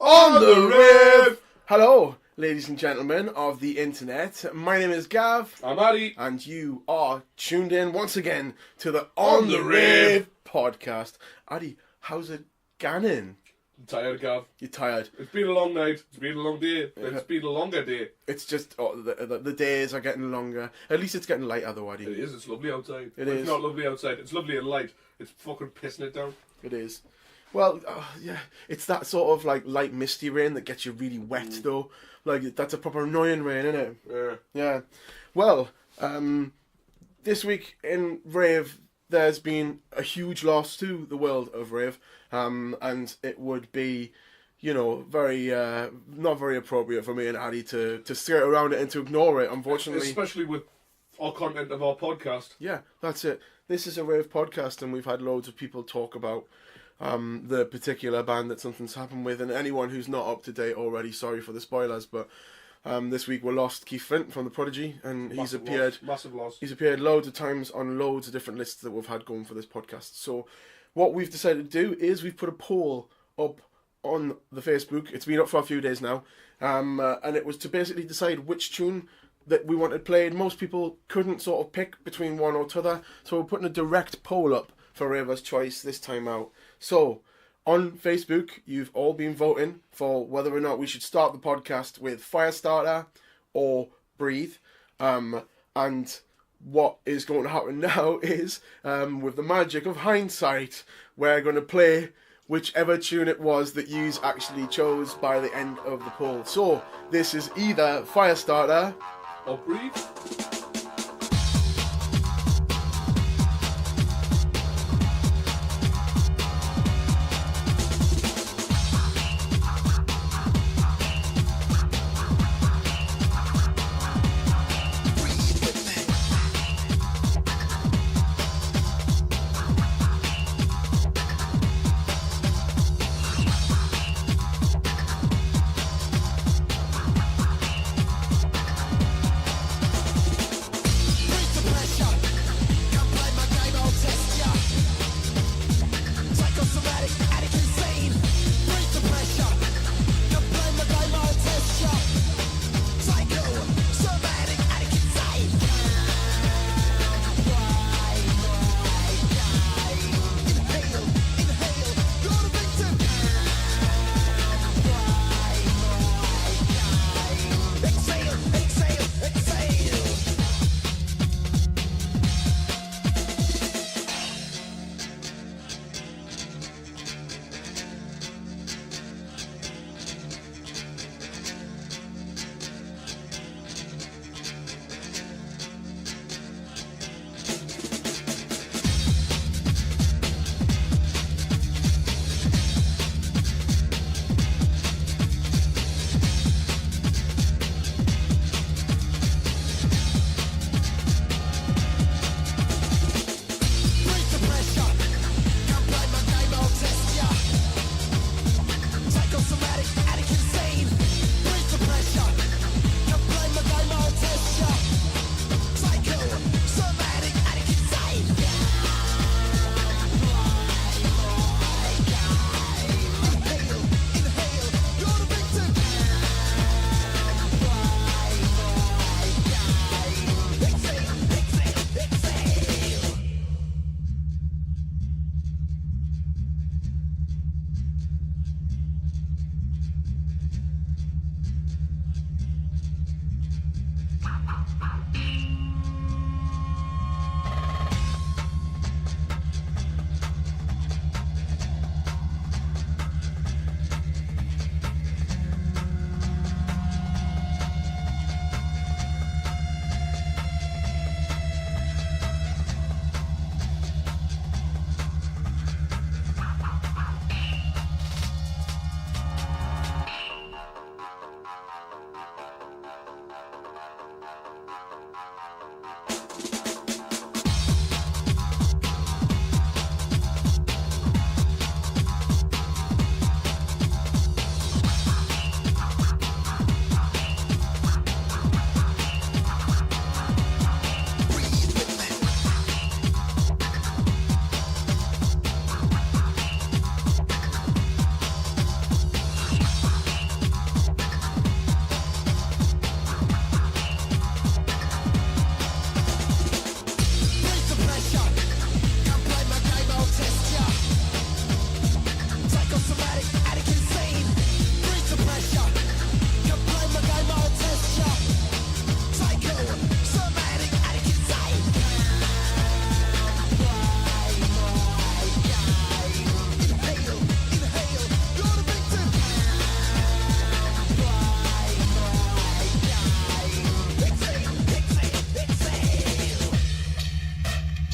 On the Rave! Hello, ladies and gentlemen of the internet. My name is Gav. I'm Addie. And you are tuned in once again to the On the Rave podcast. Addie, how's it going? I'm tired, Gav. You're tired? It's been a long night. It's been a long day. It's been a longer day. It's just, the days are getting longer. At least it's getting lighter though, Addie. It is. It's lovely outside. It's not lovely outside. It's lovely and light. It's fucking pissing it down. It is. Well, yeah, it's that sort of like light misty rain that gets you really wet though. Like, that's a proper annoying rain, isn't it? Yeah. Yeah. Well, this week in Rave, there's been a huge loss to the world of Rave, and it would be, you know, very not very appropriate for me and Addie to skirt around it and to ignore it, unfortunately. Especially with our content of our podcast. Yeah, that's it. This is a Rave podcast, and we've had loads of people talk about the particular band that something's happened with, and anyone who's not up to date already, sorry for the spoilers, but this week we lost Keith Flint from The Prodigy, and Massive loss. He's appeared loads of times on loads of different lists that we've had going for this podcast. So what we've decided to do is we've put a poll up on the Facebook. It's been up for a few days now, and it was to basically decide which tune that we wanted played. Most people couldn't sort of pick between one or t'other, so we're putting a direct poll up for Ravers' choice this time out. So, on Facebook, you've all been voting for whether or not we should start the podcast with Firestarter or Breathe. And what is going to happen now is, with the magic of hindsight, we're going to play whichever tune it was that you actually chose by the end of the poll. So, this is either Firestarter or Breathe.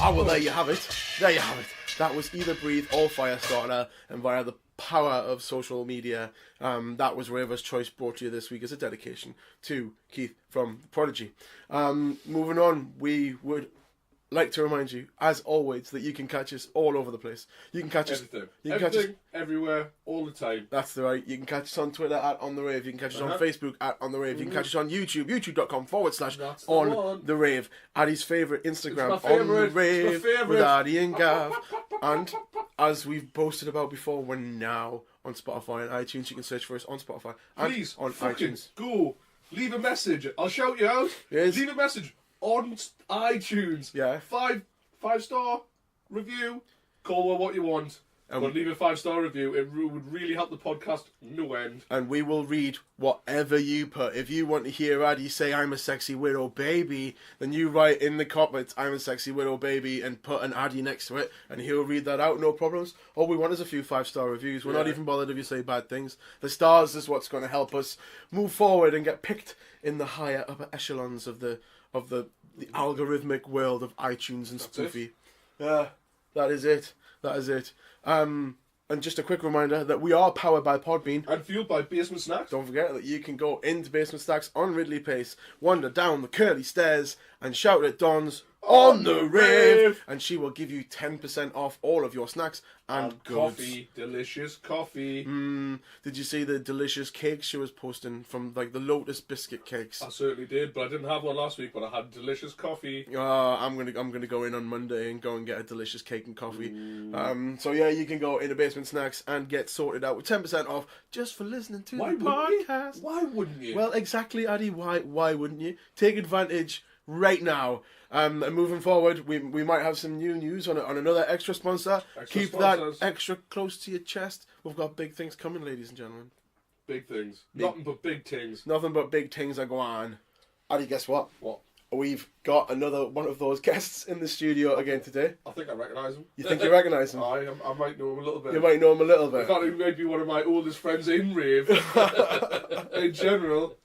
Oh, well, there you have it. There you have it. That was Either Breathe or Firestarter, and via the power of social media, that was Ravers' Choice, brought to you this week as a dedication to Keith from Prodigy. Moving on, we would like to remind you, as always, that you can catch us all over the place. You can catch us... Everything, everywhere, all the time. That's right. You can catch us on Twitter at On The Rave. You can catch us on Facebook at On The Rave. You can catch us on YouTube, youtube.com/On The Rave. Addie's favourite Instagram, On The Rave, with Addie and Gav. And, as we've boasted about before, we're now on Spotify and iTunes. You can search for us on Spotify and Please, on iTunes. Go. Leave a message. I'll shout you out. Yes. Leave a message on iTunes. Yeah. Five-star review. Call it what you want. But leave a 5-star review. It would really help the podcast no end. And we will read whatever you put. If you want to hear Addie say, I'm a sexy widow baby, then you write in the comments, I'm a sexy widow baby, and put an Addie next to it, and he'll read that out, no problems. All we want is a few 5-star reviews. We're not even bothered if you say bad things. The stars is what's going to help us move forward and get picked in the higher upper echelons of the algorithmic world of iTunes and Spoofy. Yeah, that is it. That is it. And just a quick reminder that we are powered by Podbean. And fueled by Basement Snacks. Don't forget that you can go into Basement Snacks on Ridley Pace, wander down the curly stairs, and shout at Dawn's On The Rave, and she will give you 10% off all of your snacks and goods. Coffee, delicious coffee. Did you see the delicious cakes she was posting from, like, the Lotus biscuit cakes? I certainly did, but I didn't have one last week, but I had delicious coffee. I'm gonna go in on Monday and go and get a delicious cake and coffee. So yeah, you can go into Basement Snacks and get sorted out with 10% off just for listening to the podcast. Why wouldn't you? Well, exactly, Addie. Why wouldn't you? Take advantage right now. And moving forward, we might have some new news on another extra sponsor. Keep that extra close to your chest. We've got big things coming, ladies and gentlemen. Big things. Nothing but big things. Nothing but big things are going on. Addie, guess what? What? We've got another one of those guests in the studio again today. I think I recognise him. You think you recognise him? I might know him a little bit. You might know him a little bit. I thought he might be one of my oldest friends in Rave. In general.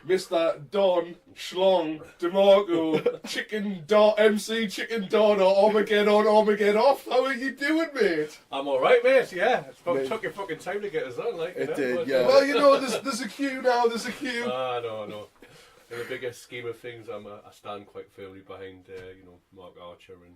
Mr. Don Schlong DeMarco Chicken Don MC Chicken Don or Armageddon off. How are you doing, mate? I'm alright, mate, yeah. It took your fucking time to get us on, like. It did, yeah. Well, you know, there's a queue now, there's a queue. No. In the bigger scheme of things, I stand quite firmly behind, Mark Archer and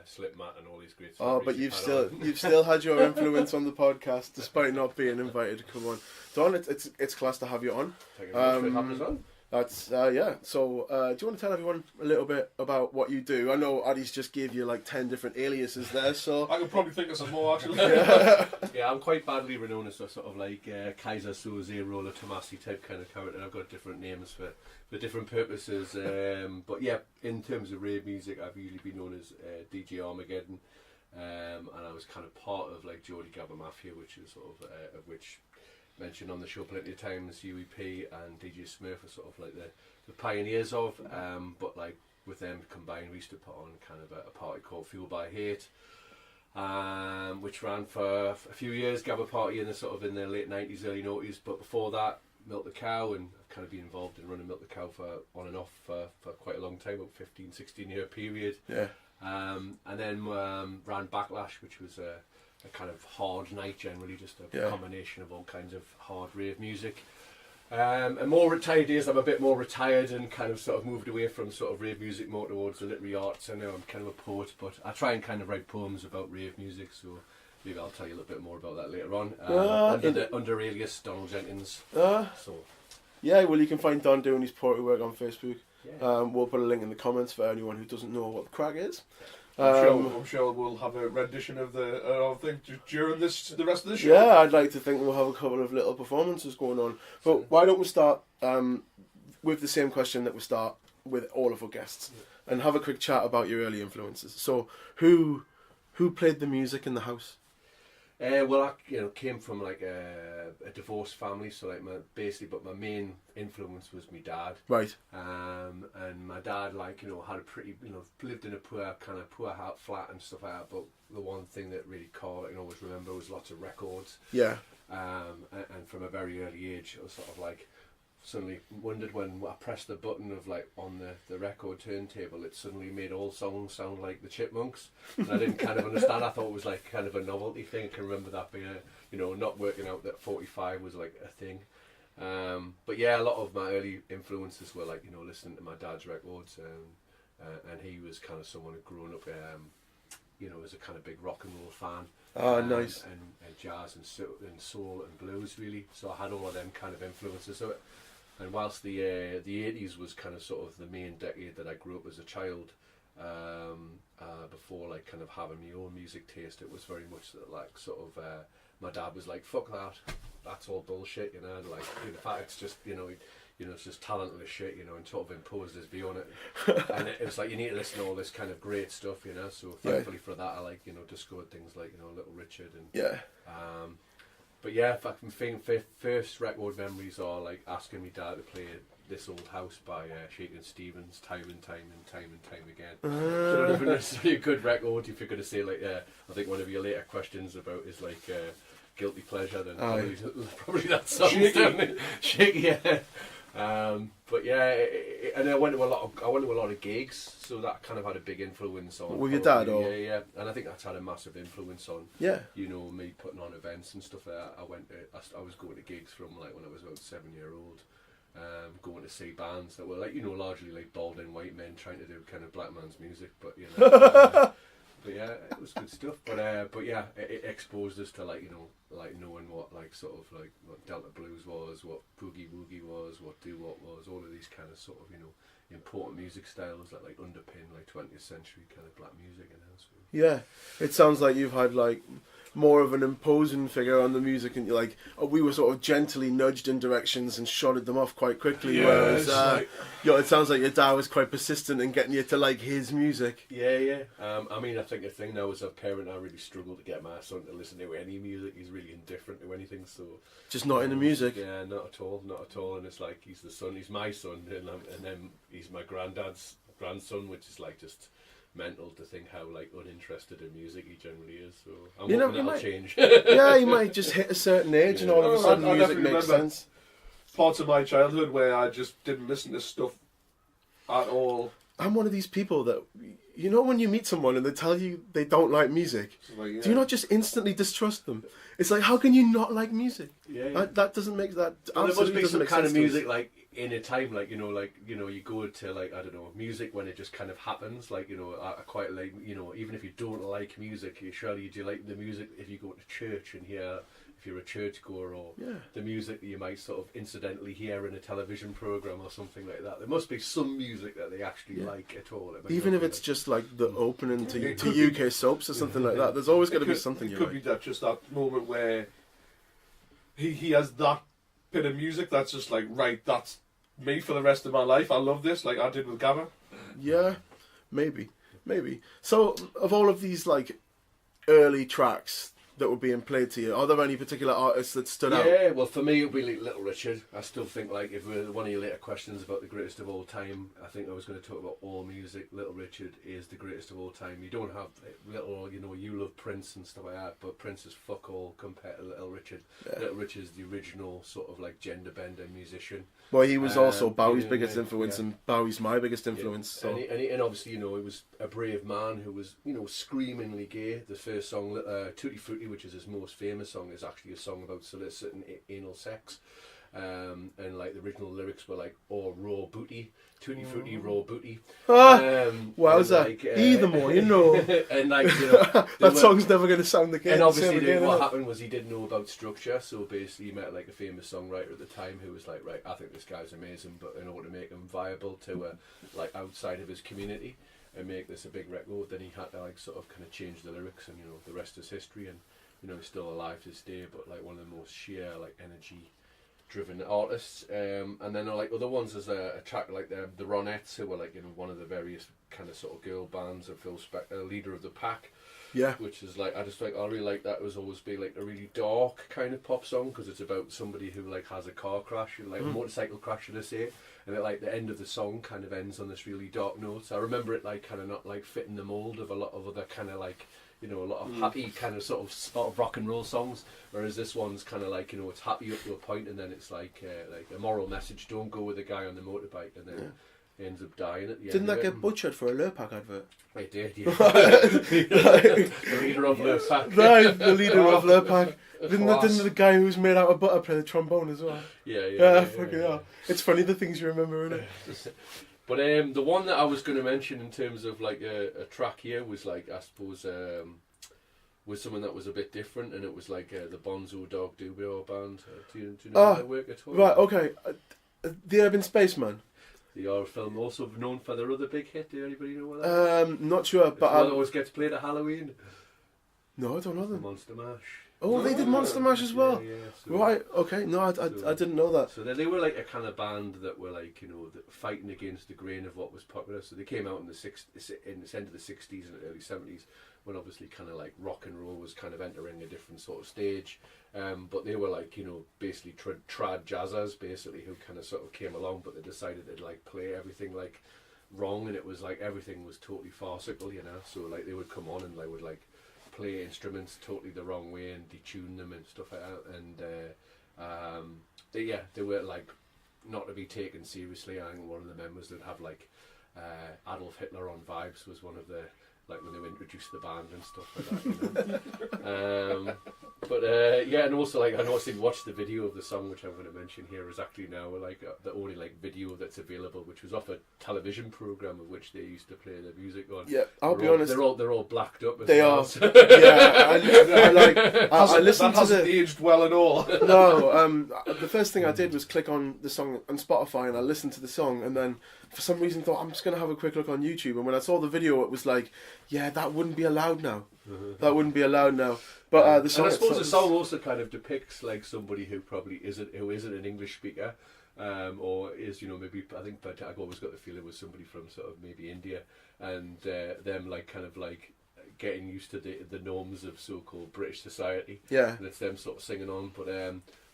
Slipmat and all these great Oh, but you've still had your influence on the podcast despite not being invited to come on. Don, it's class to have you on. Thank you very much for having us on. That's yeah. So, do you want to tell everyone a little bit about what you do? I know Addie's just gave you like 10 different aliases there, so I could probably think of some more actually. Yeah, I'm quite badly renowned as a sort of like Kaiser Soze, Roller Tomasi type kind of character. I've got different names for different purposes. But yeah, in terms of rave music, I've usually been known as DJ Armageddon, and I was kind of part of like Geordie Gabba Mafia, which is sort of which. Mentioned on the show plenty of times, UEP and DJ Smurf are sort of like the pioneers of, but like with them combined, we used to put on kind of a party called Fuel by Hate, which ran for a few years, Gabba Party in the late 90s, early 90s, but before that, Milk the Cow, and I've kind of been involved in running Milk the Cow for on and off for quite a long time, about 15, 16 year period. Yeah. And then ran Backlash, which was a kind of hard night, generally just a combination of all kinds of hard rave music. And more retired days, I'm a bit more retired and kind of sort of moved away from sort of rave music more towards the literary arts. I know I'm kind of a poet, but I try and kind of write poems about rave music, so maybe I'll tell you a little bit more about that later on. Under alias Donald Jenkins. Yeah, well, you can find Don doing his poetry work on Facebook. Yeah. We'll put a link in the comments for anyone who doesn't know what the crack is. I'm sure we'll have a rendition of the thing during the rest of the show. Yeah, I'd like to think we'll have a couple of little performances going on. But why don't we start with the same question that we start with all of our guests, and have a quick chat about your early influences. So, who played the music in the house? Well, I came from like a divorced family, so like but my main influence was my dad. Right. And my dad had a pretty lived in a poor flat and stuff like that. But the one thing that really caught I can always remember was lots of records. Yeah. And from a very early age, I was sort of like suddenly wondered when I pressed the button of like on the record turntable, it suddenly made all songs sound like the Chipmunks, and I didn't kind of understand. I thought it was like kind of a novelty thing. I can remember that being not working out that 45 was like a thing. But yeah, a lot of my early influences were like listening to my dad's records, and he was kind of someone who'd grown up as a kind of big rock and roll fan. Oh, nice. And jazz and soul and blues, really. So I had all of them kind of influences. So, and whilst the 80s was kind of sort of the main decade that I grew up as a child, before like kind of having my own music taste, it was very much like sort of my dad was like, fuck that, that's all bullshit, and like in fact it's just it's just talentless shit, and sort of imposed his view on it. And it was like, you need to listen to all this kind of great stuff, so thankfully for that, I like, discovered things like, Little Richard and... Yeah. But yeah, in fact, my first record memories are like asking my dad to play This Old House by Shakin' Stevens time and time again. So not even necessarily a good record, if you're going to say like, I think one of your later questions about is like guilty pleasure, then probably that song. Shaky, yeah. But yeah, and I went to a lot of gigs, so that kind of had a big influence on. With your dad, or yeah, and I think that's had a massive influence on. Yeah. Me putting on events and stuff like that. I was going to gigs from like when I was about 7-year-old, going to see bands that were like largely like balding white men trying to do kind of black man's music, but But yeah, it was good stuff. But yeah, it exposed us to like knowing what like sort of like what Delta blues was, what boogie woogie was, what doo wop was, all of these kind of sort of important music styles that like underpin like 20th century kind of black music and so. Yeah, it sounds like you've had like more of an imposing figure on the music, and like we were sort of gently nudged in directions and shotted them off quite quickly. Yeah, whereas it sounds like your dad was quite persistent in getting you to like his music. Yeah. I mean, I think the thing now as a parent, I really struggle to get my son to listen to any music. He's really indifferent to anything, so just not into music. Yeah, not at all. And it's like he's my son, and then he's my granddad's grandson, which is like just mental to think how like uninterested in music he generally is. So I'm hoping that'll change. Yeah, he might just hit a certain age and all of a sudden I music makes sense. Parts of my childhood where I just didn't listen to stuff at all. I'm one of these people that, when you meet someone and they tell you they don't like music, do you not just instantly distrust them? It's like, how can you not like music? Yeah. That doesn't make that. Well, there must be some kind of music, like. In a time you go to like, I don't know, music when it just kind of happens, like I quite like, even if you don't like music, surely you do like the music if you go to church and hear, if you're a churchgoer, or the music that you might sort of incidentally hear in a television program or something like that. There must be some music that they actually like at all. Even if it's just like the opening to UK soaps or something like that, there's always going to be something you like. It could be that just that moment where he has that bit of music that's just like, right, that's me for the rest of my life. I love this, like I did with Gavin. Yeah, maybe. So, of all of these like early tracks that were being played to you, are there any particular artists that stood out? Yeah, well, for me, it would be like Little Richard. I still think, like, if we're one of your later questions about the greatest of all time, I think I was going to talk about all music. Little Richard is the greatest of all time. You don't have you love Prince and stuff like that, but Prince is fuck all compared to Little Richard. Yeah. Little Richard is the original sort of like gender bender musician. Well, he was also Bowie's biggest influence, and Bowie's my biggest influence. Yeah. So. And obviously, he was a brave man who was, screamingly gay. The first song, Tutti Frutti, which is his most famous song, is actually a song about soliciting anal sex. And like the original lyrics were like, "Oh, raw booty, tutti frutti, raw booty." Wowza! Like, either more, and like that song's never going to sound the same. And obviously, what happened was he didn't know about structure, so basically, he met like a famous songwriter at the time who was like, "Right, I think this guy's amazing, but in order to make him viable to like outside of his community and make this a big record, then he had to like sort of kind of change the lyrics, and the rest is history." And he's still alive to this day, but like one of the most sheer like energy driven artists, and then like other ones, there's a track like the Ronettes, who were like one of the various kind of sort of girl bands of Phil Spector, leader of the pack, which is like I really like that. It was always be like a really dark kind of pop song because it's about somebody who like has a car crash, like a motorcycle crash, should I say, and at like the end of the song kind of ends on this really dark note. So I remember it like kind of not like fitting the mold of a lot of other kind of like you know, a lot of happy kind of sort of rock and roll songs, whereas this one's kind of like, you know, it's happy up to a point, and then it's like a moral message: don't go with the guy on the motorbike, and then he ends up dying at the end. Didn't that get butchered for a Lurpak advert? It did, yeah. The leader of Lurpak. Right, the leader of Lurpak. Didn't the guy who's made out of butter play the trombone as well? Yeah. Fucking hell. It's funny the things you remember, isn't it? But the one that I was going to mention in terms of like a track here was like, I suppose, was someone that was a bit different, and it was like the Bonzo Dog Doodah band. Do you know their work at all? Right, okay. The Urban Spaceman. The horror film, also known for their other big hit. Do anybody know what that is? Not sure, but it always gets played at Halloween. No, I don't know them. Monster Mash. Oh, they did Monster Mash as well. Yeah. Right. Okay. No, I didn't know that. So they were like a kind of band that were like, you know, fighting against the grain of what was popular. So they came out in the end of the 60s and early 70s, when obviously kind of like rock and roll was kind of entering a different sort of stage. But they were like, you know, basically trad jazzers, basically, who kind of sort of came along, but they decided to like play everything like wrong, and it was like everything was totally farcical, you know. So like they would come on and they would like play instruments totally the wrong way and detune them and stuff like that, and they were like not to be taken seriously. I think one of the members that have like Adolf Hitler on vibes was one of the, like, when they introduced the band and stuff like that, you know? And also like I noticed if you watched the video of the song, which I'm going to mention here, is actually now like the only like video that's available, which was off a television program of which they used to play their music on. Yeah, I'll be honest. They're all blacked up. They well, are. so. Yeah, I listened to hasn't aged well at all. No, the first thing I did was click on the song on Spotify, and I listened to the song, and then for some reason thought I'm just going to have a quick look on YouTube, and when I saw the video, it was like, yeah, that wouldn't be allowed now. That wouldn't be allowed now. But the song, and I suppose the song also kind of depicts like somebody who probably isn't an English speaker, or is, you know, maybe, I think, but I've always got the feeling it was somebody from sort of maybe India, and them like kind of like getting used to the norms of so-called British society. Yeah. And it's them sort of singing on. But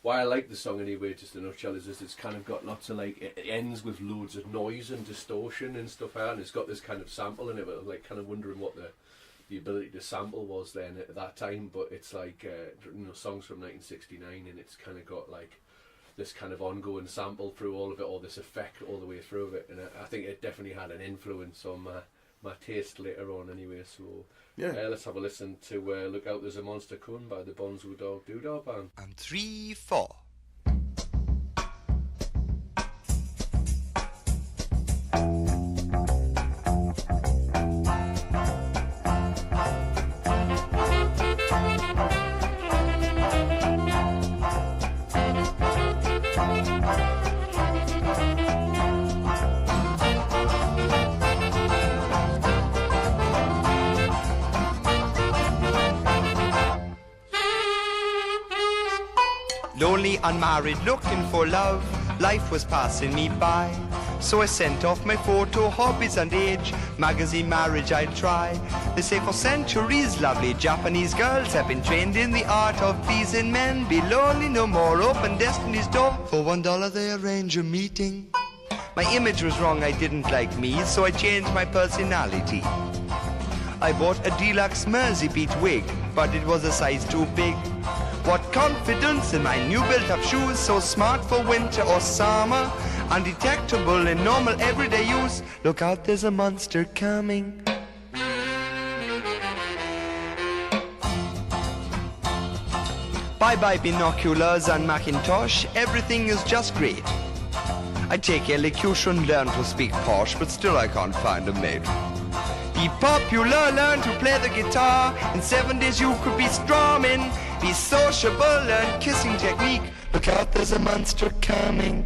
why I like the song anyway, just in a nutshell, is it's kind of got lots of like, it ends with loads of noise and distortion and stuff like that, and it's got this kind of sample in it, but I'm like kind of wondering what the ability to sample was then at that time. But it's like, you know, songs from 1969, and it's kind of got like this kind of ongoing sample through all of it, all this effect all the way through it, and I think it definitely had an influence on my taste later on anyway. So yeah, let's have a listen to Look Out There's a Monster Coming by the Bonzo Dog Doodah Band. And 3, 4. Lonely, unmarried, looking for love, life was passing me by. So I sent off my photo, hobbies and age, magazine marriage I'd try. They say for centuries lovely Japanese girls have been trained in the art of pleasing men. Be lonely no more, open destiny's door. For $1 they arrange a meeting. My image was wrong, I didn't like me, so I changed my personality. I bought a deluxe Mersey beat wig, but it was a size too big. What confidence in my new built-up shoes, so smart for winter or summer, undetectable in normal everyday use. Look out, there's a monster coming. Bye-bye binoculars and Macintosh, everything is just great. I take elocution, learn to speak posh, but still I can't find a mate. Be popular, learn to play the guitar. In 7 days you could be strumming. Be sociable, learn kissing technique. Look out, there's a monster coming.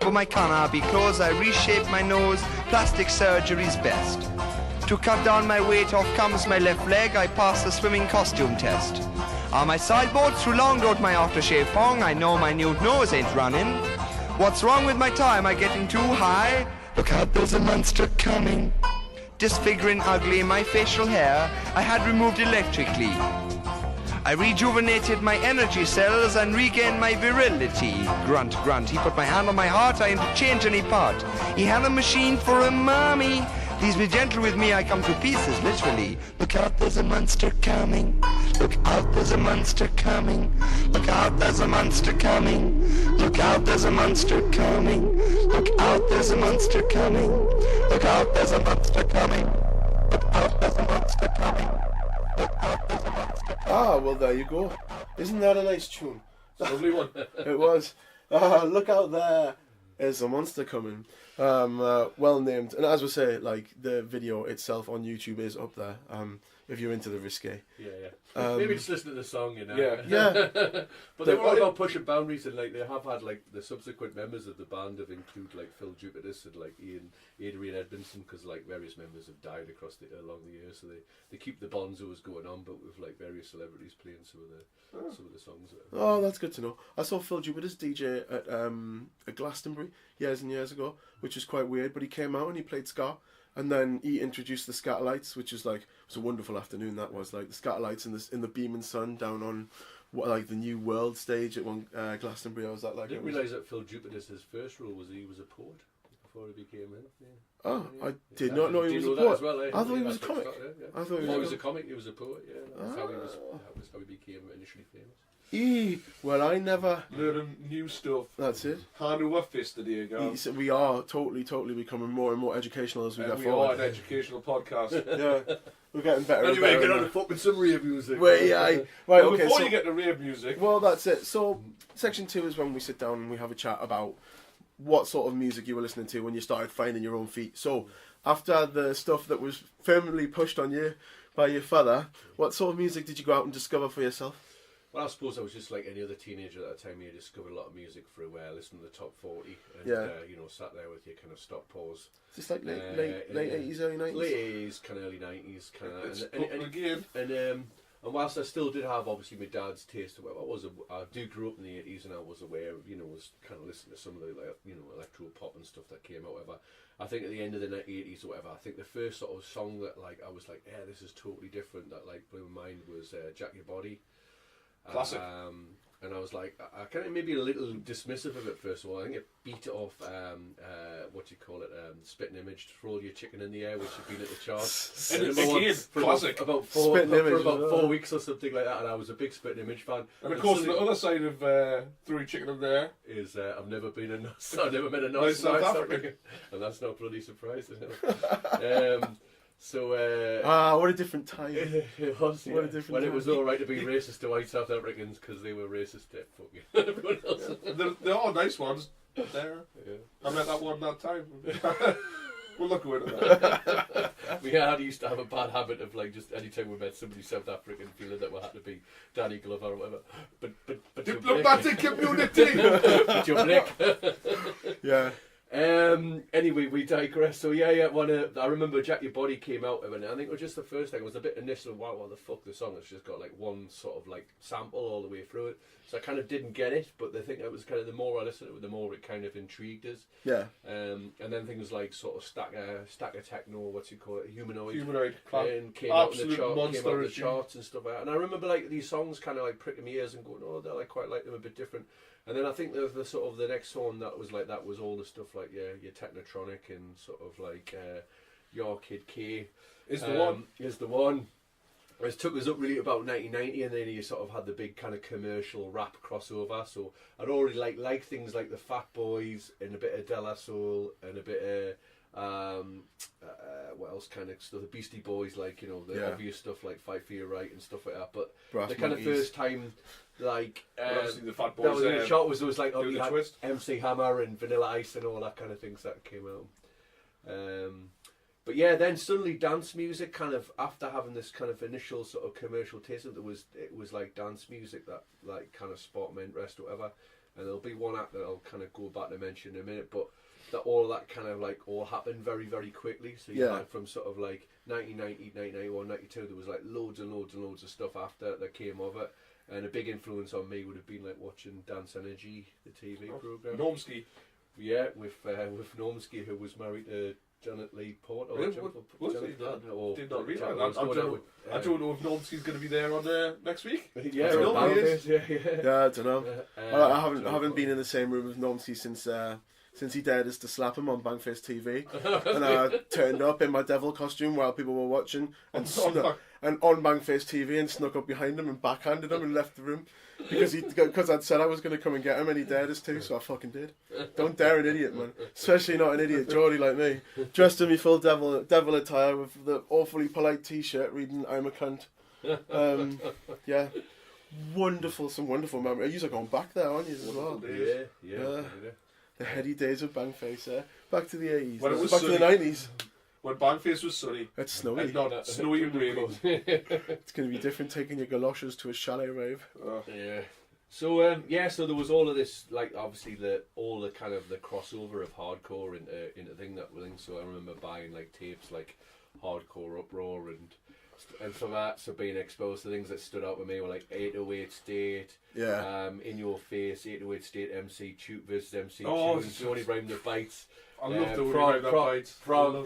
For my cannaby clothes, I reshaped my nose. Plastic surgery's best. To cut down my weight, off comes my left leg. I pass the swimming costume test. On my sideboard, through long road my aftershave pong. I know my nude nose ain't running. What's wrong with my tie? Am I getting too high? Look out, there's a monster coming. Disfiguring ugly my facial hair I had removed electrically. I rejuvenated my energy cells and regained my virility. Grunt, grunt, he put my hand on my heart, I interchange any part. He had a machine for a mommy. Please be gentle with me, I come to pieces, literally. Look out, there's a monster coming. Look out, there's a monster coming. Look out, there's a monster coming. Look out, there's a monster coming. Look out, there's a monster coming. Look out, there's a monster coming. Look out, there's a monster coming. Look out, there's a monster coming. Ah, well, there you go. Isn't that a nice tune? Lovely one. It was. Look out there. There's a monster coming. Well named. And as we say, like, the video itself on YouTube is up there. If you're into the risque. Yeah. Maybe just listen to the song, you know. Yeah. But they're all about pushing boundaries, and like they have had like the subsequent members of the band have included like Phil Jupiters and like Adrian Edmondson, because like various members have died along the years, so they keep the bonzos going on, but with like various celebrities playing some of the songs. Oh, that's good to know. I saw Phil Jupiters DJ at Glastonbury years and years ago, which was quite weird, but he came out and he played ska. And then he introduced the Scatterlights, which was like, it was a wonderful afternoon. That was like the Scatterlights in the beaming sun down on like the New World stage at one Glastonbury. I was like, I didn't realise that Phil Jupiter's his first role was he was a poet before he became in. Yeah. Oh, I did not know he was a that poet. as well, eh? I thought he was a comic. I thought he was a comic. He was a poet. Yeah, that's how he became initially famous. Well, I never learning new stuff. That's it. Hand over fist today, guys. We are totally becoming more and more educational as we go forward. We are an educational podcast. Yeah, we're getting better. Anyway, and better. get on the fucking some rave music. Right, okay. Before you get to rave music, well, that's it. So, section 2 is when we sit down and we have a chat about what sort of music you were listening to when you started finding your own feet. So, after the stuff that was firmly pushed on you by your father, what sort of music did you go out and discover for yourself? Well, I suppose I was just like any other teenager at that time. You discovered a lot of music through listening to the top 40, and sat there with your kind of stop pause. Just like late 80s, early 90s. Late 80s, kind of early 90s, kind of. And whilst I still did have obviously my dad's taste, I do grew up in the 80s, and I was aware of, was kind of listening to some of the electro pop and stuff that came out. Whatever. I think at the end of the 80s or whatever, I think the first sort of song that like I was like, yeah, this is totally different, that like blew my mind was Jack Your Body. Classic. And I was like, I kind of maybe a little dismissive of it first of all. I think it beat it off, Spitting Image, Throw Your Chicken in the Air, which had been at the charts. Classic. About 4 weeks or something like that, and I was a big Spitting Image fan. And of course, the other side of Throw Your Chicken in the Air is I've never been a nice, I've never met a nice South African. And that's not bloody surprising. So what a different time. It was, what a different when time. It was all right to be racist to white South Africans because they were racist to fucking everyone else. They're all nice ones. There. Yeah. I met that one that time. We'll look away at that. I used to have a bad habit of like just any time we met somebody South African feeling that we had to be Danny Glover or whatever. But diplomatic community. But you're black. Yeah. Anyway, we digress. So I remember Jack Your Body came out, and I think it was just the first thing. It was a bit initial. Wow, what the fuck? The song has just got like one sort of like sample all the way through it. So I kind of didn't get it, but the thing that was kind of the more I listened to it, the more it kind of intrigued us. Yeah. And then things like sort of stack of techno, what's you call it, humanoid, and came out in the charts and stuff like that. And I remember like these songs kind of like pricking my ears and going, oh, I quite like them a bit different. And then I think the sort of the next song that was like that was all the stuff like your Technotronic and sort of like Your Kid K is the one. It took us up really about 1990, and then you sort of had the big kind of commercial rap crossover. So I'd already like things like the Fat Boys and a bit of De La Soul and a bit of what else kind of stuff, the Beastie Boys, like the obvious stuff like Fight for Your Right and stuff like that. But Brass the kind Monkeys. of first time like the Fat Boys, that was in the shot was like you had Twist. MC Hammer and Vanilla Ice and all that kind of things that came out. But yeah, then suddenly dance music kind of, after having this kind of initial sort of commercial taste, it was like dance music that like kind of sparked my interest or whatever. And there'll be one act that I'll kind of go back to mention in a minute, but that all of that kind of like all happened very, very quickly. So you had from sort of like 1990, 1991, 92, there was like loads and loads and loads of stuff after that came of it. And a big influence on me would have been like watching Dance Energy, the TV program. Normski. Yeah, with Normski, who was married to Janet Lee Porter. Really? Did not read that. I don't know if Normski's going to be there on next week. Yeah, I don't know. Yeah, I don't know. I haven't been in the same room with Normski since he dared us to slap him on Bankface TV, and I turned up in my devil costume while people were watching, and on Bankface TV, and snuck up behind him and backhanded him and left the room because I'd said I was going to come and get him, and he dared us to, so I fucking did. Don't dare an idiot, man, especially not an idiot Geordie like me, dressed in me full devil attire with the awfully polite T-shirt reading "I'm a cunt." Yeah. Some wonderful memories. You're going back there, aren't you, as well? Yeah. The heady days of Bankface, back to the 80s. When it was back to the 90s. When Bankface was sunny. It's snowy. And not snowy and raining. It's going to be different taking your galoshes to a chalet rave. Yeah. So so there was all of this, like obviously all the kind of the crossover of hardcore into thing that thing. So I remember buying like tapes like Hardcore Uproar and for that, so being exposed to things that stood out with me were like 808 State, In Your Face, 808 State, MC Tute versus MC Tunes, The Only Rhyme That Bites. I love The Only Rhyme That Bites. Praga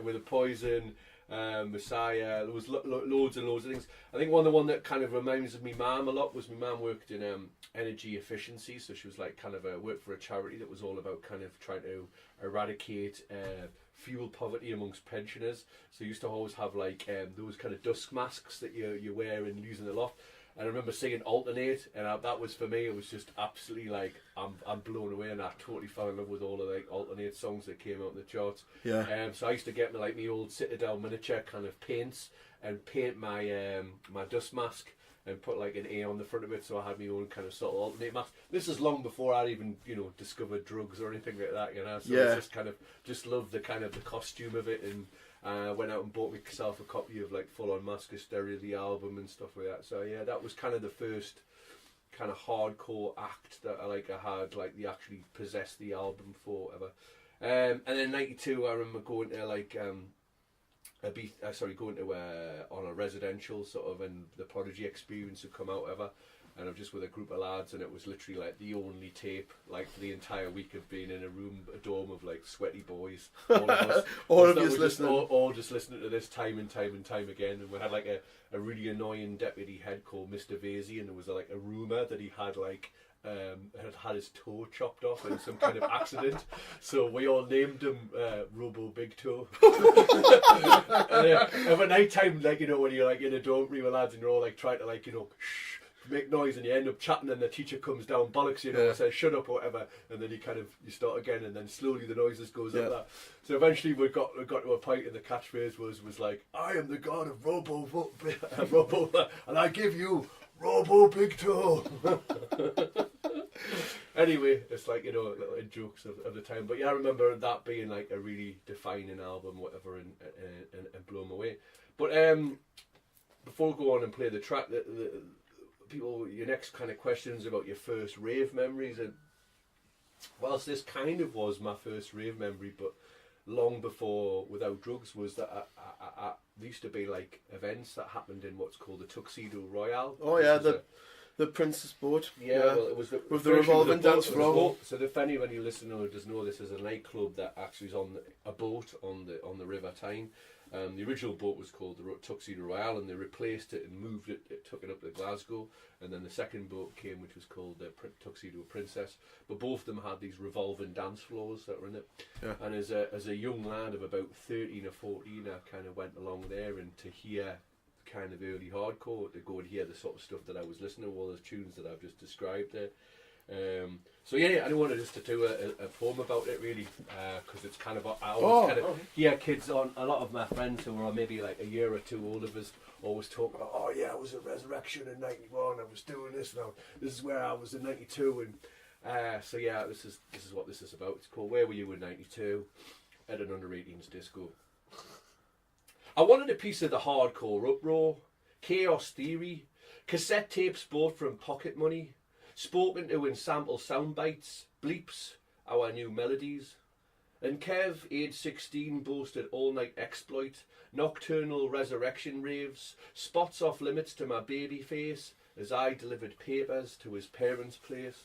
with a Poison, Messiah. There was loads and loads of things. I think one that kind of reminds of me mum a lot was my mum worked in energy efficiency, so she was like kind of worked for a charity that was all about kind of trying to eradicate fuel poverty amongst pensioners. So you used to always have like those kind of dusk masks that you wear and using a lot. And I remember singing Alternate, and that was for me. It was just absolutely like I'm blown away, and I totally fell in love with all of like Alternate songs that came out in the charts. Yeah. So I used to get me like my old Citadel miniature kind of paints and paint my my dust mask and put like an A on the front of it, so I had my own kind of sort of alternate mask. This is long before I even discovered drugs or anything like that, So I just kind of loved the kind of the costume of it, and went out and bought myself a copy of like Full On Mask Hysteria, the album and stuff like that. So yeah, that was kind of the first kind of hardcore act that I had like the actually possessed the album for ever. And then '92, I remember going to like on a residential sort of, and the Prodigy Experience had come out ever, and I'm just with a group of lads, and it was literally like the only tape like for the entire week of being in a dorm of like sweaty boys, all of us, all just listening to this time and time again. And we had like a really annoying deputy head called Mr. Vasey, and there was like a rumour that he had like had his toe chopped off in some kind of accident, so we all named him Robo Big Toe. And at night time, like when you're like in a dormitory with lads and you're all like trying to like shh, make noise, and you end up chatting, and the teacher comes down, bollocks you, and says shut up or whatever, and then you start again, and then slowly the noises goes up that. So eventually we got to a point, and the catchphrase was like, I am the god of Robo, and I give you Robo Big Toe. Anyway, it's like little jokes of the time, but yeah, I remember that being like a really defining album, whatever, and blow them away. But before we go on and play the track, the people, your next kind of questions about your first rave memories, and whilst this kind of was my first rave memory, but long before Without Drugs, was that I there used to be like events that happened in what's called the Tuxedo Royale. Oh yeah, the Princess Boat. Yeah, well, it was with the revolving dance floor. So if anybody listening does know, this is a nightclub that actually is on a boat on the River Tyne. The original boat was called the Tuxedo Royale, and they replaced it and moved it, took it up to Glasgow, and then the second boat came, which was called the Tuxedo Princess. But both of them had these revolving dance floors that were in it. Yeah. And as a young lad of about 13 or 14, I kind of went along there, and to hear kind of early hardcore, to go and hear the sort of stuff that I was listening to, all those tunes that I've just described there. So yeah, I wanted just to do a poem about it really, because it's kind of, I always hear kids on, a lot of my friends who are maybe like a year or two older of us always talk about, oh yeah, I was at Resurrection in 91, I was doing this, and this is where I was in 92, and so yeah, this is what this is about. It's called Where Were You in 92 at an under-18s disco. I wanted a piece of the hardcore uproar, chaos theory, cassette tapes bought from pocket money, spoken to in sample sound bites, bleeps, our new melodies. And Kev, age 16, boasted all-night exploit, nocturnal resurrection raves, spots off limits to my baby face as I delivered papers to his parents' place.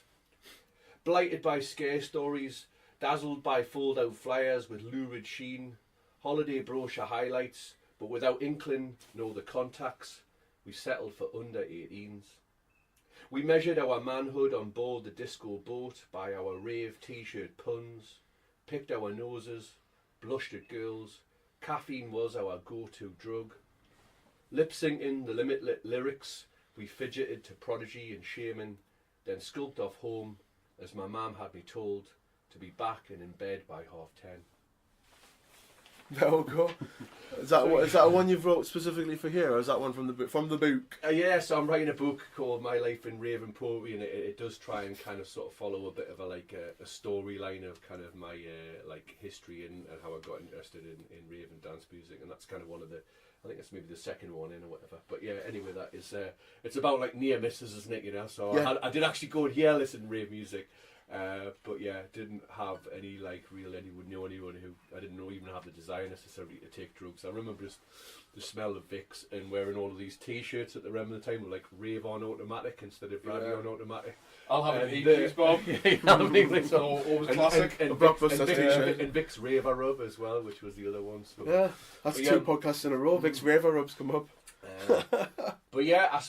Blighted by scare stories, dazzled by fold-out flyers with lurid sheen, holiday brochure highlights, but without inkling nor the contacts, we settled for under 18s. We measured our manhood on board the disco boat by our rave t-shirt puns, picked our noses, blushed at girls, caffeine was our go-to drug. Lip-syncing the limit lyrics, we fidgeted to Prodigy and Shaman, then skulked off home, as my mum had me told, to be back and in bed by 10:30. There we go. Is that one you've wrote specifically for here, or is that one from the book? From the book? Yeah, so I'm writing a book called My Life in Rave and Poetry, and it does try and kind of sort of follow a bit of a storyline of kind of my like history and how I got interested in rave and dance music, and that's kind of one of the, I think it's maybe the second one in or whatever. But yeah, anyway, that is it's about like near misses, isn't it? You know, so yeah. I did actually go and listen to rave music. But yeah, didn't have any like anyone who I didn't know even have the desire necessarily to take drugs. I remember just the smell of Vicks and wearing all of these t-shirts at the time with like Rave on automatic instead of Radio on automatic. I'll have an English, Bob. Always classic. And Vicks Raver Rub as well, which was the other one. So. Yeah, that's two podcasts in a row. Vicks Raver Rubs come up. But yeah, I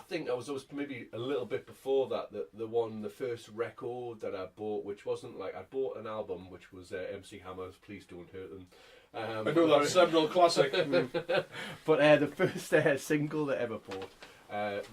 think I was maybe a little bit before that, the first record that I bought, which wasn't like, I bought an album which was MC Hammer's Please Don't Hurt Them. I know that seminal classic. But the first single that I ever bought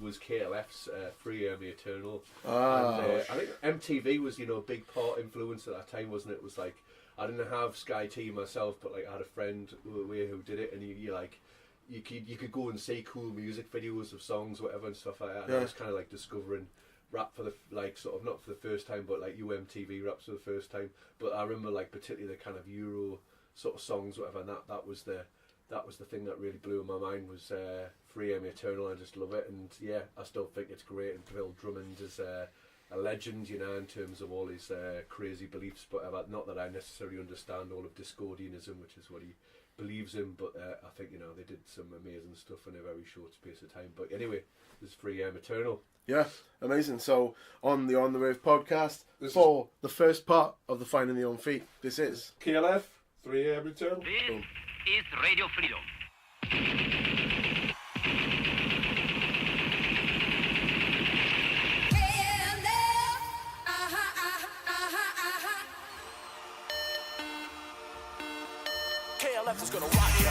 was KLF's Free Me Eternal. And, I think MTV was, a big influence at that time, wasn't it? It was like, I didn't have Sky T myself, but like I had a friend who did it, and you could go and see cool music videos of songs, whatever, and stuff like that. And I was kind of like discovering rap for the not for the first time, but like UMTV raps for the first time. But I remember like particularly the kind of Euro sort of songs, whatever. And that was the thing that really blew my mind was Free Me Eternal. I just love it, and yeah, I still think it's great. And Bill Drummond is a legend, in terms of all his crazy beliefs. But not that I necessarily understand all of Discordianism, which is what he believes in, but I think they did some amazing stuff in a very short space of time. But anyway, this is Free Eternal. Yeah, amazing. So on the Rave podcast, for the first part of the Finding the Own Feet, this is KLF 3 AM Eternal. This is Radio Freedom. KLF is gonna rock you.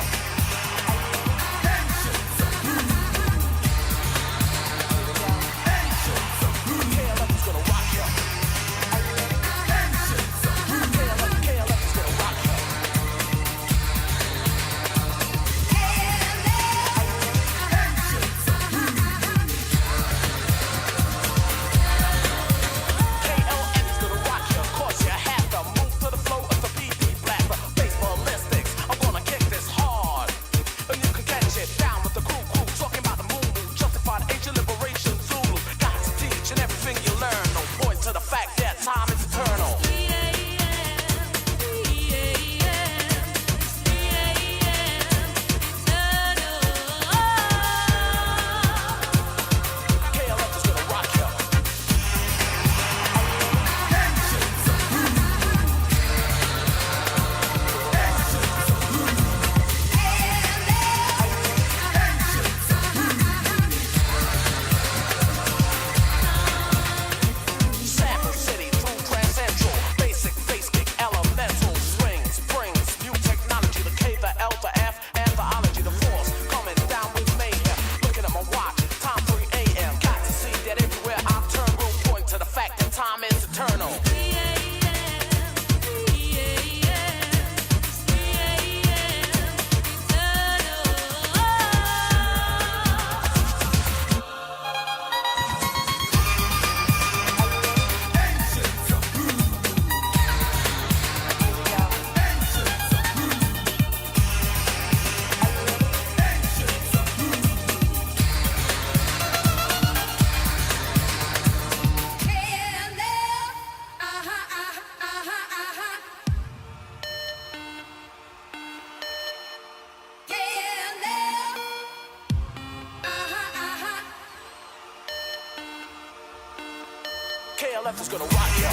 KLF is gonna rock ya.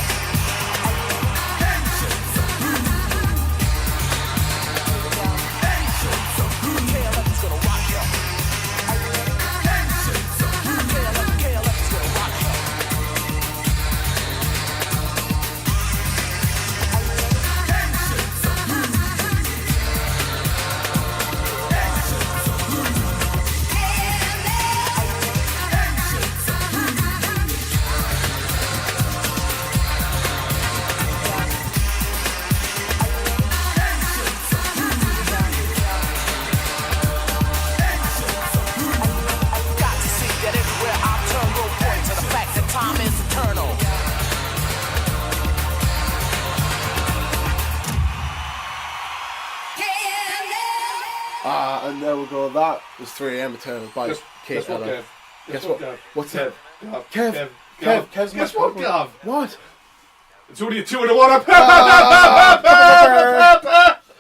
KLF is gonna rock ya. KLF is gonna rock ya. And there we go. That was 3am Eternal by Guess what, KLF. Gav? Guess what? Gav? What's Gav? that? Gav? Kev. Gav? Kev's Guess my what, favorite. Gav? What? It's only a 2 and a 1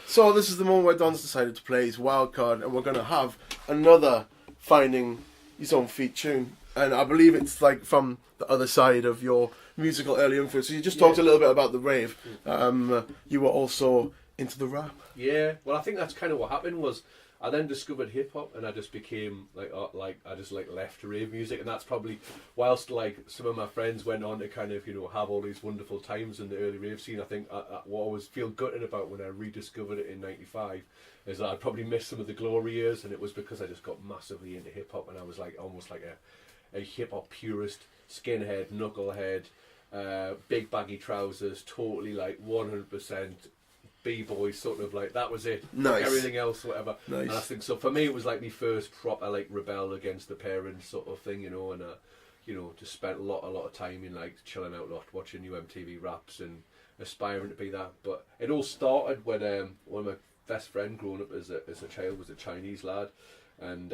So this is the moment where Don's decided to play his wild card, and we're going to have another Finding His Own Feet tune. And I believe it's like from the other side of your musical early influence. So you just talked a little bit about the rave. You were also into the rap. Yeah, well, I think that's kind of what happened. Was I then discovered hip hop, and I just became like I just like left rave music, and that's probably whilst like some of my friends went on to kind of have all these wonderful times in the early rave scene. I think what I always feel gutted about when I rediscovered it in '95 is that I probably missed some of the glory years, and it was because I just got massively into hip hop, and I was like almost like a hip hop purist, skinhead, knucklehead, big baggy trousers, totally like 100%. B-boy sort of like that was it. Nice. Everything else, whatever. Nice. And I think so. For me, it was like my first proper like rebel against the parents sort of thing, and just spent a lot of time in like chilling out a lot, watching new MTV raps and aspiring to be that. But it all started when one of my best friend growing up as a child was a Chinese lad, and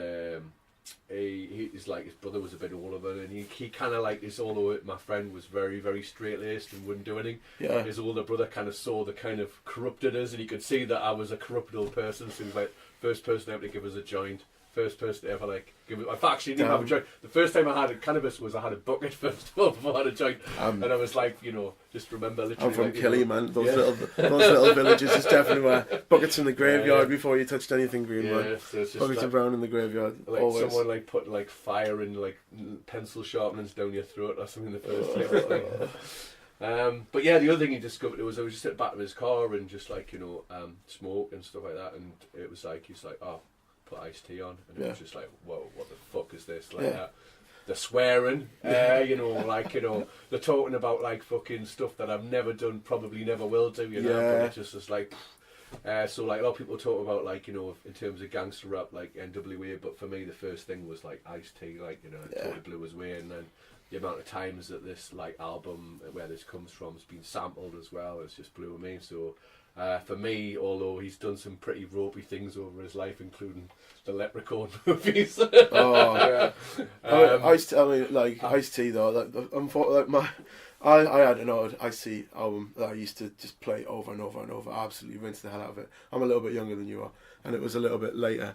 he's like his brother was a bit older, and he kind of like this. Although my friend was very very straight laced and wouldn't do anything, his older brother kind of saw the kind of corruptedness, and he could see that I was a corrupt old person. So he was like first person ever to give us a joint, first person to ever like give it. I actually didn't have a joint. The first time I had cannabis was I had a bucket first of all before I had a joint, and I was like, just remember literally. I'm from like, Killy, man. Those little villages is definitely where buckets in the graveyard before you touched anything green, man. So it's just Buckets like, of brown in the graveyard. like always. someone like put like fire and like pencil sharpeners down your throat or something the first time. But yeah, the other thing he discovered was I was just at the back of his car and just like smoke and stuff like that, and it was like he's like, oh, put iced tea on, and it was just like, whoa, what the fuck is this? Like the swearing, they're talking about like fucking stuff that I've never done, probably never will do, but it just was like. So like a lot of people talk about like in terms of gangster rap like NWA, but for me the first thing was like Ice-T, like it totally blew us away, and then the amount of times that this like album where this comes from has been sampled as well, it's just blew me. So for me, although he's done some pretty ropey things over his life, including the Leprechaun movies. Ice-T though, I had an old Ice-T album that I used to just play over and over and over. I absolutely rinsed the hell out of it. I'm a little bit younger than you are, and it was a little bit later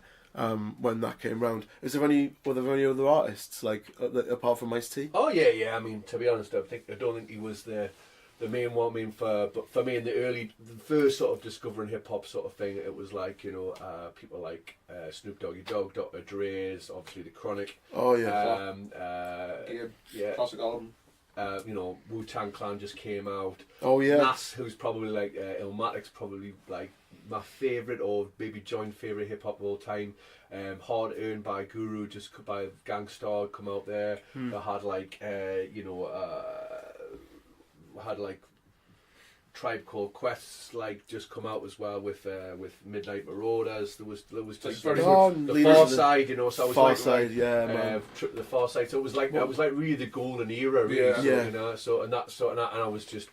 when that came round. Were there any other artists like apart from Ice-T? Oh yeah. I mean, to be honest, I don't think he was the main one. But for me in the first sort of discovering hip hop sort of thing, it was like people like Snoop Doggy Dogg, Dr. Dre's, obviously the Chronic. Oh yeah. Classic album. Wu-Tang Clan just came out. Oh yeah. Nas, who's probably like Illmatic's probably like my favourite or maybe joint favourite hip hop of all time. Hard Earned by Guru, just by Gangstar, come out there. I had like had like Tribe Called Quest like just come out as well with Midnight Marauders. There was just very the Far Side, so I was Far like Side, man. The Far Side. So it was like I was like really the golden era, really. So and I was just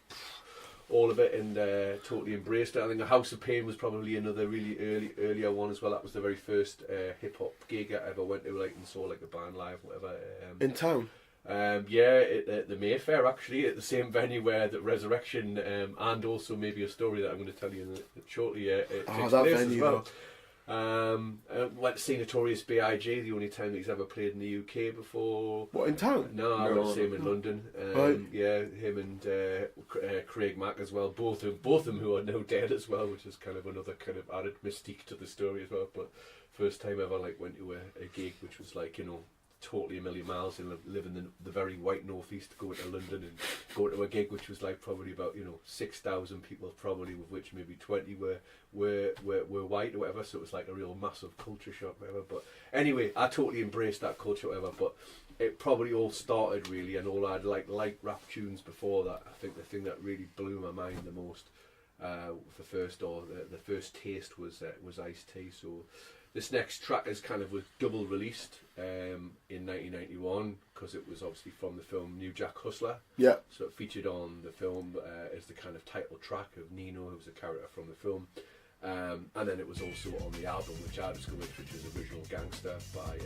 all of it and totally embraced it. I think the House of Pain was probably another really earlier one as well. That was the very first hip hop gig I ever went to, like, and saw like a band live, whatever. In town. At the Mayfair, actually, at the same venue where the Resurrection and also maybe a story that I'm going to tell you shortly takes that place venue, as well. Went to see Notorious B.I.G. the only time that he's ever played in the UK before. What, in town? No, I went to see him in London. Right. Yeah, him and Craig Mack as well. Both of them who are now dead as well, which is kind of another kind of added mystique to the story as well. But first time ever like went to a gig which was like, you know, totally a million miles and live in the very white northeast, going to London and go to a gig which was like probably about, you know, 6,000 people probably, with which maybe 20 were white or whatever, so it was like a real massive culture shock, whatever. But anyway, I totally embraced that culture, whatever. But it probably all started really, and all I'd like rap tunes before that. I think the thing that really blew my mind the most, the first taste was Ice-T. So this next track is kind of was double released in 1991 because it was obviously from the film New Jack Hustler. Yeah. So it featured on the film as the kind of title track of Nino, who was a character from the film. And then it was also on the album which I discovered, which was Original Gangster by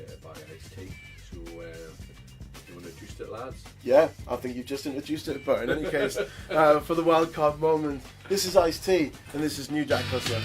Ice-T. So you want to introduce it, lads? Yeah, I think you've just introduced it, but in any case, for the wildcard moment, this is Ice-T and this is New Jack Hustler.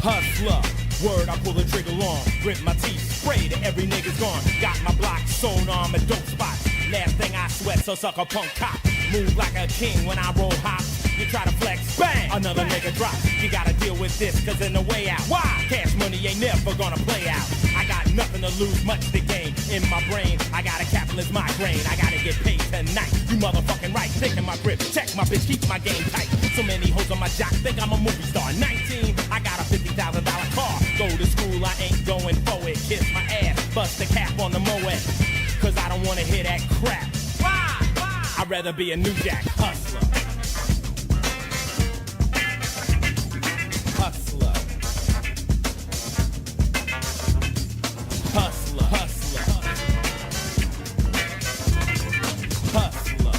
Hustler, word, I pull the trigger long, grit my teeth, spray to every nigga's gone. Got my block sewn on my dope spots. Last thing I sweat, so suck a punk cop. Move like a king when I roll hop. You try to flex, bang, another nigga drop. You gotta deal with this, cause in the way out. Why? Cash money ain't never gonna play out. I got nothing to lose, much to gain. In my brain, I got a capitalist migraine. I gotta get paid tonight. You motherfucking right, taking my grip. Check my bitch, keep my game tight. So many hoes on my jock, think I'm a movie star. 19, I got a $50,000 car. Go to school, I ain't going for it. Kiss my ass, bust the cap on the Moet. Cause I don't wanna hear that crap. Why? I'd rather be a New Jack Hustler. Hustler. Hustler. Hustler. Hustler.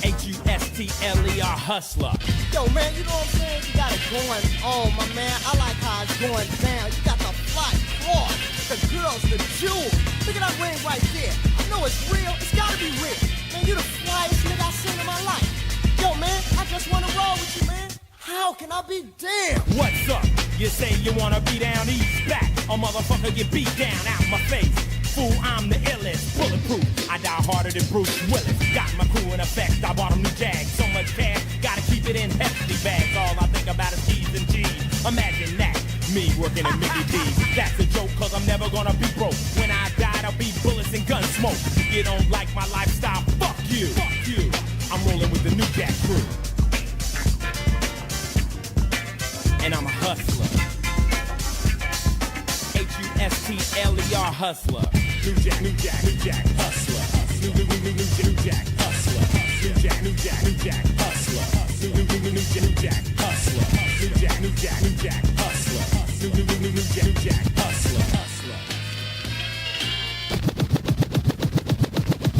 H-U-S-T-L-E-R Hustler. Yo, man, you know what I'm saying? You got it going on, my man. I like how it's going down. You got the fly floor, the girls, the jewels. Look at that ring right there. I know it's real. It's gotta be real. Man, you the flyest nigga I've seen in my life. Yo, man, I just wanna roll with you, man. How can I be damned? What's up? You say you wanna be down, east back. A motherfucker get beat down out my face. Fool, I'm the illest, bulletproof. I die harder than Bruce Willis. Got my crew in effect, I bought them new Jags. So much cash, gotta keep it in hefty bags. All I think about is T's and G's. Imagine that, me working at Mickey D's. That's a joke, cause I'm never gonna be broke. When I die, there'll be bullets and gun smoke. You don't like my lifestyle, fuck you. Fuck you. I'm rolling with the New Jack crew. And I'm a hustler. H-U-S-T-L-E-R Hustler. New Jack, New Jack, New Jack Hustler. New Jack Hustler. New Jack, New Jack, New Jack Hustler. New Jack Hustler. New Jack, New Jack, New Jack Hustler. New Jack Hustler.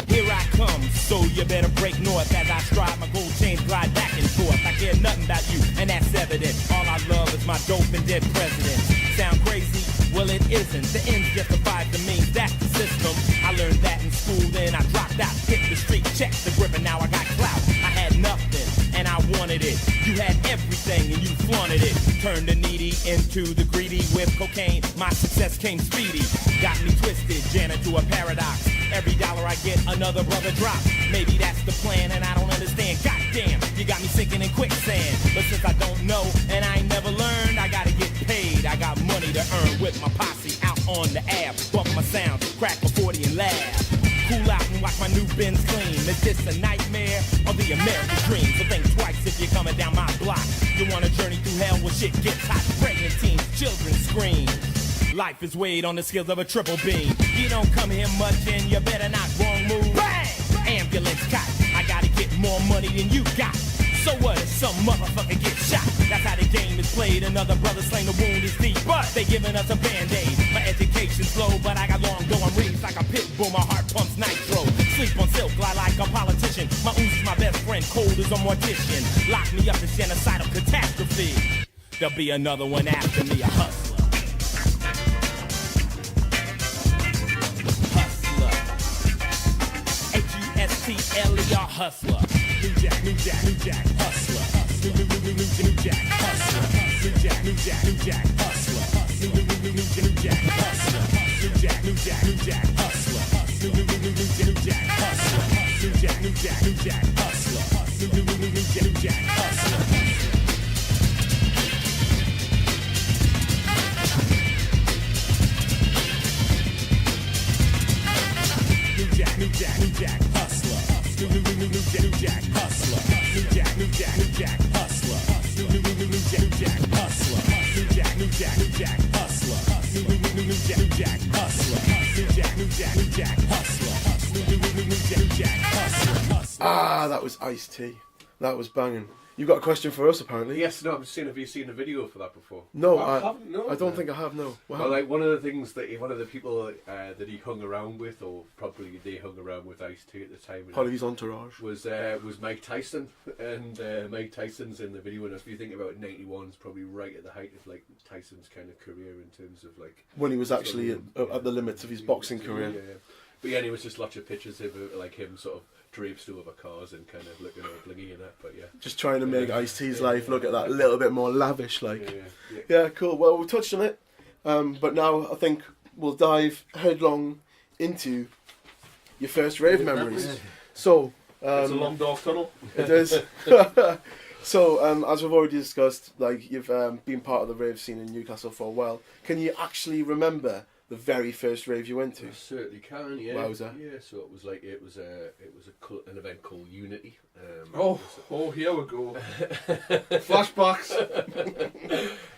Here I come, so you better break north as I stride my gold chains glide back and forth. I care nothing about you, and that's evident. All I love is my dope and dead president. Sound crazy? Well, it isn't. The ends justified the means. That's the system. I learned that in school, then I dropped out. Hit the street, checked the grip, and now I got clout. I had nothing, and I wanted it. You had everything, and you flaunted it. Turned the needy into the greedy with cocaine. My success came speedy. Got me twisted, jammed into a paradox. Every dollar I get, another brother drop. Maybe that's the plan, and I don't understand. Goddamn, you got me sinking in quicksand. But since I don't know, and I ain't never learned, I gotta get paid. I got money to earn with my posse out on the Ave. Bump my sound, crack a 40 and laugh. Cool out and watch my new Benz clean. Is this a nightmare or the American dream? So think twice if you're coming down my block. You want to journey through hell where shit gets hot. Pregnant teens, children scream. Life is weighed on the scales of a triple beam. You don't come here much and you better not wrong move. Bang! Ambulance cot. I gotta get more money than you got. So what if some motherfucker gets shot? That's how the game is played. Another brother slain, the wound is deep, but they giving us a band-aid. My education's low, but I got long going reeds like a pit bull. My heart pumps nitro. Sleep on silk, lie like a politician. My ooze is my best friend, cold as a mortician. Lock me up in genocidal catastrophe. There'll be another one after me, a hustler. Hustler. H-U-S-T-L-E-R Hustler. New Jack, New Jack, New Jack Hustler. New Jack Jack hustler. New Jack hustler. New Jack hustler. New Jack hustler. New Jack hustler. New Jack hustler. New Jack hustler. New Jack hustler. New Jack hustler. New Jack hustler. New Jack hustler. New Jack hustler. That was Ice-T. That was banging. You've got a question for us, apparently. Yes, no, have you seen a video for that before? No, I haven't, no. I don't think I have, no. Well, like one of the things that one of the people that he hung around with, or probably they hung around with Ice-T at the time, probably his entourage, was Mike Tyson, and Mike Tyson's in the video. And if you think about it, 91 is probably right at the height of like Tyson's kind of career in terms of like when he was actually at the limits of his boxing career. Yeah. But yeah, and it was just lots of pictures of like him sort of draped over cars and kind of looking all blingy and that. But yeah, just trying to make Ice-T's life look at that little bit more lavish, like. Yeah, cool. Well, we touched on it, but now I think we'll dive headlong into your first rave memories. So it's a long dark tunnel. It is. So as we've already discussed, like you've been part of the rave scene in Newcastle for a while. Can you actually remember the very first rave you went to? I certainly can, yeah. Wowza. Yeah, so it was an event called Unity. Here we go. Flashbacks.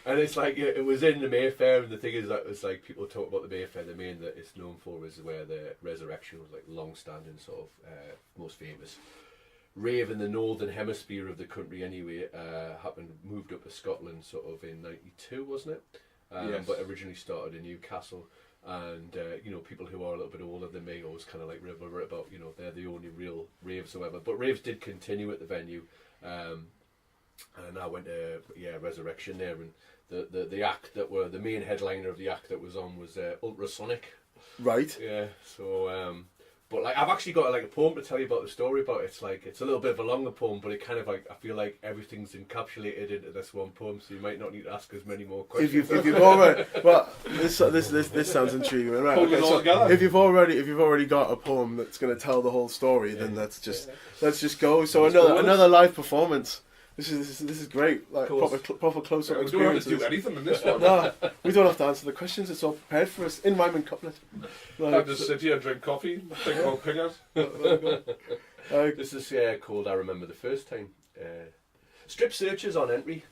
And it's like it was in the Mayfair, and the thing is that it's like people talk about the Mayfair. The main that it's known for is where the Resurrection was like long-standing, sort of most famous rave in the northern hemisphere of the country. Anyway, moved up to Scotland sort of in '92, wasn't it? Yes. But originally started in Newcastle, and people who are a little bit older than me always kind of like ribble about they're the only real raves, however. But raves did continue at the venue, and I went to Resurrection there, and the act that were the main headliner of the act that was on was Ultrasonic. Right. Yeah. So. But like I've actually got like a poem to tell you about the story about it. It's like it's a little bit of a longer poem, but it kind of like I feel like everything's encapsulated into this one poem, so you might not need to ask as many more questions. If you've already, well, this sounds intriguing, right? Okay, so if you've already got a poem that's going to tell the whole story, then let's just go. So another live performance. This is great, like proper close-up experiences. We don't have to do anything in this one. No, we don't have to answer the questions. It's all prepared for us in rhyme and couplet. I just sit here and drink coffee, think about pingers. This is called I Remember the First Time. Strip searches on entry.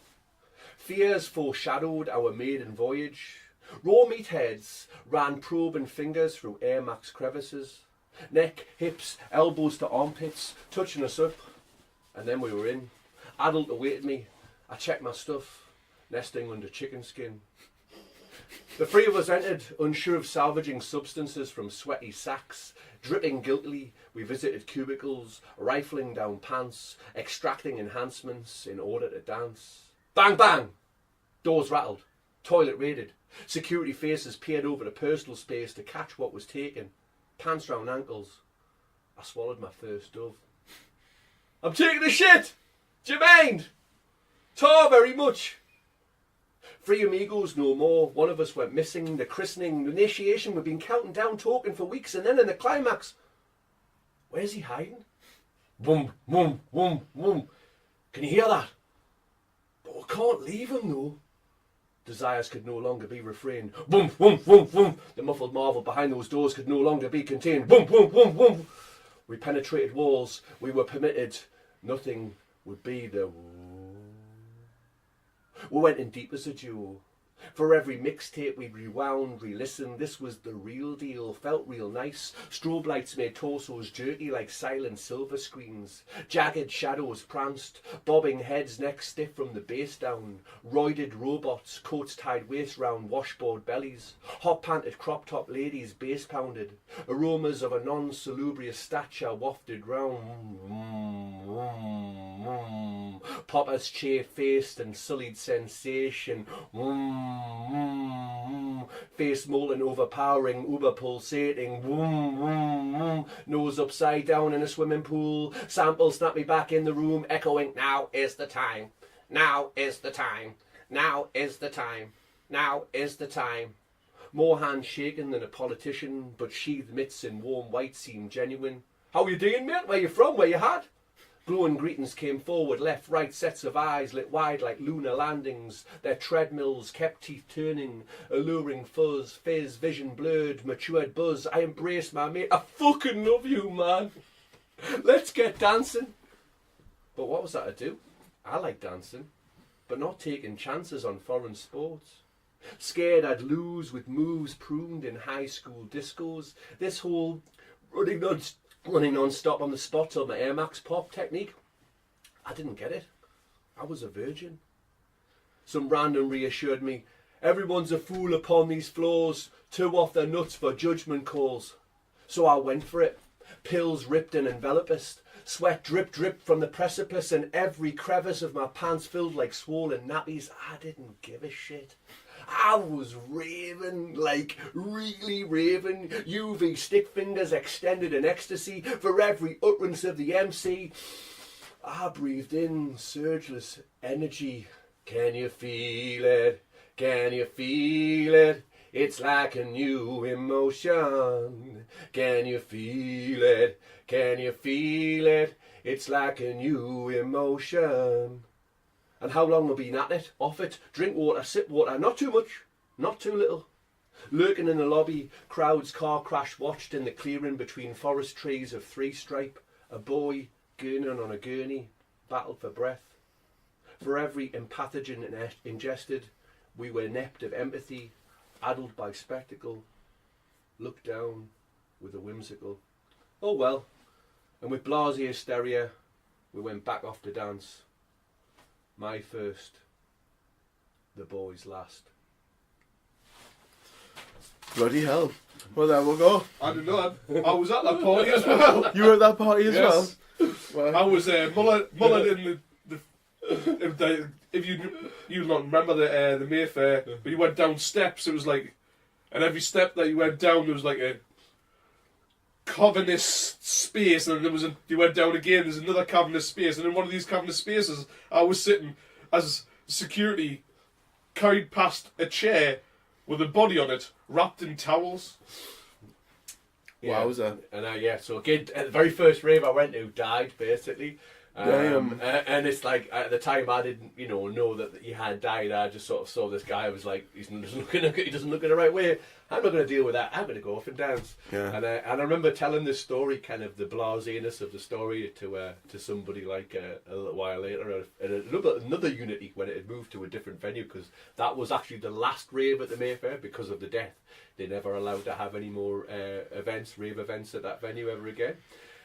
Fears foreshadowed our maiden voyage. Raw meat heads ran probing fingers through Air Max crevices. Neck, hips, elbows to armpits, touching us up. And then we were in. Adult awaited me. I checked my stuff, nesting under chicken skin. The three of us entered, unsure of salvaging substances from sweaty sacks. Dripping guiltily, we visited cubicles, rifling down pants, extracting enhancements in order to dance. Bang, bang! Doors rattled. Toilet raided. Security faces peered over the personal space to catch what was taken. Pants round ankles. I swallowed my first dove. I'm taking a shit! Do you mind? Tar very much. Three amigos, no more. One of us went missing. The christening, the initiation, we've been counting down, talking for weeks, and then in the climax, where's he hiding? Boom, boom, boom, boom. Can you hear that? But we can't leave him, though. Desires could no longer be refrained. Boom, boom, boom, boom. The muffled marvel behind those doors could no longer be contained. Boom, boom, boom, boom. We penetrated walls. We were permitted. Nothing would be the. We went in deep as a duo. For every mixtape we rewound, re-listened, this was the real deal, felt real nice. Strobe lights made torsos jerky like silent silver screens. Jagged shadows pranced, bobbing heads neck stiff from the base down. Roided robots, coats tied waist round washboard bellies. Hot panted crop top ladies bass pounded. Aromas of a non-salubrious stature wafted round. Poppers chafe-faced and sullied sensation. Face molten, overpowering, uber pulsating. Nose upside down in a swimming pool. Sample snap me back in the room, echoing. Now is the time. Now is the time. Now is the time. Now is the time. More hands shaken than a politician, but sheathed mitts in warm white seemed genuine. How you doing, mate? Where you from? Where you had? Glowing greetings came forward, left, right, sets of eyes lit wide like lunar landings. Their treadmills kept teeth turning, alluring fuzz, fizz, vision blurred, matured buzz. I embraced my mate. I fucking love you, man. Let's get dancing. But what was that to do? I like dancing, but not taking chances on foreign sports. Scared I'd lose with moves pruned in high school discos. This whole running non-stop on the spot till my Air Max pop technique, I didn't get it. I was a virgin. Some random reassured me, everyone's a fool upon these floors, two off their nuts for judgment calls. So I went for it. Pills ripped and envelopist, sweat drip drip from the precipice, and every crevice of my pants filled like swollen nappies. I didn't give a shit. I was raving, like really raving. UV stick fingers extended in ecstasy for every utterance of the MC. I breathed in surgeless energy. Can you feel it? Can you feel it? It's like a new emotion. Can you feel it? Can you feel it? It's like a new emotion. And how long have we been at it? Off it? Drink water, sip water. Not too much, not too little. Lurking in the lobby, crowds car crash watched in the clearing between forest trees of three stripe. A boy gurning on a gurney, battled for breath. For every empathogen ingested, we were inept of empathy, addled by spectacle, looked down with a whimsical, oh well. And with blasé hysteria, we went back off to dance. My first, the boys' last. Bloody hell. Well, there we'll go. I don't know. I was at that party as well. You were at that party as Yes. well? I was mullet in the if you not remember the Mayfair, but you went down steps. It was like, and every step that you went down, there was like a cavernous space, and there was you went down again. There's another cavernous space, and in one of these cavernous spaces, I was sitting as security carried past a chair with a body on it, wrapped in towels. Yeah. Wowza. And so again, at the very first rave I went to, died basically. Damn. And it's like, at the time I didn't, know that he had died. I just sort of saw this guy. I was like, he doesn't look in the right way. I'm not going to deal with that. I'm going to go off and dance. Yeah. And I remember telling this story, kind of the blaséness of the story, to somebody like a little while later, and another Unity when it had moved to a different venue, because that was actually the last rave at the Mayfair because of the death. They never allowed to have any more rave events at that venue ever again.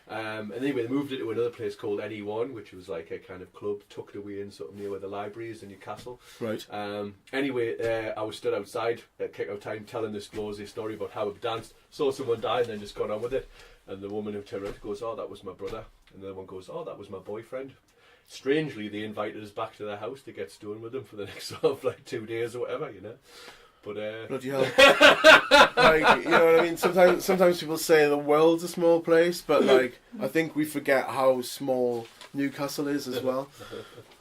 And anyway, they moved it to another place called NE1, which was like a kind of club tucked away in sort of near where the library is in Newcastle. Right. Anyway, I was stood outside at kick-out time telling this blasé story about how I danced, saw someone die and then just got on with it. And the woman who turned around goes, oh, that was my brother. And the other one goes, oh, that was my boyfriend. Strangely, they invited us back to their house to get stoned with them for the next sort of like 2 days or whatever, But bloody hell. Like, you know what I mean? Sometimes people say the world's a small place, but like I think we forget how small Newcastle is as well.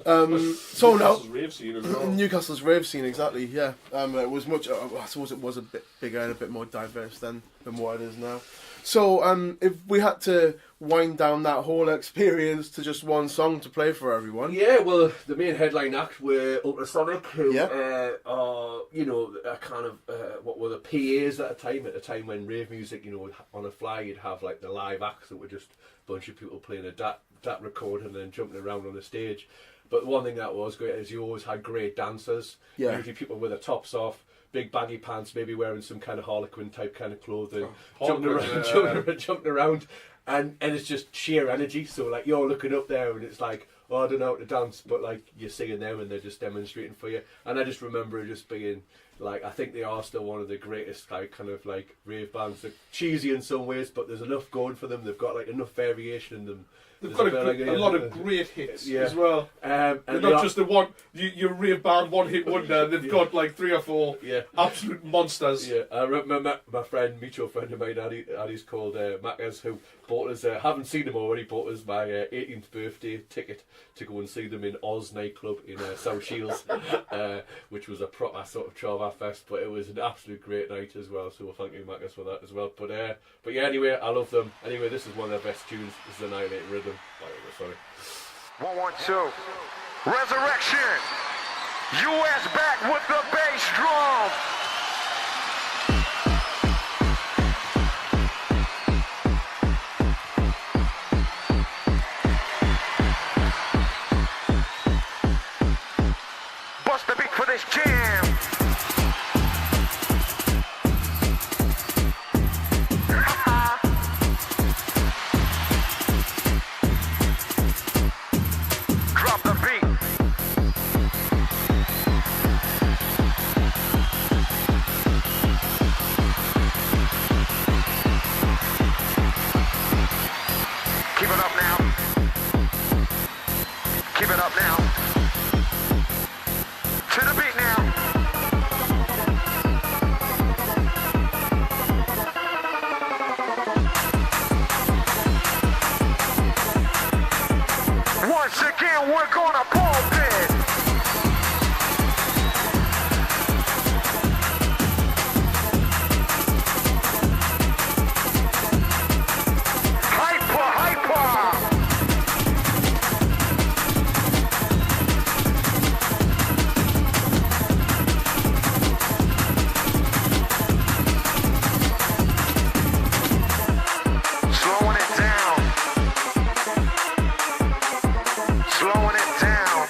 So now Newcastle's rave scene as well. Newcastle's rave scene, exactly. Yeah. It was much. I suppose it was a bit bigger and a bit more diverse than what it is now. So, if we had to wind down that whole experience to just one song to play for everyone. yeah, well, the main headline act were Ultrasonic, who Yeah. are kind of what were the PAs at the time when rave music, on a fly you'd have like the live acts that were just a bunch of people playing a DAT record and then jumping around on the stage. But one thing that was great is you always had great dancers. Yeah. Usually people with their tops off, big baggy pants, maybe wearing some kind of Harlequin type kind of clothing, jumping around, and it's just sheer energy. So like you're looking up there and it's like, oh, I don't know how to dance, but like you're seeing them and they're just demonstrating for you. And I just remember it just being like, I think they are still one of the greatest like kind of like rave bands. They're cheesy in some ways, but there's enough going for them. They've got like enough variation in them. They've got a lot of great hits as well. And they're not just the one, your rave band one hit wonder. They've got like 3 or 4 absolute monsters. Yeah, I remember my friend, mutual friend of mine, Addie's called Maccas, who bought us, haven't seen him already, bought us my 18th birthday ticket to go and see them in Oz nightclub in South Shields, which was a proper sort of 12-hour fest, but it was an absolute great night as well. So thank you, Marcus, for that as well. But yeah, anyway, I love them. Anyway, this is one of their best tunes. This is Annihilate Rhythm. Sorry. 1, 1, 2. Resurrection. US back with the bass drum. Bust the beat for this jam. Drop the beat. Keep it up now. Keep it up now. To the beat now. Once again, we're gonna pump it. Hyper, hyper. Slowing it down. Slowing it down.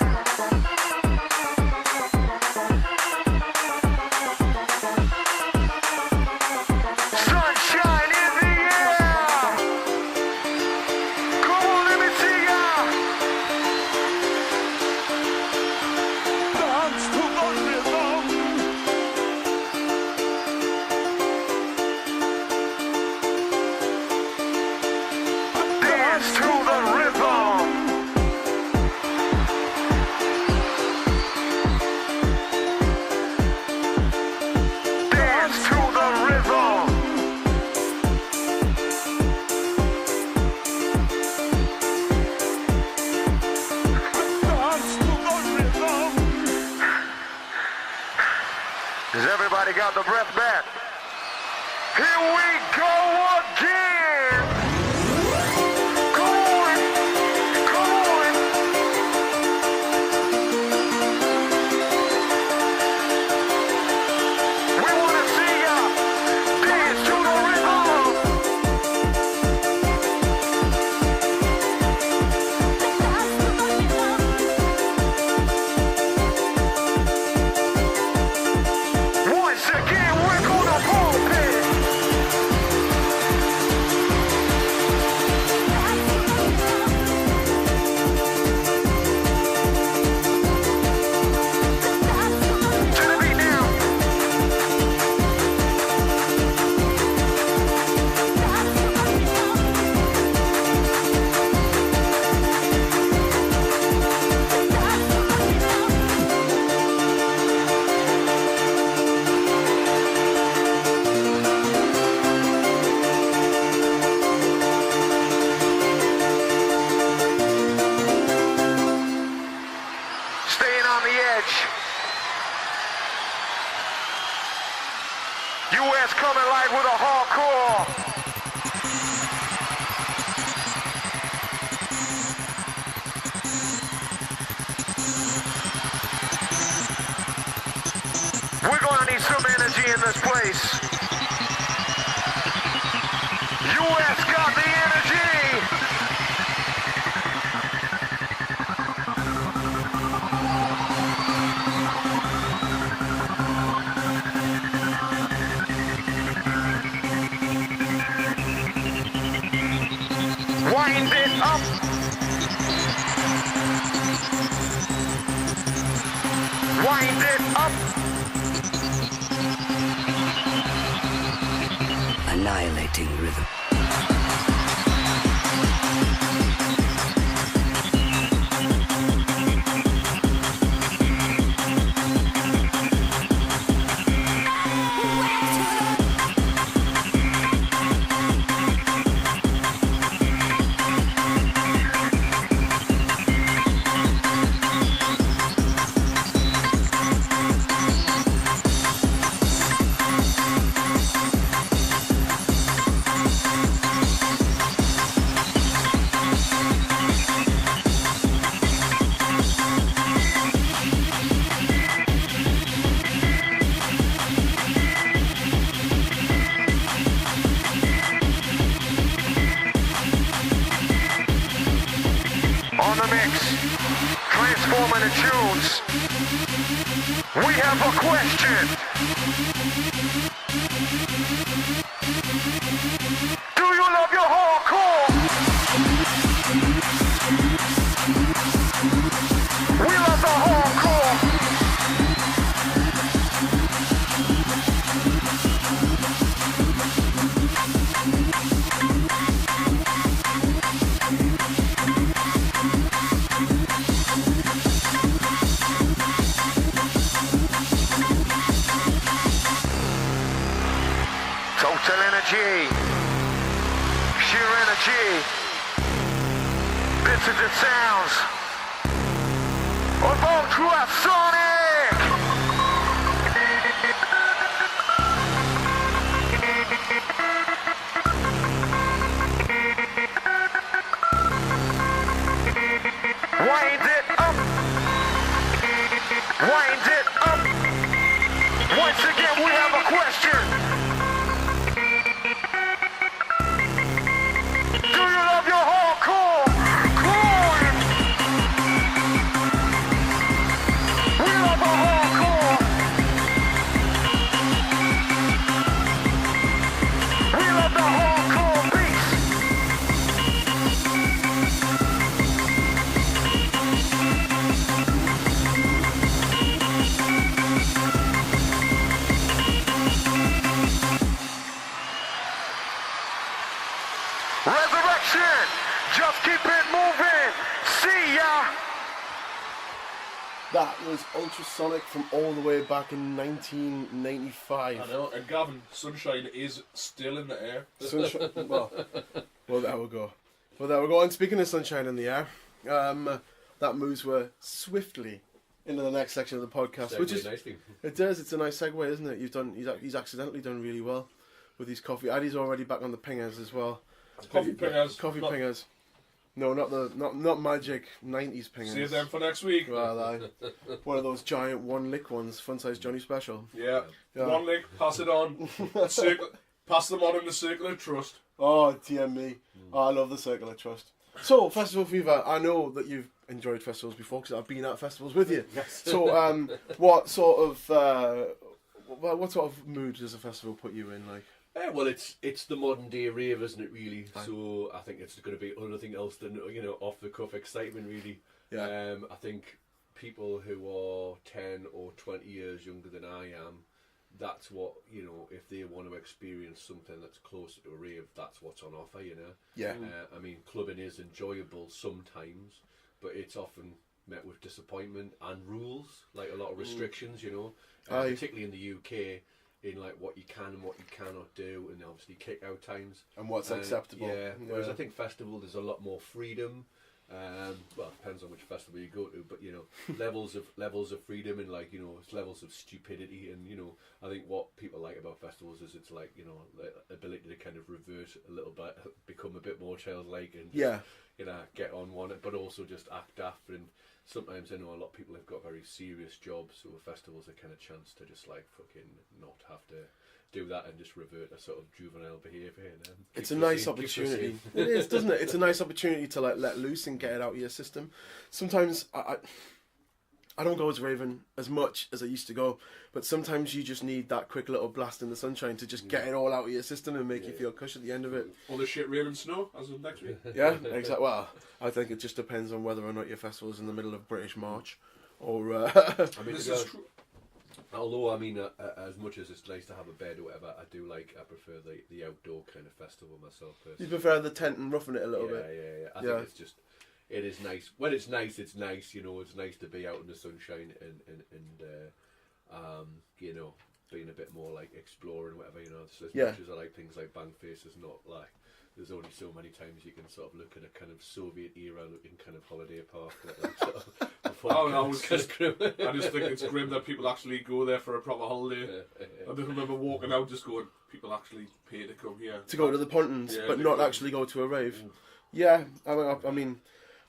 Sunshine in the air. Come on, let me see ya. Dance to the rhythm. Dance to the rhythm. Dance to the rhythm. Dance to the rhythm. Has everybody got the breath back? Here we go again. Come on. Come on. We want to see ya dance to the rhythm. Once again, we're gonna pump it. To the beat now. Staying on the edge. US coming live with a hardcore. We're gonna need some energy in this place. US got the energy. Wind it up. Wind it up. Annihilating rhythm. We have a question. Do you love your hardcore? We love the hardcore. Total energy, sheer energy, bits of the sounds of ultrasonic. Wind it up, wind it up. Once again, we have a question. Do you love your hardcore? Corn! We love our hardcore! We love the hardcore beats! Resurrection! Just keep it moving! See ya! That was Ultrasonic from all the way back in 1995. I know, and Gavin, sunshine is still in the air. Sunshine, well, there we go. Well, there we go. And speaking of sunshine in the air, that moves we're swiftly into the next section of the podcast, which is nicely. It does. It's a nice segue, isn't it? He's accidentally done really well with his coffee. Addie's already back on the pingers as well. Coffee pingers. Pingers. No, not magic 90s pingers. Save them for next week. Well, one of those giant one-lick ones, Fun Size Johnny Special. Yeah. Yeah. One lick, pass it on. Pass them on in the circle of trust. Oh, dear me. Oh, I love the Circle of Trust. So, Festival Fever, I know that you've enjoyed festivals before because I've been at festivals with you. Yes. So, what sort of mood does a festival put you in, like? Well, it's the modern day rave, isn't it? Really. So I think it's going to be nothing else than off the cuff excitement, really. Yeah. I think people who are 10 or 20 years younger than I am, that's what if they want to experience something that's closer to a rave, that's what's on offer. Yeah. I mean, clubbing is enjoyable sometimes, but it's often met with disappointment and rules, like a lot of restrictions. Particularly in the UK. In like what you can and what you cannot do, and obviously kick-out times And what's acceptable. Yeah. Whereas I think festival, there's a lot more freedom. Well, it depends on which festival you go to, but levels of freedom and it's levels of stupidity, and I think what people like about festivals is it's like the ability to kind of revert a little bit, become a bit more childlike, and just, get on one, but also just act daft. And sometimes I know a lot of people have got very serious jobs, so a festival's a kind of chance to just like fucking not have to do that and just revert a sort of juvenile behaviour. It's a nice opportunity. It is, doesn't it? It's a nice opportunity to like let loose and get it out of your system. Sometimes I don't go as raving as much as I used to go, but sometimes you just need that quick little blast in the sunshine to just get it all out of your system and make you feel cush at the end of it. All the shit, rain and snow as of next week. Yeah, exactly. Well, I think it just depends on whether or not your festival is in the middle of British March or. I mean, This is true. Although I mean, as much as it's nice to have a bed or whatever, I prefer the outdoor kind of festival myself. Personally. You prefer the tent and roughing it a little bit. Yeah. I think it's just. It is nice. When it's nice, it's nice. It's nice to be out in the sunshine and being a bit more like exploring, whatever. As much as I like things like Bangface, is not like there's only so many times you can sort of look at a kind of Soviet era looking kind of holiday park. I just think it's grim that people actually go there for a proper holiday. I just remember walking out just going, people actually pay to come here. To go to the Pontons, but not actually go to a rave. Yeah, I mean,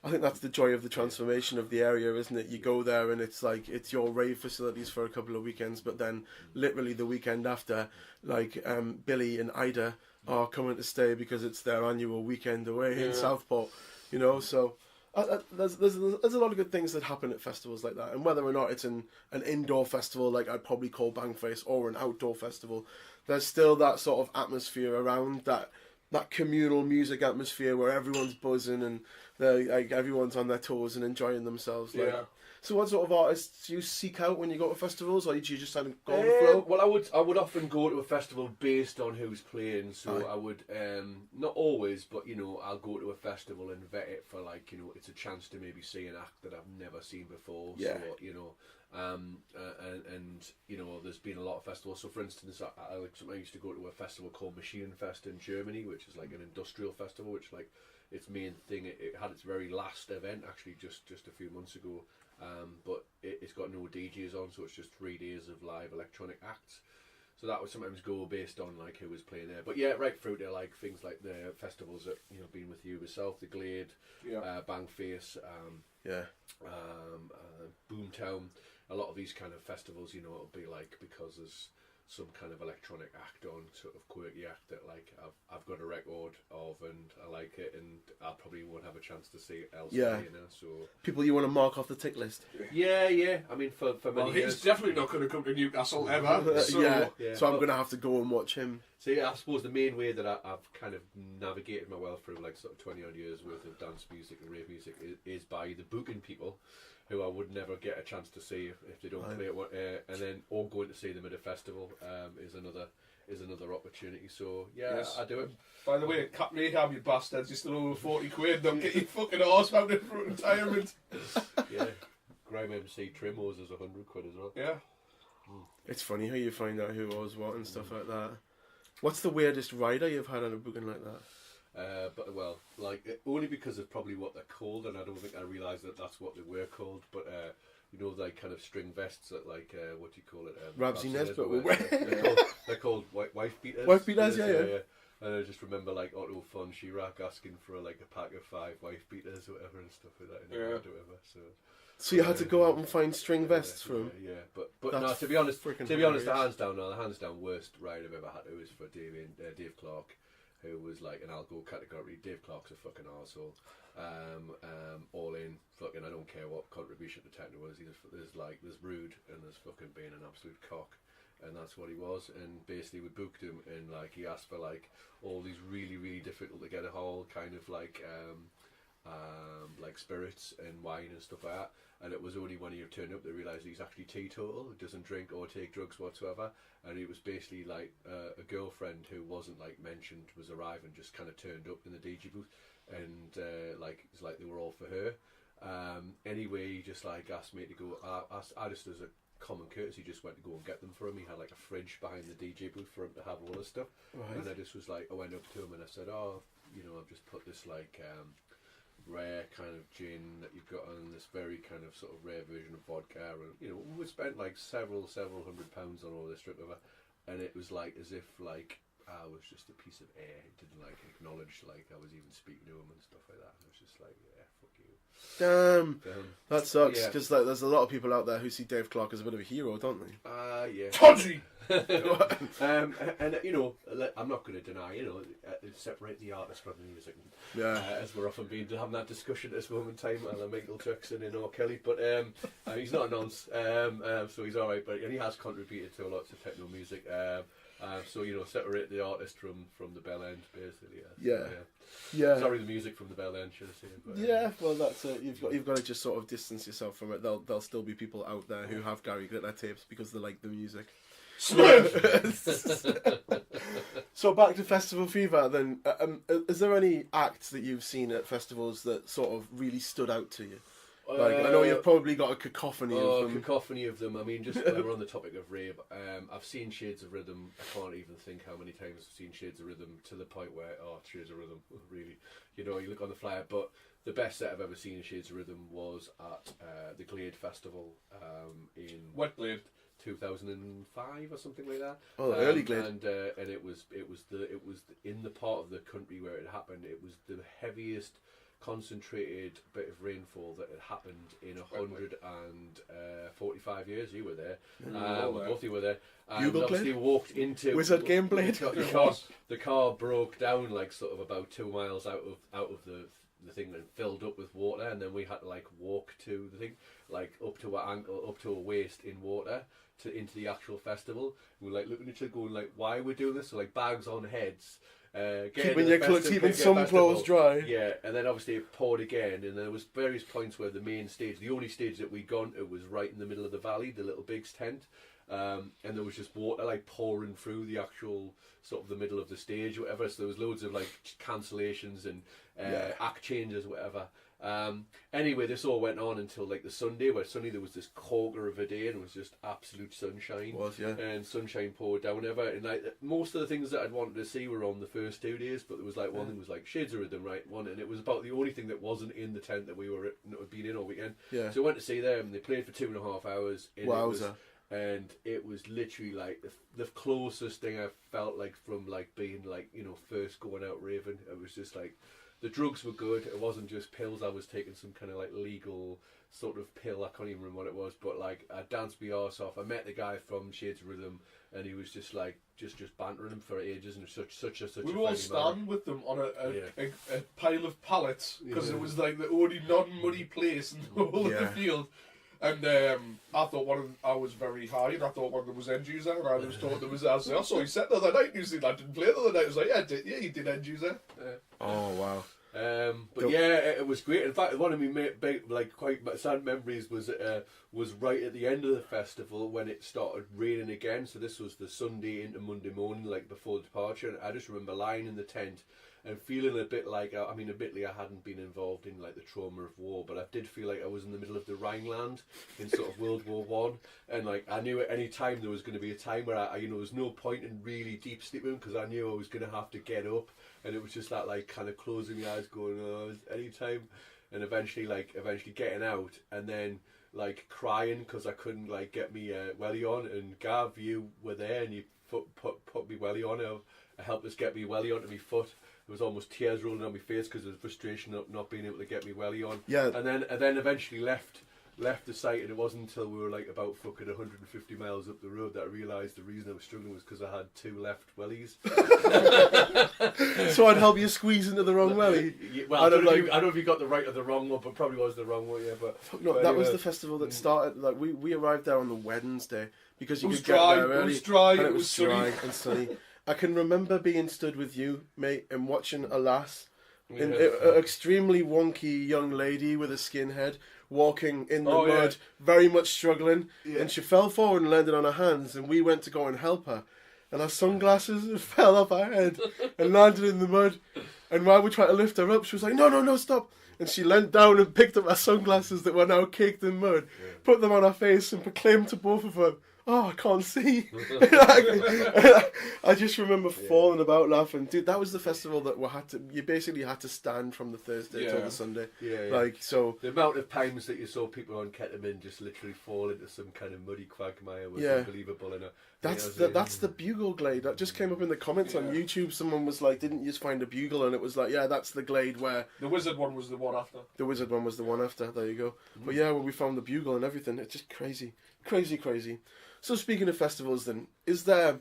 I think that's the joy of the transformation of the area, isn't it? You go there and it's like, it's your rave facilities for a couple of weekends, but then literally the weekend after, like Billy and Ida are coming to stay because it's their annual weekend away in Southport, so There's a lot of good things that happen at festivals like that, and whether or not it's an indoor festival like I'd probably call Bangface or an outdoor festival, there's still that sort of atmosphere around that communal music atmosphere where everyone's buzzing and everyone's on their toes and enjoying themselves. Like. Yeah. So what sort of artists do you seek out when you go to festivals, or do you just kind of go on the flow? Well, I would often go to a festival based on who's playing. So I would, not always, but I'll go to a festival and vet it for it's a chance to maybe see an act that I've never seen before. Yeah. So there's been a lot of festivals. So for instance, I used to go to a festival called Maschinenfest in Germany, which is like an industrial festival, which its main thing, it had its very last event actually just a few months ago. But it's got no DJs on, so it's just 3 days of live electronic acts. So that would sometimes go based on who was playing there. But yeah, right through to things like the festivals that been with you yourself, the Glade, Bangface, Boomtown. A lot of these kind of festivals, it'll be because there's some kind of electronic act on, sort of quirky act that I've got a record of and I like it, and I probably won't have a chance to see it elsewhere. So people you want to mark off the tick list. Yeah. I mean, for many years, he's definitely not going to come to Newcastle ever. So. So I'm going to have to go and watch him. See, I suppose the main way that I've kind of navigated my way through sort of 20 odd years worth of dance music and rave music is by the booking people, who I would never get a chance to see if they don't play it, and then or going to see them at a festival is another opportunity. So yes. I do it. By the way, Cap Mayhem, you bastards, you're still over 40 quid. Don't get your fucking horse mounted for retirement. Yeah, Grime MC Trimos is 100 quid as well. Yeah. It's funny how you find out who owes what and stuff like that. What's the weirdest rider you've had on a booking like that? Only because of probably what they're called, and I don't think I realised that that's what they were called. But kind of string vests that what do you call it? Ramsey Nesbitt. They're called wife beaters. Wife beaters, yeah. And I just remember Otto von Chirac asking for a pack of 5 wife beaters or whatever and stuff like that. Whatever. So you had to go out and find string vests for him. Yeah, but no. To be honest, the hands down worst ride I've ever had was for Dave Clark, who was an algo category. Dave Clark's a fucking arsehole. All in, fucking, I don't care what contribution to techno was. There's rude and there's fucking being an absolute cock, and that's what he was. And basically, we booked him, and he asked for all these really, really difficult to get a hold kind of spirits and wine and stuff like that. And it was only when he turned up they realised he's actually teetotal, doesn't drink or take drugs whatsoever. And it was basically a girlfriend who wasn't mentioned was arriving, just kind of turned up in the DJ booth, and it's they were all for her. Anyway, he just asked me to go. I just, as a common courtesy, just went to go and get them for him. He had a fridge behind the DJ booth for him to have all this stuff. Right. And I just was I went up to him and I said, I've just put this rare kind of gin that you've got on this very kind of sort of rare version of vodka, and we spent several £100s on all this trip over, and it was as if I was just a piece of air. It didn't acknowledge I was even speaking to him and stuff like that. I was just yeah, fuck you. Damn. That sucks, because there's a lot of people out there who see Dave Clark as a bit of a hero, don't they? Yeah. Todgy! And I'm not going to deny, separate the artist from the music. Yeah. As we're often having that discussion at this moment in time, and Michael Jackson and R. Kelly, but he's not a nonce, so he's all right. But he has contributed to lots of techno music. So separate the artist from the bell end, basically. Yeah. Sorry, the music from the bell end, should I say? But, yeah, well, that's it. You've got to just sort of distance yourself from it. There'll still be people out there who have Gary Glitter tapes because they like the music. So back to Festival Fever then. Is there any acts that you've seen at festivals that sort of really stood out to you? I know you've probably got a cacophony of them. Cacophony of them. I mean, just we're on the topic of rave. I've seen Shades of Rhythm. I can't even think how many times I've seen Shades of Rhythm, to the point where, Shades of Rhythm, really, you look on the flyer. But the best set I've ever seen in Shades of Rhythm was at the Glade Festival in What Glade? 2005 or something like that. Oh, early Glade. And it was in the part of the country where it happened. It was the heaviest concentrated bit of rainfall that had happened in 145 years. You were there. Both of you were there. And obviously walked into Wizard Gameblade. The car broke down sort of about 2 miles out of the thing that filled up with water, and then we had to like walk to the thing, like up to our ankle, up to our waist in water into the actual festival. And we're like looking at each other going like, why we're doing this? So like bags on heads. Keeping some clothes dry. Yeah, and then obviously it poured again, and there was various points where the main stage, the only stage that we'd gone to, was right in the middle of the valley, the Little Big's tent, and there was just water like pouring through the actual sort of the middle of the stage, or whatever. So there was loads of like cancellations and act changes, whatever. Anyway, this all went on until like the Sunday, where Sunday there was this corker of a day and it was just absolute sunshine. And sunshine poured down ever. And like most of the things that I'd wanted to see were on the first 2 days, but there was like one thing was like Shades of Rhythm, right? One, and it was about the only thing that wasn't in the tent that we were been in all weekend. So I went to see them. They played for 2.5 hours. And it was literally like the closest thing I felt like from like being like, you know, first going out raving. It was just like, the drugs were good. It wasn't just pills. I was taking some kind of like legal sort of pill. I can't even remember what it was, but like I danced my arse off. I met the guy from Shades of Rhythm, and he was just like just bantering him for ages, and such a we were all standing with them on a pile of pallets because it was like the only non-muddy place in the whole of the field. And I thought I was very high, and I thought one of them was end user, and I was told there was. I saw you set the other night. You said I didn't play the other night. I was like, yeah, you did end user. Oh wow. But yeah, it was great. In fact, one of my big, like quite sad memories was right at the end of the festival when it started raining again. So this was the Sunday into Monday morning, like before departure. And I just remember lying in the tent and feeling a bit like, I mean, admittedly I hadn't been involved in like the trauma of war, but I did feel like I was in the middle of the Rhineland in sort of World War One, and like I knew at any time there was going to be a time where I there was no point in really deep sleeping because I knew I was going to have to get up, and it was just that like kind of closing my eyes, going, oh, any time, and eventually getting out, and then like crying because I couldn't like get me welly on, and Gav, you were there and you put me welly on. I helped us get me welly onto my foot. There was almost tears rolling on my face because of the frustration of not being able to get me welly on. Yeah. And then eventually left the site, and it wasn't until we were like about fucking 150 miles up the road that I realised the reason I was struggling was because I had 2 left wellies. So I'd help you squeeze into the wrong welly. Well, I don't know if you got the right or the wrong one, but probably was the wrong one. Yeah, but that anyway. Was the festival that started. Like we arrived there on the Wednesday because you could dry, get there early. It was dry. And it was dry and sunny. I can remember being stood with you, mate, and watching a lass, an extremely wonky young lady with a skinhead, walking in the mud, very much struggling, and she fell forward and landed on her hands, and we went to go and help her, and her sunglasses fell off her head and landed in the mud, and while we tried to lift her up, she was like, no, stop, and she leant down and picked up her sunglasses that were now caked in mud, put them on her face, and proclaimed to both of them, oh, I can't see. I just remember falling about laughing. Dude, that was the festival that you basically had to stand from the Thursday till the Sunday. Like, so the amount of times that you saw people on ketamine just literally fall into some kind of muddy quagmire was unbelievable. And that's the bugle glade. That just came up in the comments on YouTube. Someone was like, didn't you just find a bugle? And it was like, yeah, that's the glade where... The wizard one was the one after. The wizard one was the one after. There you go. But yeah, when we found the bugle and everything, it's just crazy. Crazy. So speaking of festivals then, is there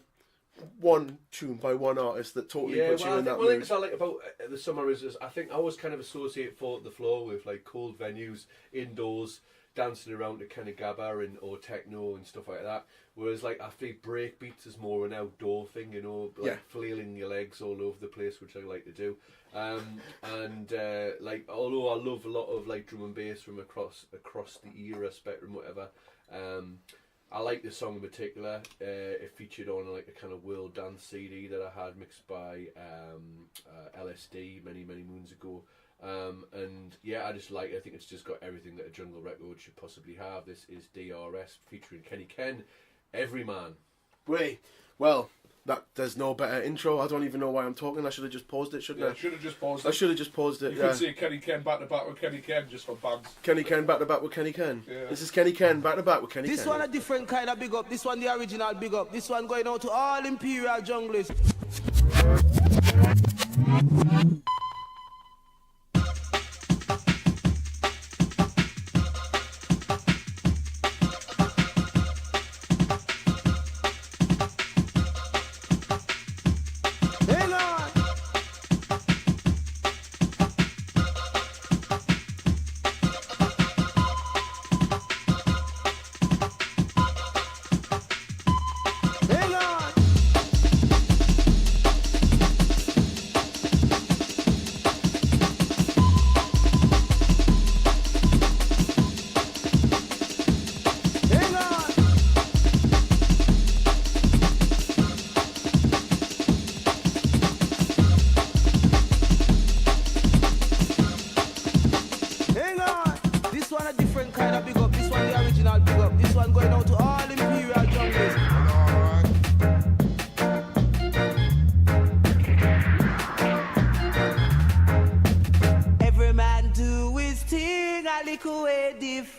one tune by one artist that totally puts you in that mood? One thing I like about the summer is I think I always kind of associate Fall at the Floor with like cold venues, indoors, dancing around to kind of gabba or techno and stuff like that. Whereas like I think breakbeats is more an outdoor thing, you know, like flailing your legs all over the place, which I like to do. Like although I love a lot of like drum and bass from across the era spectrum, whatever. I like this song in particular. It featured on like a kind of world dance CD that I had mixed by LSD many moons ago. And yeah, I just like it. I think it's just got everything that a jungle record should possibly have. This is DRS featuring Kenny Ken, Everyman. Wait, well, there's no better intro. I don't even know why I'm talking. I should have just paused it, shouldn't I? Should have just paused it. I should have just paused it. You could see Kenny Ken back to back with Kenny Ken just for bands. Kenny Ken back to back with Kenny Ken. Yeah. This is Kenny Ken back to back with Kenny Ken. This one a different kind of big up. This one the original big up. This one going out to all Imperial junglers.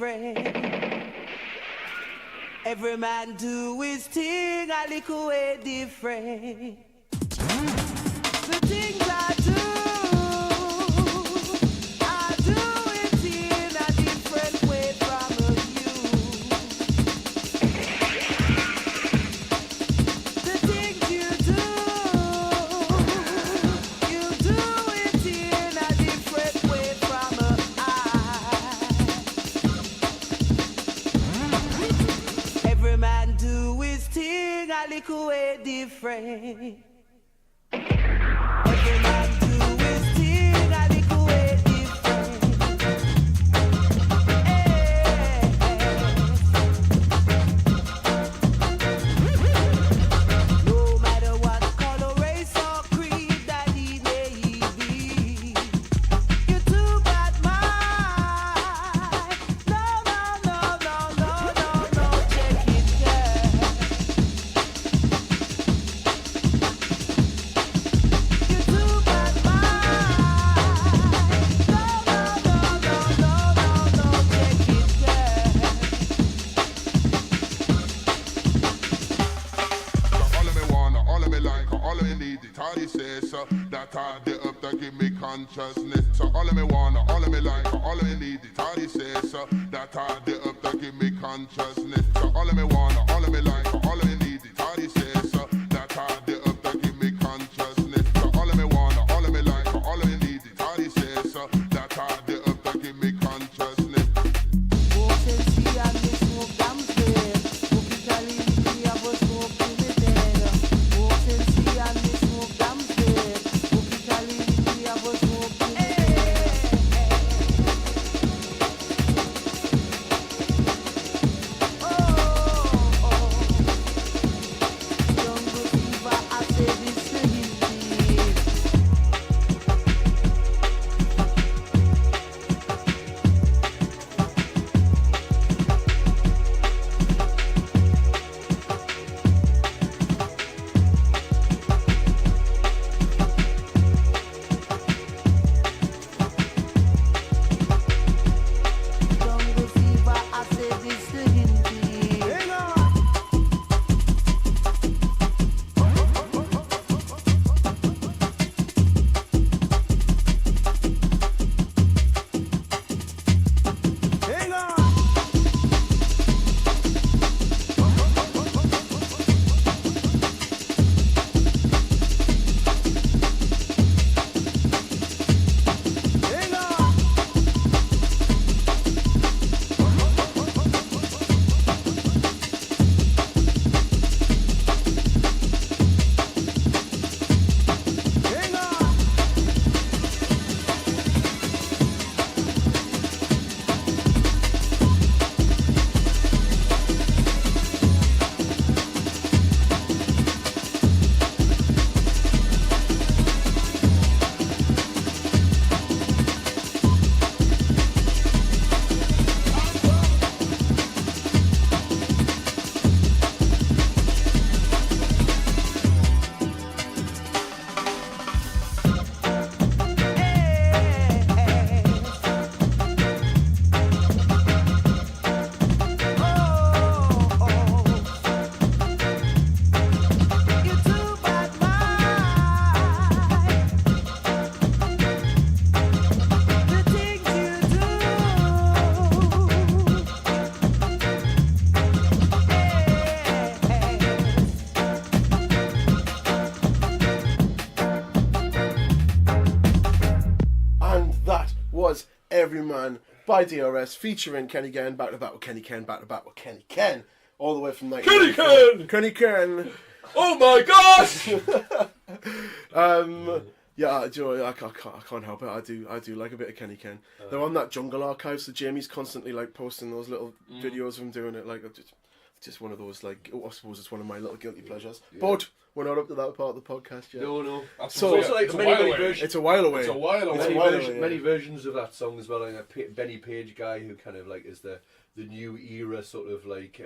different. Every man do his thing a little way different. The things I do it in a different way from you. The things you do it in a different way from I. Every man do his thing a little way different. Every man do his thing a little way different. No matter what color, race or creed that he may be, you're too bad mind. No, check it, girl. You're too bad mind. No, check it, girl. All of me wanna, all of me like, all of me need it. All he says, so that I the up that give me consciousness. So all of me wanna, all of me like, all of me need it. All he says, so that I the up that give me consciousness. So all of me wanna, all of me like, all of me need it. All he says, so that I the up that give me consciousness. So all of me wanna, all of me like, all of me need it. All he says, so that I the up that give me consciousness. Walk and see and me smoke damn straight. Smoke it a little, me have a smoke till me dead. Walk and see and me smoke damn straight. Smoke it a little, me have a smoke till me dead. Jungle fever, I say this to him, please. Jungle fever, I say this to him, please. You're too bad mind. The things you And that was Every Man by DRS featuring Kenny Ken, back to back with Kenny Ken, back to back with Kenny Ken, all the way from Kenny Ken! Kenny Ken! Oh my gosh! Yeah, Joe, I can't help it. I do like a bit of Kenny Ken. They're on that Jungle Archive, so Jamie's constantly like posting those little videos of him doing it. Like just one of those, like, I suppose it's one of my little guilty pleasures. But We're not up to that part of the podcast yet. No. So it's also like many versions. It's a while away. Many versions of that song as well. Like a Benny Page guy who kind of like is the new era sort of like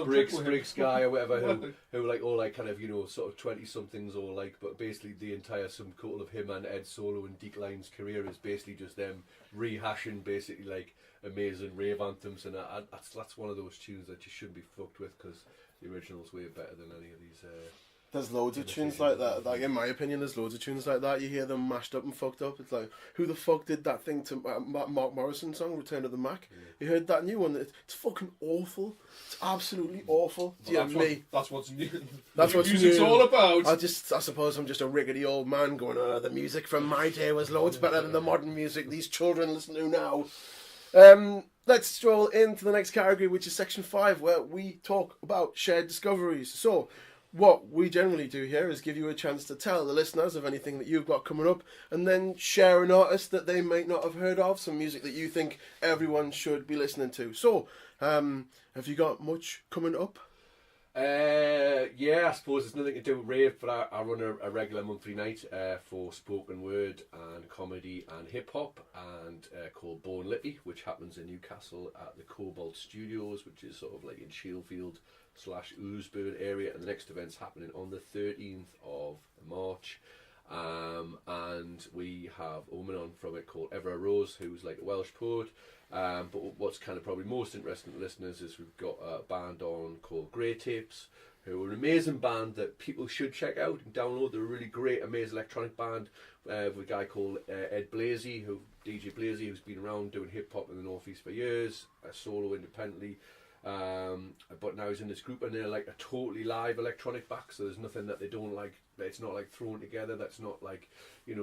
Briggs guy or whatever who like all like kind of sort of 20 somethings or like, but basically the entire sum total of him and Ed Solo and Deke Line's career is basically just them rehashing basically like amazing rave anthems, and that's one of those tunes that you shouldn't be fucked with because the original's way better than any of these. There's loads of tunes like that. Like in my opinion, there's loads of tunes like that. You hear them mashed up and fucked up. It's like, who the fuck did that thing to Mark Morrison song, Return of the Mac? Yeah. You heard that new one? It's fucking awful. It's absolutely awful. Well, that's what's new. That's what music's all about. I suppose I'm just a rickety old man going, the music from my day was loads better than the modern music these children listen to now. Let's stroll into the next category, which is section 5, where we talk about shared discoveries. So, what we generally do here is give you a chance to tell the listeners of anything that you've got coming up, and then share an artist that they might not have heard of, some music that you think everyone should be listening to. So, have you got much coming up? Yeah, I suppose it's nothing to do with Rave, but I run a regular monthly night for spoken word and comedy and hip hop, and called Born Lippy, which happens in Newcastle at the Cobalt Studios, which is sort of like in Shieldfield / Ousburn area, and the next event's happening on the 13th of March. And we have a woman on from it called Ever Rose, who's like a Welsh poet. But what's kind of probably most interesting to listeners is we've got a band on called Grey Tapes, who are an amazing band that people should check out and download. They're a really great, amazing electronic band with a guy called Ed Blazy, DJ Blazy, who's been around doing hip hop in the Northeast for years, solo independently. But now he's in this group, and they're like a totally live electronic back, so there's nothing that they don't like. It's not like thrown together. That's not like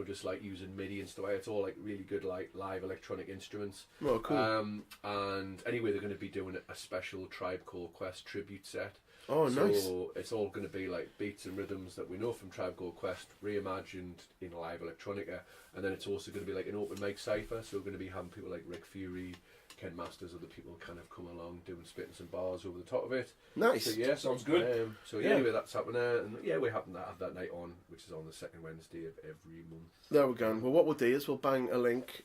just like using MIDI and stuff. It's all like really good like live electronic instruments. Oh, cool. And anyway, they're going to be doing a special Tribe Called Quest tribute set. Oh, nice. So it's all going to be like beats and rhythms that we know from Tribe Called Quest reimagined in live electronica, and then it's also going to be like an open mic cypher. So we're going to be having people like Rick Fury, Ken Masters, other people kind of come along doing spitting some bars over the top of it. Nice. So yeah, sounds good. Anyway, that's happening there, and yeah, we happen to have that night on, which is on the second Wednesday of every month. There we go. Well, what we'll do is we'll bang a link.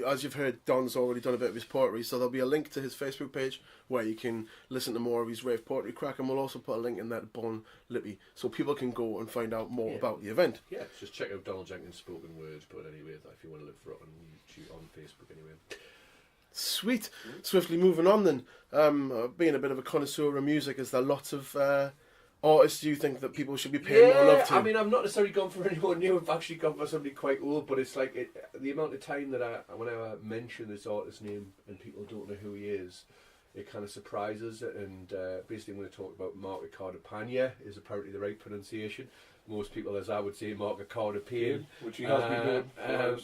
As you've heard, Don's already done a bit of his poetry, so there'll be a link to his Facebook page where you can listen to more of his rave poetry crack, and we'll also put a link in there to Born Lippy, so people can go and find out more about the event. Yeah, just check out Donald Jenkins' spoken words, but anyway, if you want to look for it on YouTube, on Facebook anyway. Sweet. Swiftly moving on then. Being a bit of a connoisseur of music, is there lots of artists you think that people should be paying more love to? I mean, I've not necessarily gone for anyone new. I've actually gone for somebody quite old, but it's like the amount of time that whenever I mention this artist's name and people don't know who he is, it kind of surprises. And basically, I'm going to talk about Mark Ricardo Pania, is apparently the right pronunciation. Most people, as I would say, Mark Ricardo Payne, which he has been doing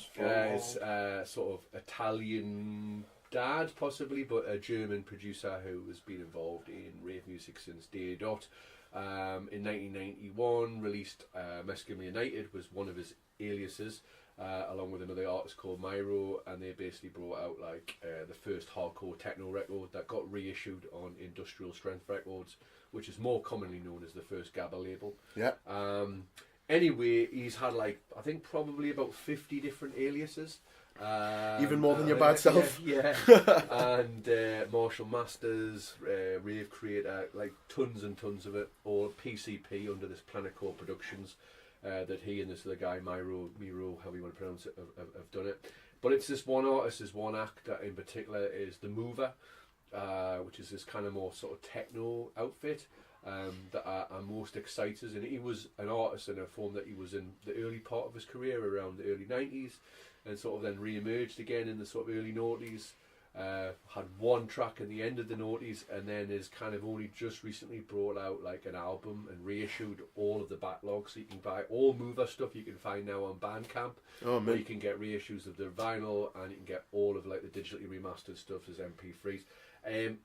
is sort of Italian dad, possibly, but a German producer who has been involved in rave music since day dot. In 1991, released Mescum United was one of his aliases, along with another artist called Myro, and they basically brought out like the first hardcore techno record that got reissued on Industrial Strength Records, which is more commonly known as the first Gabba label. Yeah. Anyway, he's had like, I think probably about 50 different aliases. Even more than your bad self. Yeah. And Marshall Masters, Rave Creator, like tons and tons of it, all PCP under this Planet Core Productions, that he and this other guy, Miro, however you want to pronounce it, have done it. But it's this one artist, this one act that in particular is The Mover, which is this kind of more sort of techno outfit that I'm most excited. And he was an artist in a form that he was in the early part of his career, around the early 90s, and sort of then re-emerged again in the sort of early noughties. Had one track in the end of the noughties, and then is kind of only just recently brought out like an album and reissued all of the backlog, so you can buy all Mover stuff you can find now on Bandcamp. Oh, man. You can get reissues of their vinyl, and you can get all of like the digitally remastered stuff as MP3s.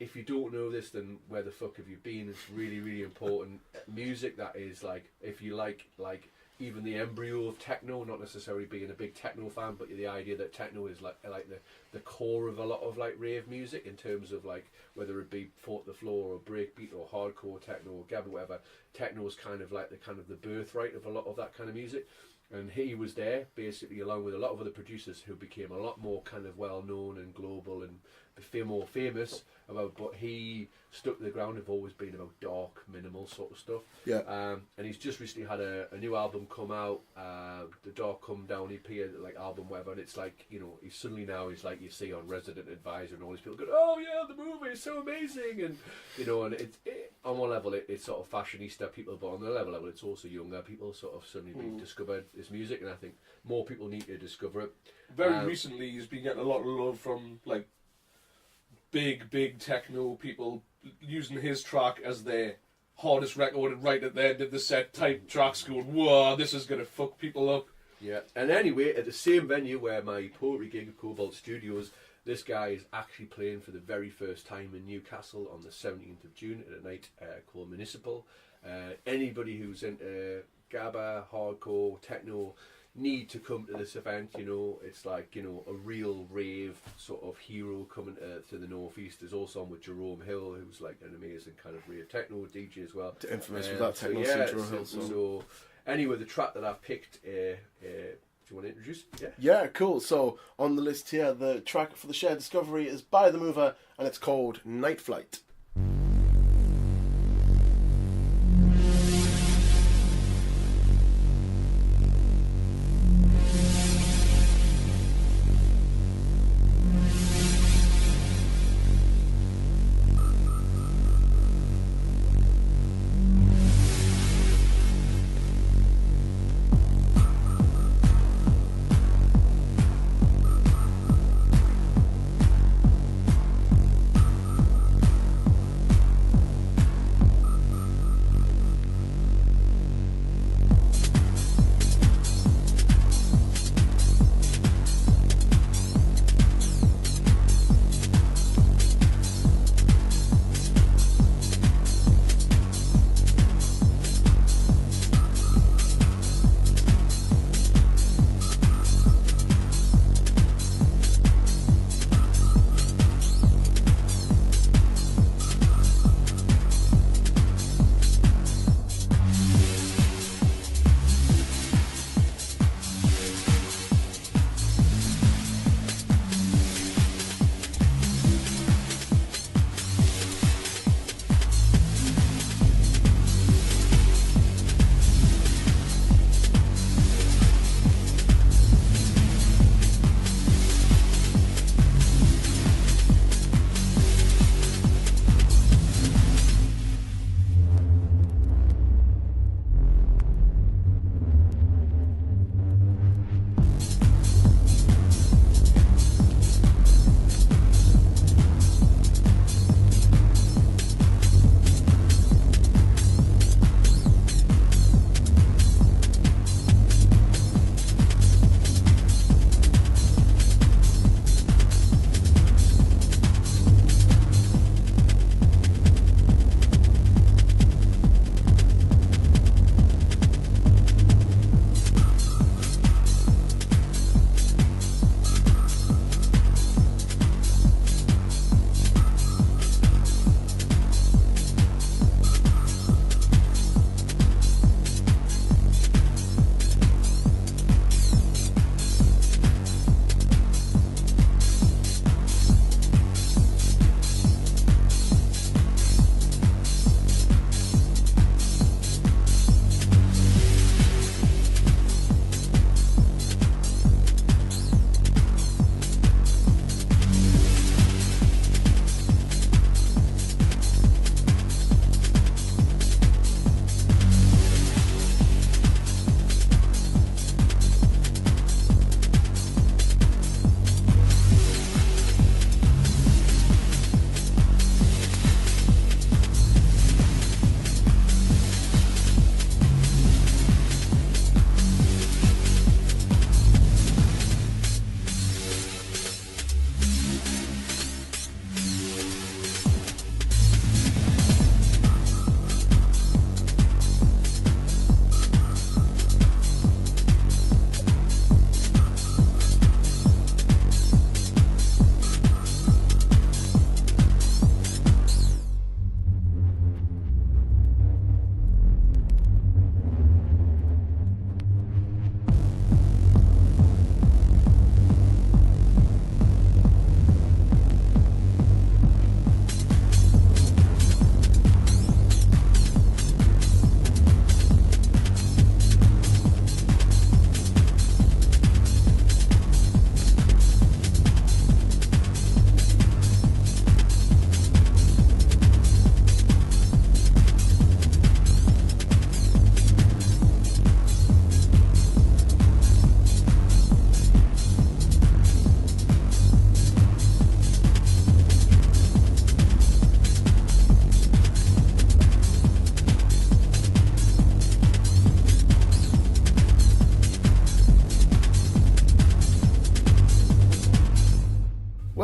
If you don't know this, then where the fuck have you been? It's really, really important music that is like, if you like even the embryo of techno, not necessarily being a big techno fan, but the idea that techno is like the core of a lot of like rave music in terms of like whether it be Fought the Floor or breakbeat or hardcore techno or gab or whatever. Techno is kind of like the birthright of a lot of that kind of music. And he was there basically along with a lot of other producers who became a lot more kind of well known and global and more famous about, but he stuck to the ground. Have always been about dark, minimal sort of stuff. Yeah. And he's just recently had a new album come out, the Dark Come Down EP, like album whatever, and it's like, you know, he's like you see on Resident Advisor and all these people go, oh yeah, the movie is so amazing, and you know, and on one level it's sort of fashionista people, but on the other level it's also younger people sort of suddenly being discovered his music, and I think more people need to discover it. Very recently he's been getting a lot of love from like big techno people using his track as their hardest record, and right at the end of the set type tracks going, whoa, this is gonna fuck people up. Yeah, and anyway, at the same venue where my poetry gig at Cobalt Studios, this guy is actually playing for the very first time in Newcastle on the 17th of June at a night called Municipal. Anybody who's into gabba, hardcore, techno, need to come to this event. You know, it's like, you know, a real rave sort of hero coming to the northeast. There's also on with Jerome Hill, who's like an amazing kind of rave techno DJ as well. Infamous with that techno Jerome Hill. So anyway, the track that I've picked, do you want to introduce? Yeah, cool. So on the list here, the track for the shared discovery is by The Mover, and it's called Night Flight.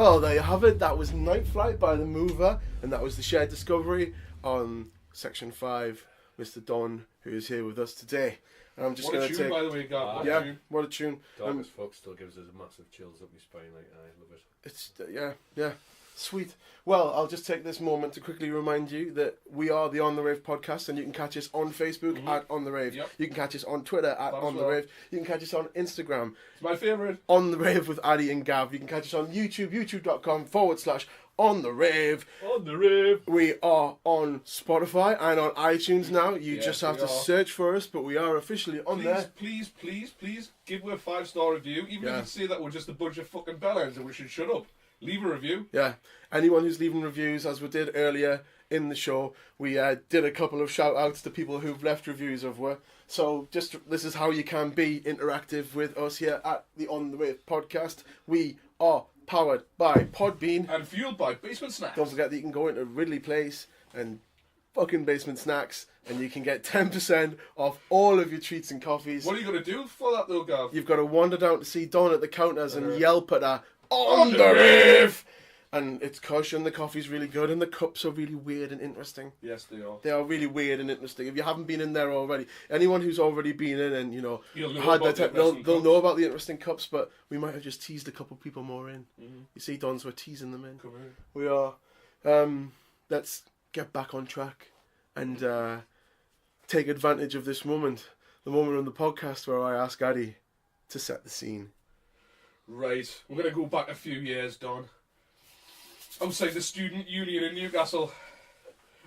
Well, there you have it. That was Night Flight by The Mover, and that was the shared discovery on Section 5. Mr. Don, who is here with us today. And I'm just going to take... by the way, Gav. What a tune. Dark as fuck still gives us a massive chills up my spine. Like, I love it. It's yeah. Sweet. Well, I'll just take this moment to quickly remind you that we are the On The Rave podcast, and you can catch us on Facebook at On The Rave. Yep. You can catch us on Twitter at On The Rave. You can catch us on Instagram. It's my favourite. On The Rave with Addie and Gav. You can catch us on YouTube, youtube.com/On The Rave. On The Rave. We are on Spotify and on iTunes now. You just have to search for us, but we are officially on there. Please give us a 5-star review. Even if you say that we're just a bunch of fucking bellends and we should shut up. Leave a review. Yeah. Anyone who's leaving reviews, as we did earlier in the show, we did a couple of shout-outs to people who've left reviews of us. So this is how you can be interactive with us here at the On The Rave podcast. We are powered by Podbean. And fueled by Basement Snacks. Don't forget that you can go into Ridley Place and fucking Basement Snacks, and you can get 10% off all of your treats and coffees. What are you going to do for that though, Gav? You've got to wander down to see Don at the counters and yelp at her, On The Rave! And it's cush, and the coffee's really good, and the cups are really weird and interesting. Yes, they are. They are really weird and interesting. If you haven't been in there already, anyone who's already been in and, You'll know had about that, they'll know about the interesting cups, but we might have just teased a couple people more in. Mm-hmm. You see, Dons, we're teasing them in. Come in. We are. Let's get back on track and take advantage of this moment. The moment on the podcast where I ask Addie to set the scene. Right. We're going to go back a few years, Don. Outside the student union in Newcastle,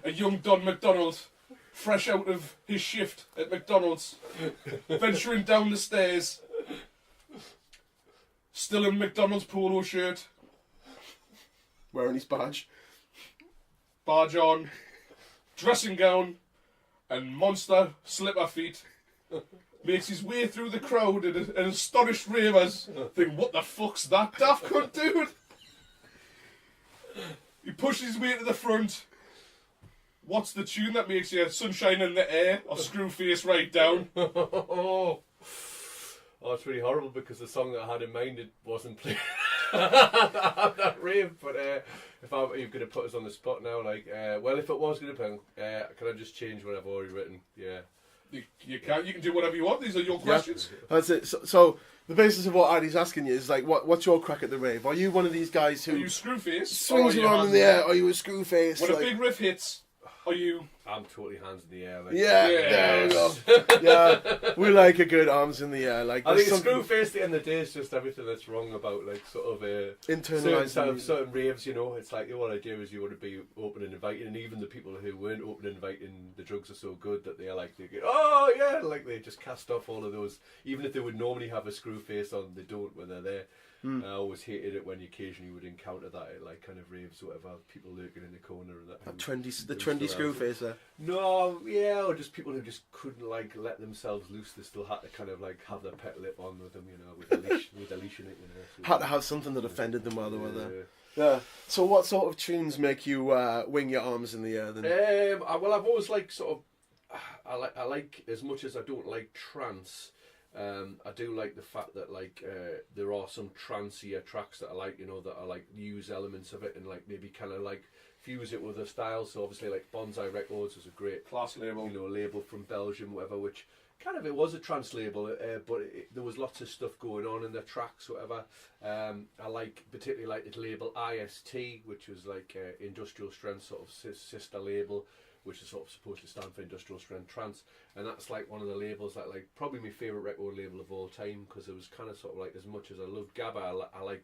a young Don McDonald, fresh out of his shift at McDonald's, venturing down the stairs, still in McDonald's polo shirt, wearing his badge on, dressing gown, and monster slipper feet, makes his way through the crowd and astonished ravers think, what the fuck's that daft cunt doing? He pushes his way to the front. What's the tune that makes you sunshine in the air or screw face right down? Oh, it's really horrible because the song that I had in mind, it wasn't playing at that rave. But if you're going to put us on the spot now, well, if it was going to play, can I just change what I've already written? Yeah. You can do whatever you want. These are your questions. That's it. So the basis of what Addie's asking you is what's your crack at the rave? Are you one of these guys who are you screwface? Swings around in the air? Are you a screwface? When a big riff hits, are you? I'm totally hands in the air. There we go. Yeah, we like a good arms in the air. I think screwface at the end of the day is just everything that's wrong about internalising certain raves. It's like the whole idea is you want to be open and inviting, and even the people who weren't open and inviting, the drugs are so good that they they just cast off all of those. Even if they would normally have a screwface on, they don't when they're there. I always hated it when you occasionally would encounter that at kind of raves or whatever, people lurking in the corner and that. The trendy screwface there. No, yeah, or just people who just couldn't let themselves loose. They still had to kind of have their pet lip on with them, with a leash in it. So had to have something that offended them while they were there. Yeah. So what sort of tunes make you wing your arms in the air then? Well, I've always I like as much as I don't like trance. I do like the fact that there are some trancier tracks that I like, that I use elements of it and maybe kind of fuse it with a style. So obviously Bonsai Records is a great class label, label from Belgium, whatever, which kind of it was a trance label, but there was lots of stuff going on in the tracks, whatever. I particularly the label IST, which was industrial strength sort of sister label, which is sort of supposed to stand for industrial strength trance, and that's one of the labels that probably my favourite record label of all time, because it was kind of sort of as much as I loved Gabba, I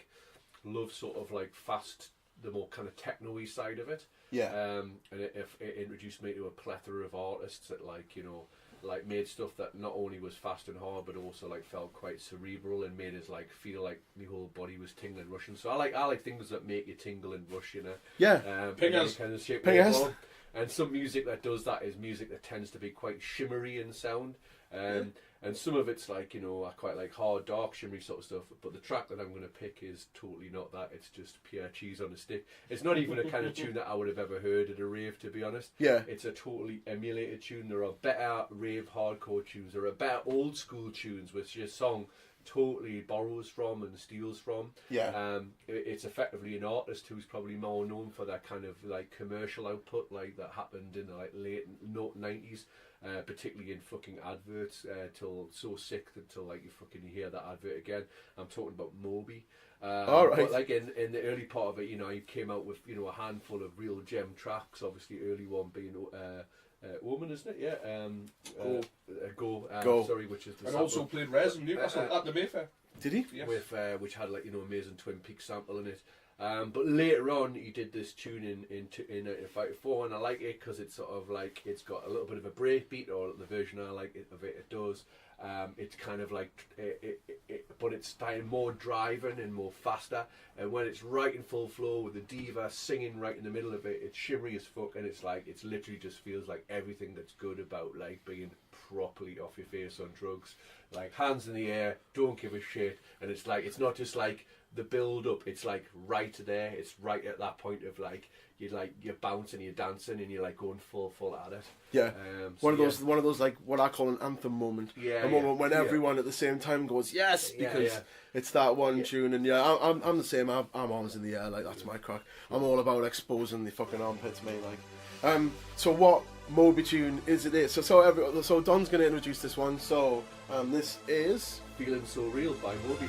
love sort of fast, the more kind of techno-y side of it. Yeah. And it introduced me to a plethora of artists that made stuff that not only was fast and hard, but also felt quite cerebral and made us feel like my whole body was tingling, rushing. So I like things that make you tingle and rush, Yeah. Pingers. Kind of shape. Pingers. And some music that does that is music that tends to be quite shimmery in sound. And some of it's like, you know, I quite like hard, dark, shimmery sort of stuff. But the track that I'm going to pick is totally not that. It's just pure cheese on a stick. It's not even a kind of tune that I would have ever heard at a rave, to be honest. Yeah. It's a totally emulated tune. There are better rave hardcore tunes. There are better old school tunes, which your song totally borrows from and steals from. Yeah. It's effectively an artist who's probably more known for that kind of like commercial output like that happened in the like late 90s. Particularly in fucking adverts, till so sick until like you hear that advert again. I'm talking about Moby. All right. But like in the early part of it, you know, he came out with, you know, a handful of real gem tracks. Obviously, early one being Woman, isn't it? Yeah. Go. Sorry, which is the and sample. also played Rez in Newcastle at the Mayfair. Did he? Yes. With which had like, you know, amazing Twin Peaks sample in it. But later on, he did this tune in 1954, and I like it because it's sort of like it's got a little bit of a breakbeat, or the version I like of it does. It's kind of like, but it's starting more driving and more faster. And when it's right in full flow with the diva singing right in the middle of it, it's shimmery as fuck, and it's like it's literally just feels like everything that's good about like being properly off your face on drugs, like hands in the air, don't give a shit. And it's like, it's not just like the build up, it's like right there, it's right at that point of like you're bouncing, you're dancing, and you're like going full at it. Yeah. One of those like what I call an anthem moment. Yeah. A moment when everyone at the same time goes yes, because it's that one tune. And I'm the same. I'm arms in the air, like that's my crack. I'm all about exposing the fucking armpits, mate. Like, so what Moby tune is it? So Don's gonna introduce this one. So this is Feeling So Real by Moby.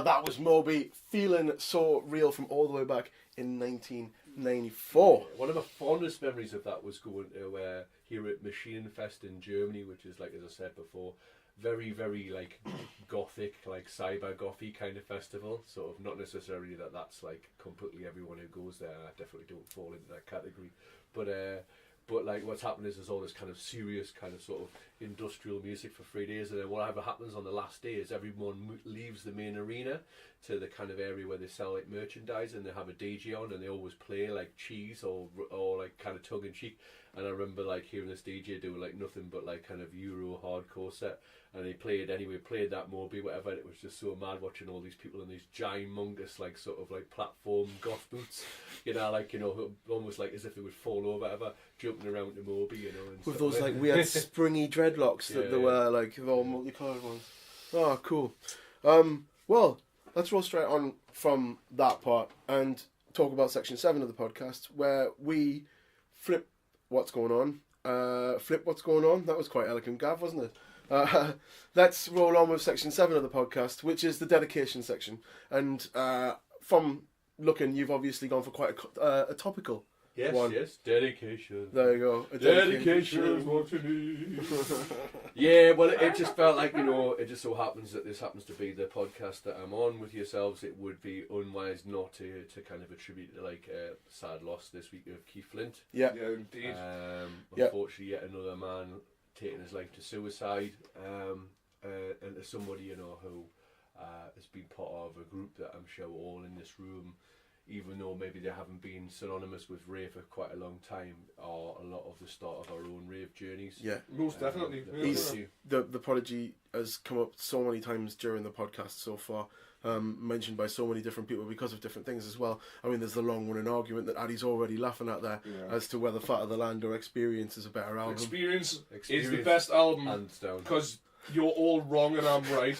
That was Moby, Feeling So Real, from all the way back in 1994. One of my fondest memories of that was going to here at Machine Fest in Germany, which is, like as I said before, very, very like gothic, like cyber gothy kind of festival. Sort of not necessarily that's like completely everyone who goes there. I definitely don't fall into that category, but like what's happened is there's all this kind of serious kind of sort of industrial music for 3 days, and then whatever happens on the last day is everyone leaves the main arena to the kind of area where they sell like merchandise, and they have a DJ on, and they always play like cheese or like kind of tongue in cheek. And I remember like hearing this DJ do like nothing but like kind of Euro hardcore set, and he played that Moby whatever, and it was just so mad watching all these people in these ginormous like sort of like platform goth boots, like almost like as if they would fall over whatever, jumping around to Moby, and with those like weird springy dreadlocks that they were like all multicoloured ones. Oh, cool. Well, let's roll straight on from that part and talk about section 7 of the podcast, where we flip what's going on. Flip what's going on. That was quite elegant, Gav, wasn't it? Let's roll on with section 7 of the podcast, which is the dedication section. And from looking, you've obviously gone for quite a topical one. Yes, dedication. There you go. Dedication is what you need. Yeah, well, it just felt like, it just so happens that this happens to be the podcast that I'm on with yourselves. It would be unwise not to kind of attribute to like sad loss this week of Keith Flint. Yeah, indeed. Unfortunately, yet another man taking his life to suicide, and to somebody who has been part of a group that I'm sure all in this room, even though maybe they haven't been synonymous with rave for quite a long time, are a lot of the start of our own rave journeys. Yeah, most definitely. The Prodigy has come up so many times during the podcast so far, mentioned by so many different people because of different things as well. I mean, there's the long-running argument that Addie's already laughing at there as to whether Fat of the Land or Experience is a better album. Experience is the best album, hands down. Because you're all wrong and I'm right.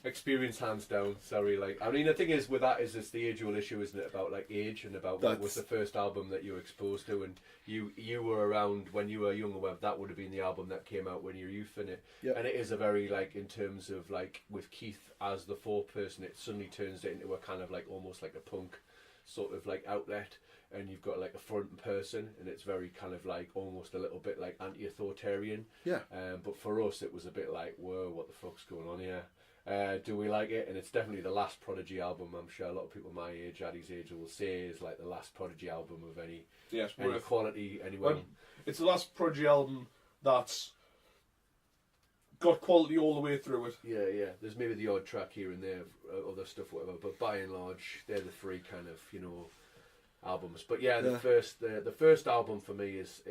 Experience hands down. Sorry, the thing is with that is it's the age-old issue, isn't it? About like age and about what was the first album that you were exposed to, and you were around when you were younger. Well, that would have been the album that came out when you were youth in it. Yep. And it is a very like in terms of like with Keith as the fourth person, it suddenly turns it into a kind of like almost like a punk sort of like outlet. And you've got like a front person, and it's very kind of like almost a little bit like anti-authoritarian. Yeah. But for us, it was a bit like, whoa, what the fuck's going on here? Do we like it? And it's definitely the last Prodigy album. I'm sure a lot of people my age, Addie's age, will say is like the last Prodigy album of any quality anyway. It's the last Prodigy album that's got quality all the way through it. Yeah. There's maybe the odd track here and there, other stuff, whatever. But by and large, they're the three kind of albums. But yeah, the first album for me is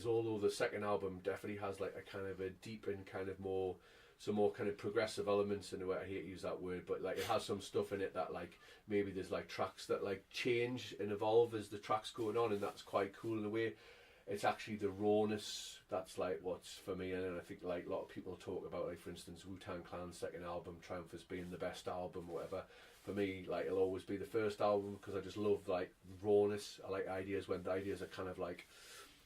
although the second album definitely has like a kind of a deep and kind of some more kind of progressive elements in a way. I hate to use that word, but like it has some stuff in it that like maybe there's like tracks that like change and evolve as the tracks going on, and that's quite cool in a way. It's actually the rawness that's like what's for me, and I think like a lot of people talk about like for instance Wu-Tang Clan's second album Triumph as being the best album or whatever. For me, like it'll always be the first album because I just love like rawness. I like ideas when the ideas are kind of like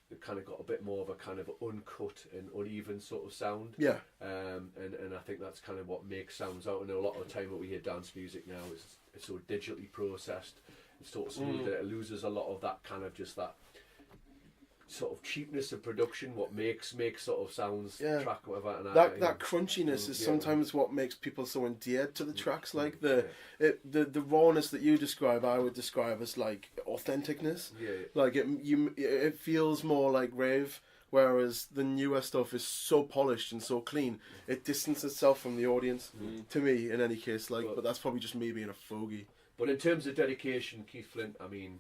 they've kind of got a bit more of a kind of uncut and uneven sort of sound. Yeah. And I think that's kind of what makes sounds out. And a lot of the time what we hear dance music now is it's so digitally processed. It's sort of smooth that it loses a lot of that kind of just that sort of cheapness of production, what makes sort of sounds track whatever, and that crunchiness is sometimes what makes people so endeared to the tracks. Like the rawness that you describe, I would describe as like authenticness. Like it feels more like rave, whereas the newer stuff is so polished and so clean. It distances itself from the audience. To me, in any case, but that's probably just me being a fogey. But in terms of dedication, Keith Flint, I mean,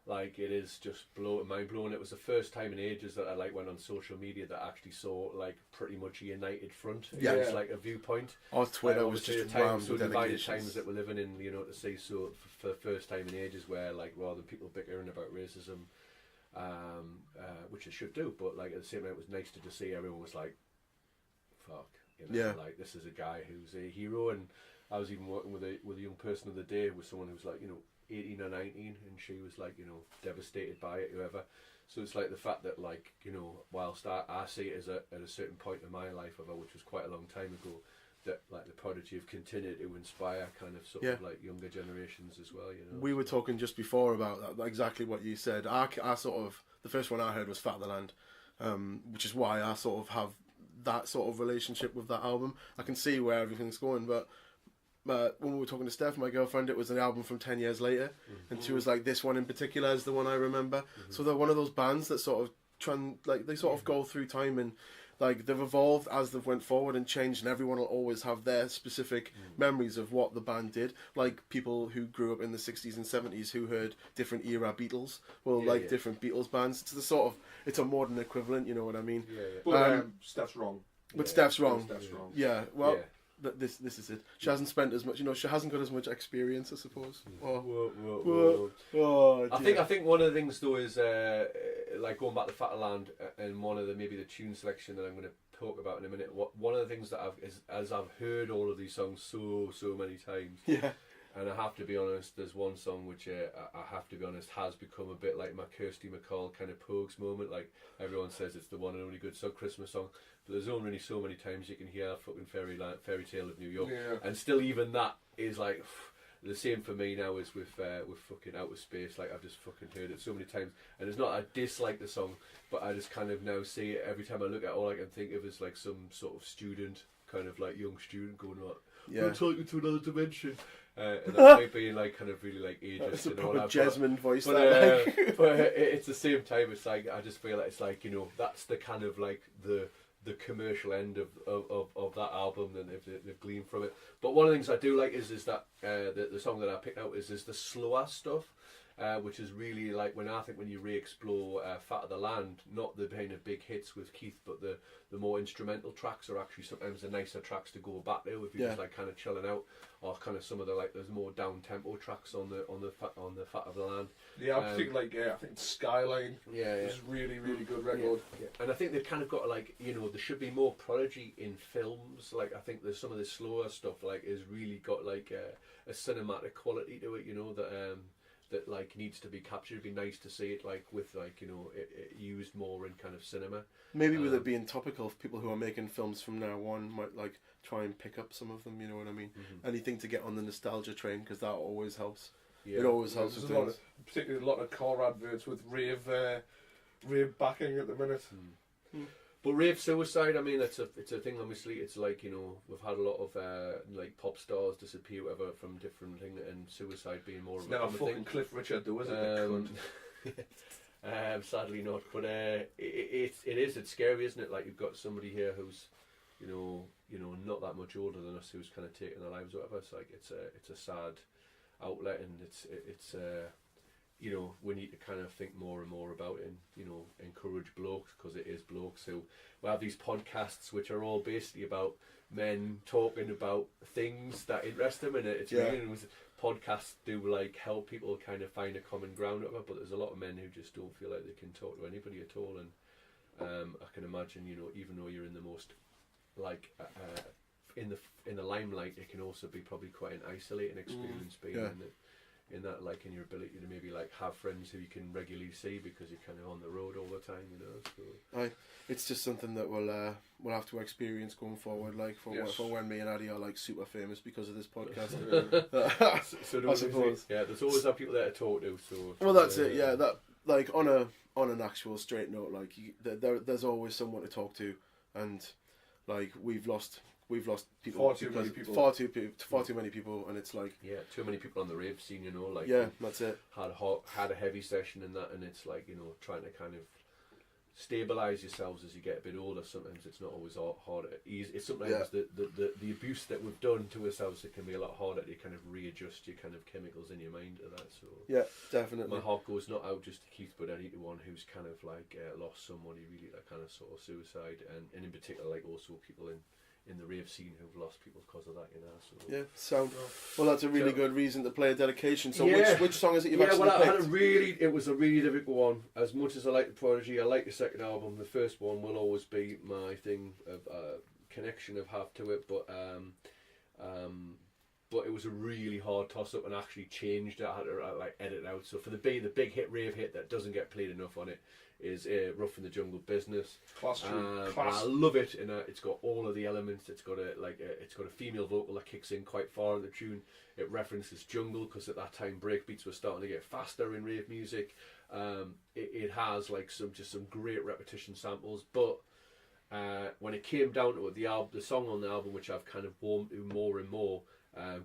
like it is just mind blowing. It was the first time in ages that I like went on social media that I actually saw like pretty much a united front against like a viewpoint. Our Twitter was just rammed with divided times that we're living in, to say so for the first time in ages where like rather than people bickering about racism, which it should do, but like at the same time it was nice to just see everyone was like, fuck, like this is a guy who's a hero. And I was even working with a young person of the day with someone who was like 18 or 19, and she was like devastated by it, whoever. So it's like the fact that like whilst I see it as at a certain point in my life, which was quite a long time ago, that like the Prodigy have continued to inspire kind of sort of like younger generations as well. We were talking just before about that, exactly what you said. I sort of the first one I heard was Fat of the Land, which is why I sort of have that sort of relationship with that album. I can see where everything's going, but when we were talking to Steph, my girlfriend, it was an album from 10 years later, and she was like, this one in particular is the one I remember. So they're one of those bands that sort of they sort of go through time, and like they've evolved as they've went forward and changed, and everyone will always have their specific memories of what the band did. Like people who grew up in the 60s and 70s who heard different era Beatles will different Beatles bands. It's the sort of, it's a modern equivalent, you know what I mean? But Steph's wrong. But Steph's wrong. Steph's wrong. Yeah, well, this is it. She hasn't spent as much, she hasn't got as much experience, I suppose. Whoa. Oh, I think one of the things though is like going back to Fatter Land, and one of maybe the tune selection that I'm going to talk about in a minute. One of the things that as I've heard all of these songs so many times. Yeah. And I have to be honest, there's one song which I have to be honest has become a bit like my Kirsty MacColl kind of Pogues moment. Like everyone says it's the one and only good Christmas song, but there's only so many times you can hear fucking Fairy Tale of New York, and still even that is like the same for me now as with fucking Outer Space. Like I've just fucking heard it so many times, and it's not I dislike the song, but I just kind of now see it every time I look at it. All I can think of is like some sort of student, kind of like young student going like, "I'll take you to another dimension." And that might be like kind of really like ageist. It's a and all proper that, Jasmine voice. but it's the same time. It's like I just feel like it's like that's the kind of like the commercial end of that album, and they've gleaned from it. But one of the things I do like is that the song that I picked out is the slower stuff. Which is really like when you re-explore Fat of the Land, not the kind of big hits with Keith, but the more instrumental tracks are actually sometimes the nicer tracks to go back to if you're just like kind of chilling out, or kind of some of the like there's more down tempo tracks on the Fat of the Land. Yeah, I think I think Skyline is really good record. Yeah. And I think they've kind of got like there should be more Prodigy in films. Like I think there's some of the slower stuff like is really got like a cinematic quality to it. That like needs to be captured. It'd be nice to see it like with like it used more in kind of cinema. Maybe with it being topical, people who are making films from now on might like try and pick up some of them. You know what I mean? Anything to get on the nostalgia train, because that always helps. Yeah. It always helps. With particularly a lot of car adverts with Rave backing at the minute. But Rave Suicide, I mean, it's a thing. Obviously, it's like we've had a lot of like pop stars disappear, whatever, from different things, and suicide being more of a fucking thing. Cliff Richard, though, isn't it? Sadly not, but it's scary, isn't it? Like you've got somebody here who's not that much older than us, who's kind of taking their lives, or whatever. It's like it's a sad outlet, and it's we need to kind of think more and more about it, and encourage blokes, because it is blokes who we have these podcasts which are all basically about men talking about things that interest them, and it's really podcasts do like help people kind of find a common ground, but there's a lot of men who just don't feel like they can talk to anybody at all, and I can imagine even though you're in the most like in the limelight, it can also be probably quite an isolating experience being in that, like in your ability to maybe like have friends who you can regularly see because you're kind of on the road all the time, So it's just something that we'll have to experience going forward, like for when me and Addie are like super famous because of this podcast. so I suppose. There's always have people there to talk to. So well, that's it. Yeah, that like on an actual straight note, like there's always someone to talk to, and like we've lost people. Far too many people, and it's like too many people on the rave scene. Like that's it. Had a heavy session in that, and it's like trying to kind of stabilize yourselves as you get a bit older. Sometimes it's not always hard. It's sometimes the abuse that we've done to ourselves. It can be a lot harder to kind of readjust your kind of chemicals in your mind to that. So definitely. My heart goes not out just to Keith, but anyone who's kind of like lost somebody really, that kind of sort of suicide, and in particular like also people in the rave scene who've lost people because of that, So well, that's a really good reason to play a dedication. So which song is it you've actually picked? It was a really difficult one. As much as I like the Prodigy, I like the second album. The first one will always be my thing of connection of have to it, but it was a really hard toss up, and actually changed it. I had to like edit it out. So for the big hit rave hit that doesn't get played enough on it is Rough in the Jungle Business. Class. I love it, and it's got all of the elements. It's got a female vocal that kicks in quite far in the tune. It references jungle because at that time breakbeats were starting to get faster in rave music. It has like some great repetition samples, but when it came down to it, the song on the album, which I've kind of warmed to more and more,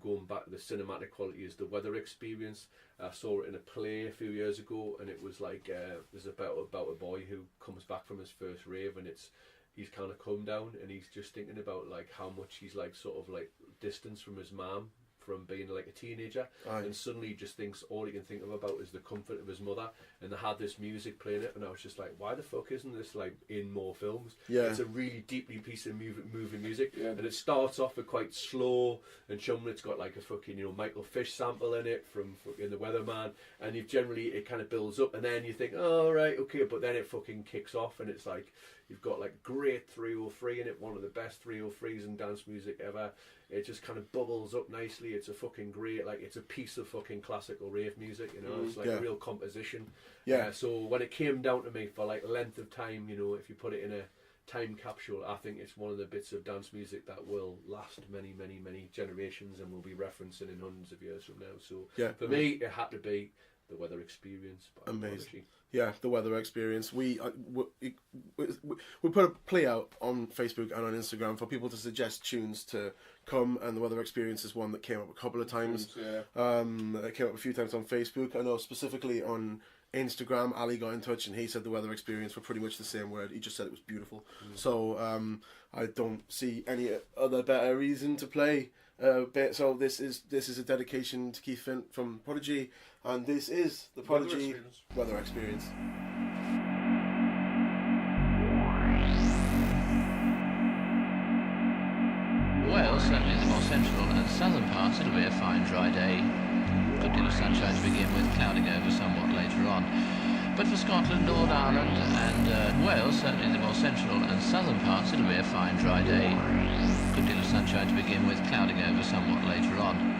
going back to the cinematic quality, is The Weather Experience. I saw it in a play a few years ago, and it was like there's about a boy who comes back from his first rave, and he's kind of come down, and he's just thinking about like how much he's like sort of like distanced from his mum from being like a teenager, and suddenly he just thinks all he can think of about is the comfort of his mother, and they had this music playing it, and I was just like, why the fuck isn't this like in more films? It's a really deeply piece of moving music, and it starts off with quite slow, and it's got like a fucking Michael Fish sample in it from fucking The Weatherman, and it kind of builds up, and then you think, oh right, okay, but then it fucking kicks off, and it's like you've got like great 303 in it, one of the best 303s in dance music ever. It just kind of bubbles up nicely. It's a fucking great, like, it's a piece of fucking classical rave music, It's like a real composition. So when it came down to me for like length of time, if you put it in a time capsule, I think it's one of the bits of dance music that will last many, many, many generations and will be referencing in hundreds of years from now. So for me, it had to be The Weather Experience by Amazing. Yeah, The Weather Experience. We put a play out on Facebook and on Instagram for people to suggest tunes to come, and The Weather Experience is one that came up a couple of times. It came up a few times on Facebook. I know specifically on Instagram, Ali got in touch and he said The Weather Experience were pretty much the same word. He just said it was beautiful. So I don't see any other better reason to play. So this is a dedication to Keith Fint from Prodigy, and this is the Prodigy Weather Experience. Well, certainly in the more central and southern parts it'll be a fine dry day. Good deal of sunshine to begin with, clouding over somewhat later on. But for Scotland, Northern Ireland and Wales, certainly in the more central and southern parts it'll be a fine dry day. Good deal of sunshine to begin with, clouding over somewhat later on.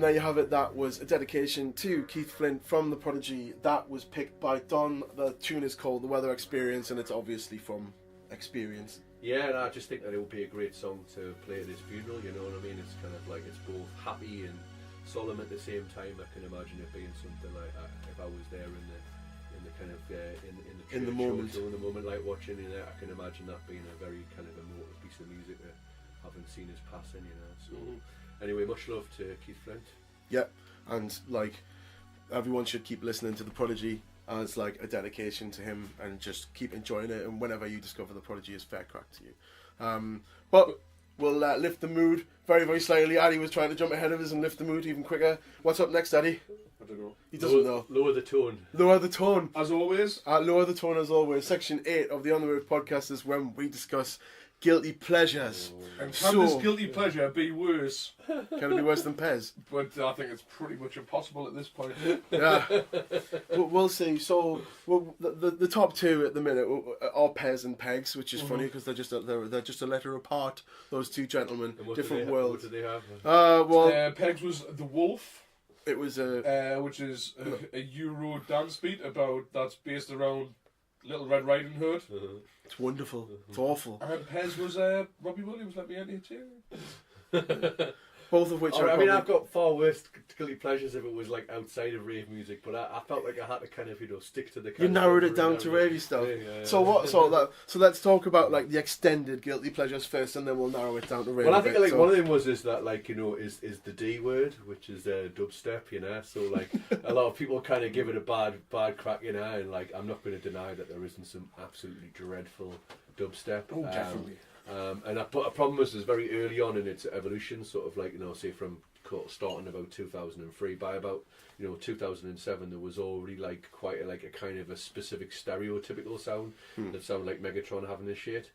there you have it. That was a dedication to Keith Flint from The Prodigy. That was picked by Don. The tune is called The Weather Experience, and it's obviously from experience. Yeah, and I just think that it would be a great song to play at his funeral, you know what I mean? It's kind of like, it's both happy and solemn at the same time. I can imagine it being something like that if I was there in the kind of in the moment, like watching it. I can imagine that being a very kind of emotive piece of music that having seen his passing, you know. So anyway, much love to Keith Flint. Yeah, and like everyone should keep listening to The Prodigy as like a dedication to him, and just keep enjoying it. And whenever you discover The Prodigy, is fair crack to you. But we'll lift the mood very, very slightly. Addie was trying to jump ahead of us and lift the mood even quicker. What's up next, Addie? I don't know. He doesn't know. Lower the tone. Lower the tone. As always. Lower the tone as always. Section 8 of the On The Rave podcast is when we discuss guilty pleasures. And can this guilty pleasure be worse? Can it be worse than Pez? But I think it's pretty much impossible at this point. Yeah. We'll see. So the top two at the minute are Pez and Pegs, which is funny because they're just a letter apart. Those two gentlemen, different worlds. What do they have? Pegs was The Wolf. It was which is a Euro dance beat that's based around Little Red Riding Hood. It's wonderful. It's awful. And Pez was Robbie Williams, Let Me Enter Your Chair. Both of which I mean, I've got far worse guilty pleasures if it was like outside of rave music, but I felt like I had to kind of stick to the. You narrowed it down to ravey stuff. Yeah. So let's talk about like the extended guilty pleasures first, and then we'll narrow it down to rave. Well, I think like one of them is that like is the D word, which is dubstep, you know. So like a lot of people kind of give it a bad crack, you know, and like I'm not going to deny that there isn't some absolutely dreadful dubstep. Oh, definitely. But a problem was very early on in its evolution, sort of like, you know, say from starting about 2003. By about 2007, there was already like quite a kind of a specific stereotypical sound that sounded like Megatron having this shit,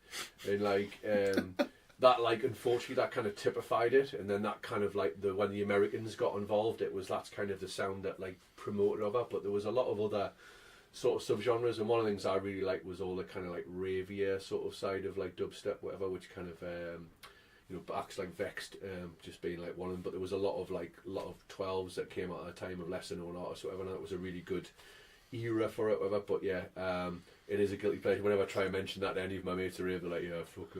and like that like unfortunately that kind of typified it, and then that kind of like when the Americans got involved, that's kind of the sound that like promoted over. But there was a lot of other sort of subgenres, and one of the things I really liked was all the kind of like ravier sort of side of like dubstep, whatever, which kind of acts like Vexed just being like one of them. But there was a lot of 12s that came out at a time of lesser known artists, whatever, and that was a really good era for it, whatever. But yeah, it is a guilty pleasure. Whenever I try and mention that to any of my mates at Rave, they're like, yeah, fuck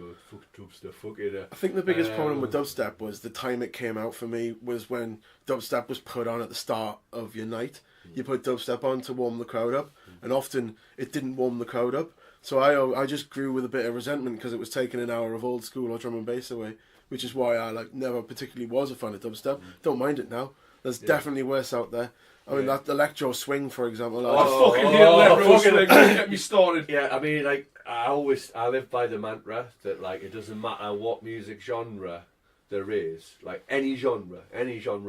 dubstep, fuck it. I think the biggest problem with dubstep was the time it came out for me was when dubstep was put on at the start of your night. You put dubstep on to warm the crowd up, and often it didn't warm the crowd up. So I just grew with a bit of resentment because it was taking an hour of old school or drum and bass away, which is why I never particularly was a fan of dubstep. Don't mind it now. There's definitely worse out there. I mean, that electro swing, for example. I fucking hate electro swing. Don't get me started. Yeah, I mean, like I live by the mantra that like it doesn't matter what music genre there is, like any genre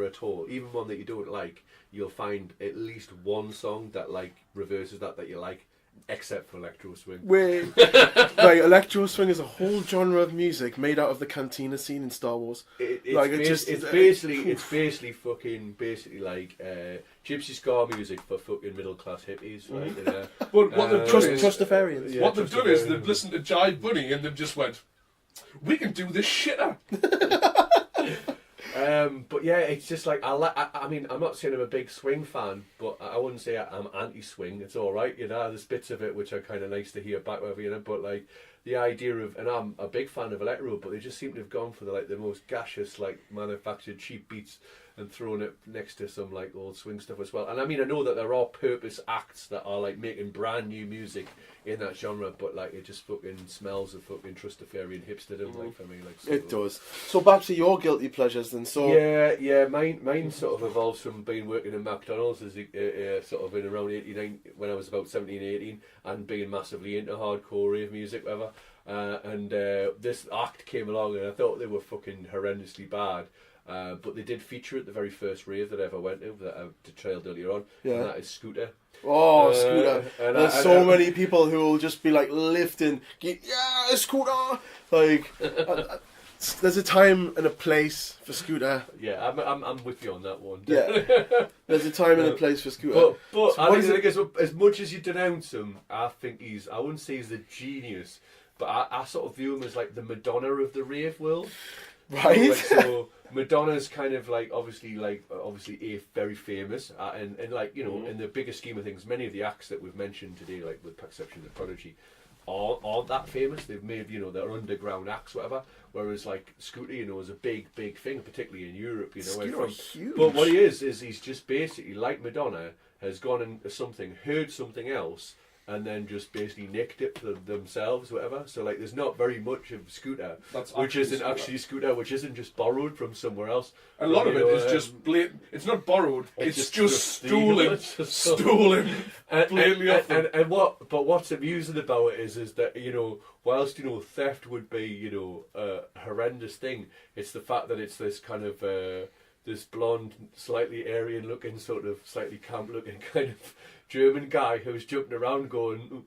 at all, even one that you don't like, you'll find at least one song that like reverses that you like, except for electro swing. Wait, like electro swing is a whole genre of music made out of the cantina scene in Star Wars. It's basically like gypsy ska music for fucking middle class hippies, right? But what they've done is Trustafarians. What they've done is they've listened to Jive Bunny and they've just went, we can do this shitter. But yeah, it's just like I mean, I'm not saying I'm a big swing fan, but I wouldn't say I'm anti-swing. It's all right, there's bits of it which are kind of nice to hear back, whatever, but like the idea of, and I'm a big fan of electro, but they just seem to have gone for the most gaseous, like manufactured cheap beats and thrown it next to some like old swing stuff as well. And I mean, I know that there are purpose acts that are like making brand new music in that genre, but like it just fucking smells of fucking Trustafarian hipsterdom, like for me, like it does. So back to your guilty pleasures then. So yeah, mine sort of evolves from being working in McDonald's as sort of in around 89 when I was about 17, 18, and being massively into hardcore rave music, whatever. And this act came along, and I thought they were fucking horrendously bad. But they did feature at the very first rave that I ever went to, that I trailed earlier on, and that is Scooter. Oh, Scooter. There's so many people who will just be like lifting, yeah, Scooter! Like, there's a time and a place for Scooter. Yeah, I'm with you on that one. Yeah, there's a time and a place for Scooter. But so I think as much as you denounce him, I think I wouldn't say he's a genius, but I sort of view him as like the Madonna of the rave world. Right. So Madonna's kind of like obviously very famous, and like in the bigger scheme of things, many of the acts that we've mentioned today, like with exception of Prodigy, aren't that famous. They've made their underground acts, whatever. Whereas like Scooter, is a big thing, particularly in Europe. Huge. But what he is he's just basically like Madonna, has gone into something, heard something else, and then just basically nicked it for themselves, whatever. So like, there's not very much of Scooter, which isn't actually Scooter, which isn't just borrowed from somewhere else. A lot of it is just blatant. It's not borrowed. It's just stolen, blatantly off them. But what's amusing about it is that whilst theft would be a horrendous thing, it's the fact that it's this kind of this blonde, slightly Aryan looking, sort of slightly camp looking kind of German guy who's jumping around going,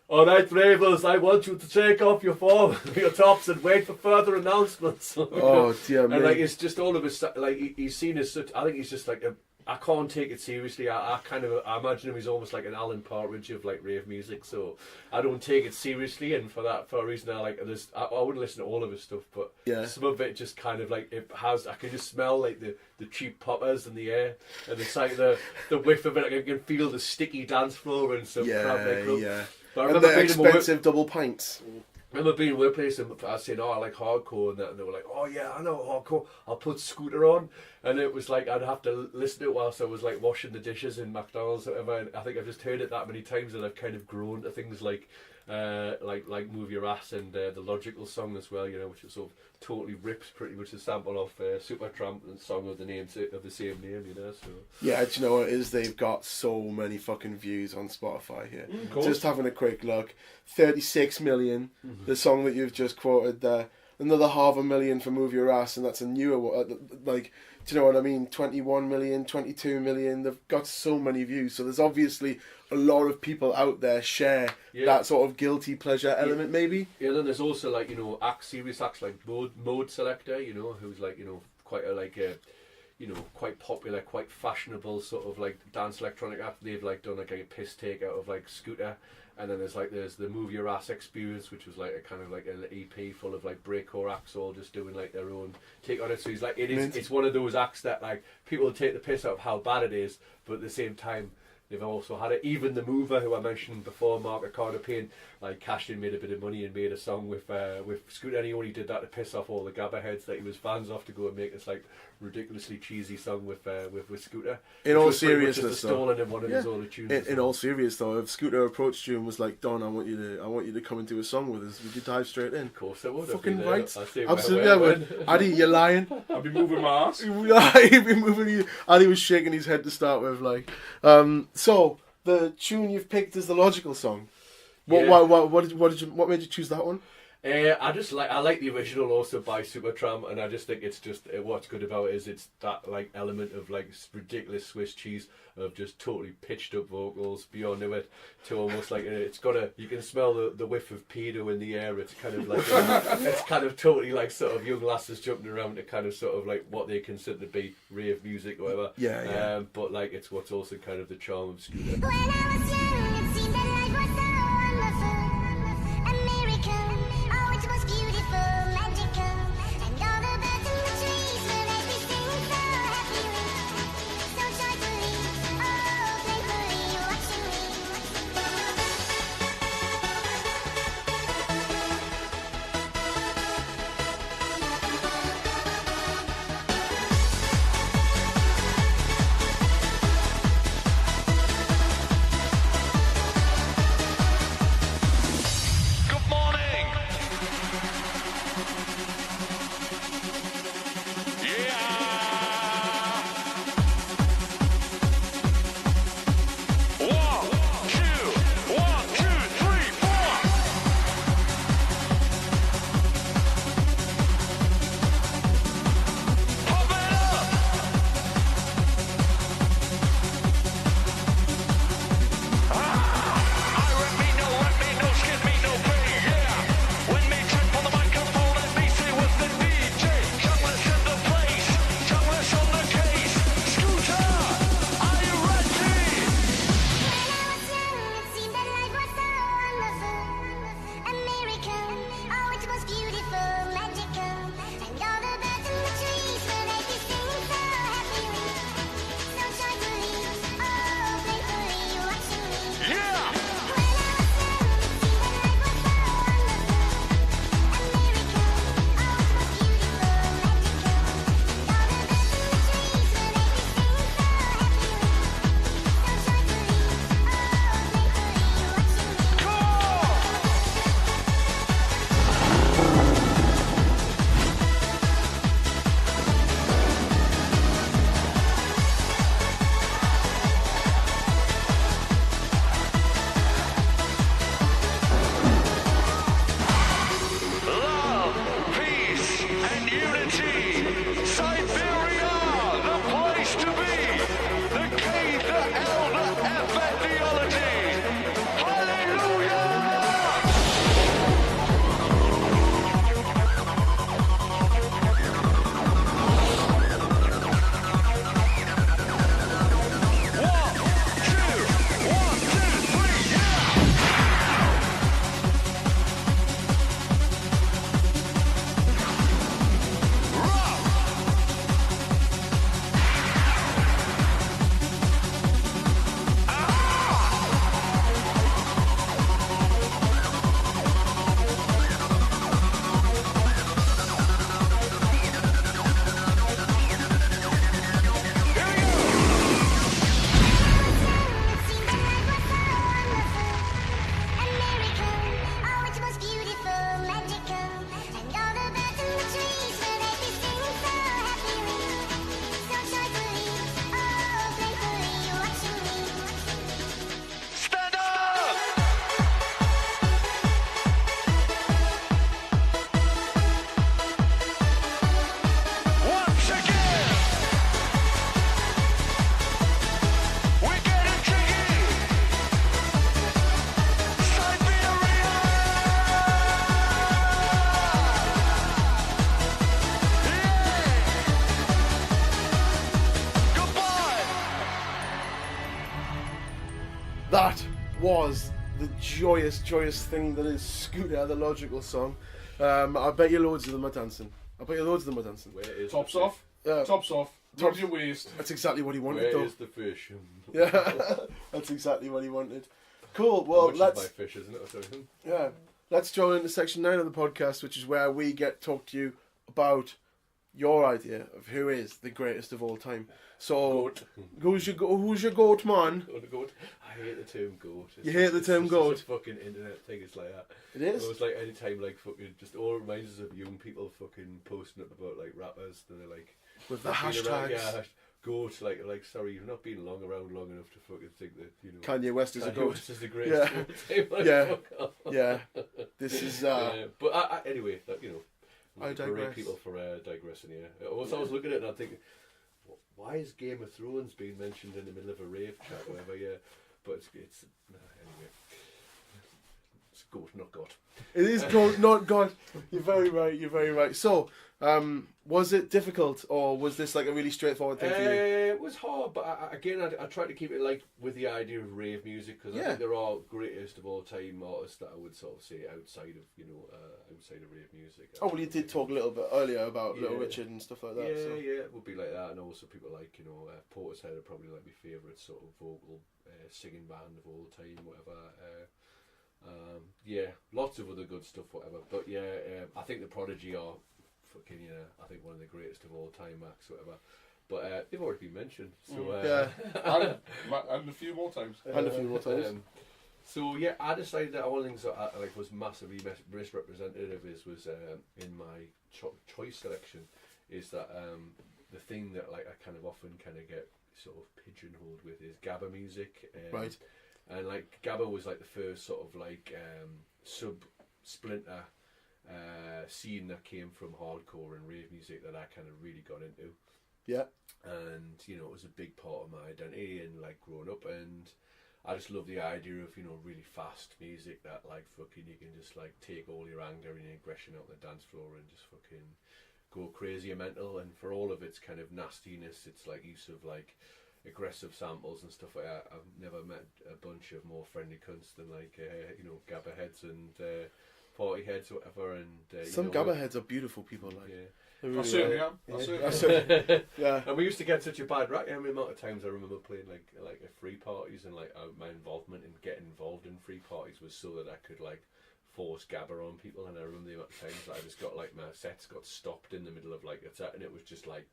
"All right, Ravers, I want you to take off your tops and wait for further announcements." Oh dear me! And like, it's just all of his like he's seen as such. I think he's just like I can't take it seriously. I imagine him as almost like an Alan Partridge of like rave music. So I don't take it seriously, and for a reason I wouldn't listen to all of his stuff, but some of it just kind of like I can just smell like the cheap poppers in the air, and it's like the whiff of it. I can feel the sticky dance floor and some crap nightclub. Yeah. But I remember the expensive double pints. I remember being in a workplace and I was saying, "Oh, I like hardcore," and they were like, "Oh yeah, I know hardcore. I'll put Scooter on," and it was like I'd have to listen to it whilst I was like washing the dishes in McDonald's or whatever. And I think I've just heard it that many times that I've kind of grown to things like "Move Your Ass" and the Logical song as well, which is sort of totally rips pretty much the sample off Supertramp and song of the same name, So yeah, do you know what it is? They've got so many fucking views on Spotify here. Just having a quick look, 36 million. The song that you've just quoted there, another 500,000 for Move Your Ass, and that's a newer one. Like, do you know what I mean? 21 million, 22 million. They've got so many views. So there's obviously a lot of people out there share that sort of guilty pleasure element, maybe. Yeah, then there's also like, you know, serious acts like Mode Selector, you know, who's like, you know, quite a you know, quite popular, quite fashionable sort of like dance electronic act. They've like done like a piss take out of like Scooter. And then there's the Move Your Ass Experience, which was like a kind of like an EP full of like breakcore acts all just doing like their own take on it. So he's like, it's one of those acts that like people take the piss out of how bad it is, but at the same time they've also had it. Even the Mover, who I mentioned before, Mark Ricardo Payne, like cashed in, made a bit of money and made a song with Scooter, and he only did that to piss off all the Gabba heads that he was fans of, to go and make this like ridiculously cheesy song with Scooter. In all seriousness, stolen in one of his older tunes. In all seriousness, though, if Scooter approached you and was like, "Don, I want you to come and do a song with us," would you dive straight in? Of course I would. Fucking right. Absolutely, I would. Addy, you're lying. I'll be moving my ass. He'd be moving you. Addy was shaking his head to start with, like. So the tune you've picked is the Logical song. What made you choose that one? I like the original also by Supertramp, and I just think it's just what's good about it is it's that like element of like ridiculous Swiss cheese of just totally pitched up vocals beyond it to almost like you can smell the whiff of pedo in the air. It's kind of like it's kind of totally like sort of young lasses jumping around to kind of sort of like what they consider to be rave music or whatever. Yeah. But like it's what's also kind of the charm of Scooter. When I was young, it seemed that life was so wonderful. Oh, it was beautiful, magical, and all the birds in the trees were like they singing so happily, so joyfully, oh, playfully, watching joyous thing that is Scooter, the Logical song. I bet you loads of them are dancing. Where is Tops the off. Yeah. Tops off. Tops your waist. That's exactly what he wanted, Where though. is the fish? Yeah, that's exactly what he wanted. Cool. Well, Which let's. is my fish, isn't it? Or something? Yeah, let's join into section 9 of the podcast, which is where we get to talk to you about your idea of who is the greatest of all time. So, who's your goat, man? Oh, the goat. I hate the term goat. You hate the term it's goat? It's a fucking internet thing. It's like that. It is? It's like any time, like fucking, just all reminds us of young people fucking posting up about like rappers. And they're like with the hashtags. hashtags. Yeah, goat. Like sorry, you've not been around long enough to fucking think that you know. Kanye West is a goat. West is the greatest. Yeah. Like, Yeah. fuck off. Yeah. This is. But I, anyway, that, you know. I digress. People for digressing here. I was looking at it and I'm thinking, why is Game of Thrones being mentioned in the middle of a rave chat or whatever? Yeah, but it's anyway. It's goat, not God. It is goat, not God. You're very right. So, was it difficult, or was this like a really straightforward thing for you? It was hard, but I tried to keep it like with the idea of rave music, because I think there are greatest of all time artists that I would sort of say outside of rave music. Oh well, you did talk a little bit earlier about Little Richard and stuff like that. Yeah, so. yeah, it would be like that, and also people like Portishead are probably like my favourite sort of vocal singing band of all time, whatever. Yeah, lots of other good stuff, whatever. But yeah, I think the Prodigy are fucking I think one of the greatest of all time acts, whatever. But they've already been mentioned, so and a few more times. So yeah, I decided that one of the things that I like was massively misrepresentative was in my choice selection is that the thing that like I kind of often kind of get sort of pigeonholed with is gabba music. Right. And like gabba was like the first sort of like splinter scene that came from hardcore and rave music that I kind of really got into. Yeah. And it was a big part of my identity and like growing up, and I just love the idea of really fast music that like fucking you can just like take all your anger and your aggression out on the dance floor and just fucking go crazy and mental. And for all of its kind of nastiness, it's like use of like aggressive samples and stuff like that. I've never met a bunch of more friendly cunts than like gabba heads and party heads or whatever. And some gabba heads are beautiful people. Like, I certainly am. Yeah. And we used to get such a bad rap. I mean, the amount of times I remember playing like at free parties, and like my involvement in getting involved in free parties was so that I could like force gabba on people. And I remember the amount of times that I just got like my sets got stopped in the middle of like a set, and it was just like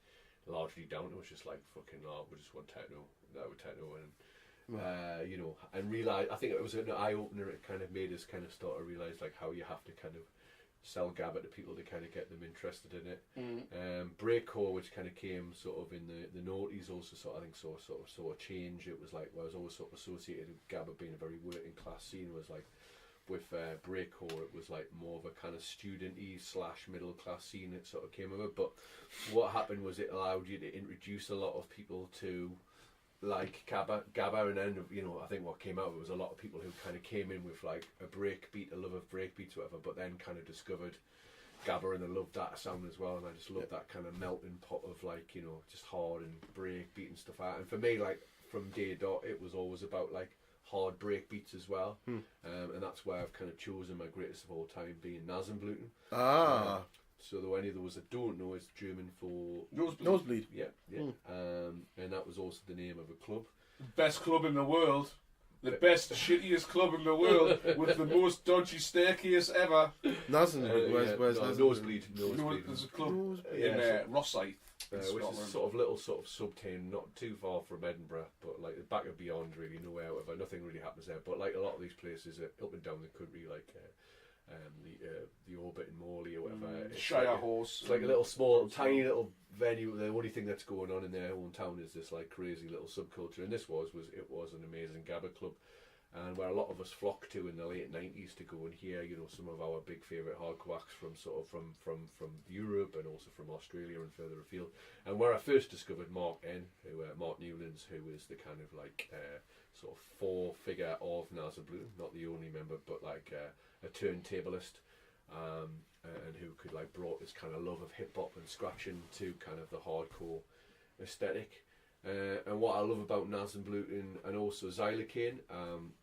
largely down. It was just like fucking we just want techno, that would techno, and and realize. I think it was an eye opener. It kind of made us kind of start to realize like how you have to kind of sell gabba to people to kind of get them interested in it. Breakcore, which kind of came sort of in the noughties, also sort of, I think saw a change. It was like I was always sort of associated with gabba being a very working class scene. Was like with breakcore, it was like more of a kind of studenty / middle class scene. It sort of came over, but what happened was it allowed you to introduce a lot of people to like gabba, and then I think what came out was a lot of people who kind of came in with like a breakbeat, a love of breakbeats, whatever, but then kind of discovered gabba and they loved that sound as well. And I just loved that kind of melting pot of like just hard and breakbeat and stuff like that. And for me, like from day dot, it was always about like hard breakbeats as well, and that's why I've kind of chosen my greatest of all time being Nasenbluten. So though any of those that don't know, it's German for nosebleed. Yeah. And that was also the name of a club. Best club in the world. The best shittiest club in the world with the most dodgy staircase ever. Nasenbluten. Where's Nasenbluten? Nosebleed. There's a club in Rosyth. Which is sort of little sort of sub-town, not too far from Edinburgh, but like the back of beyond, really nowhere. However, nothing really happens there. But like a lot of these places up and down the country, like the Orbit in Morley or whatever. Shire Horse. It's like a little small, tiny little venue. The only thing that's going on in their own town is this like crazy little subculture, and this was an amazing gabba club. And where a lot of us flocked to in the late 90s to go and hear, some of our big favourite hardcore acts from Europe and also from Australia and further afield. And where I first discovered Mark Newlands, who is the kind of like sort of figure of Nasenbluten, not the only member, but like a turntablist, and who could like brought this kind of love of hip hop and scratching to kind of the hardcore aesthetic. And what I love about Nasenbluten and also Xylocaine,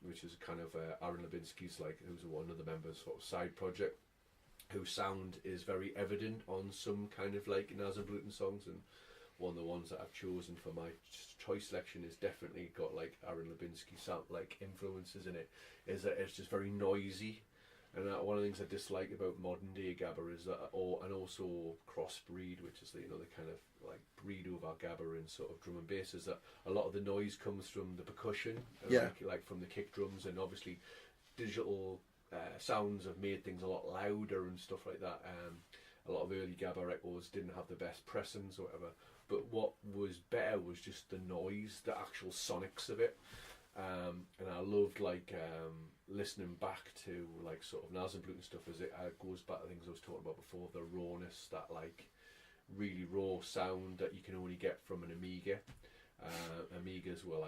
which is kind of Aaron Levinsky's, who's one of the members' sort of side project, whose sound is very evident on some kind of Nasenbluten songs, and one of the ones that I've chosen for my choice selection is definitely got Aaron Levinsky sound influences in it. Is that it's just very noisy. And one of the things I dislike about modern day Gabba is that, and also crossbreed, which is the kind of breed over Gabba in sort of drum and bass, is that a lot of the noise comes from the percussion, like from the kick drums, and obviously digital sounds have made things a lot louder and stuff like that. A lot of early Gabba records didn't have the best pressings or whatever, but what was better was just the noise, the actual sonics of it. And I loved listening back to sort of Nasenbluten stuff as it goes back to things I was talking about before, the rawness, that really raw sound that you can only get from an Amiga. Amigas were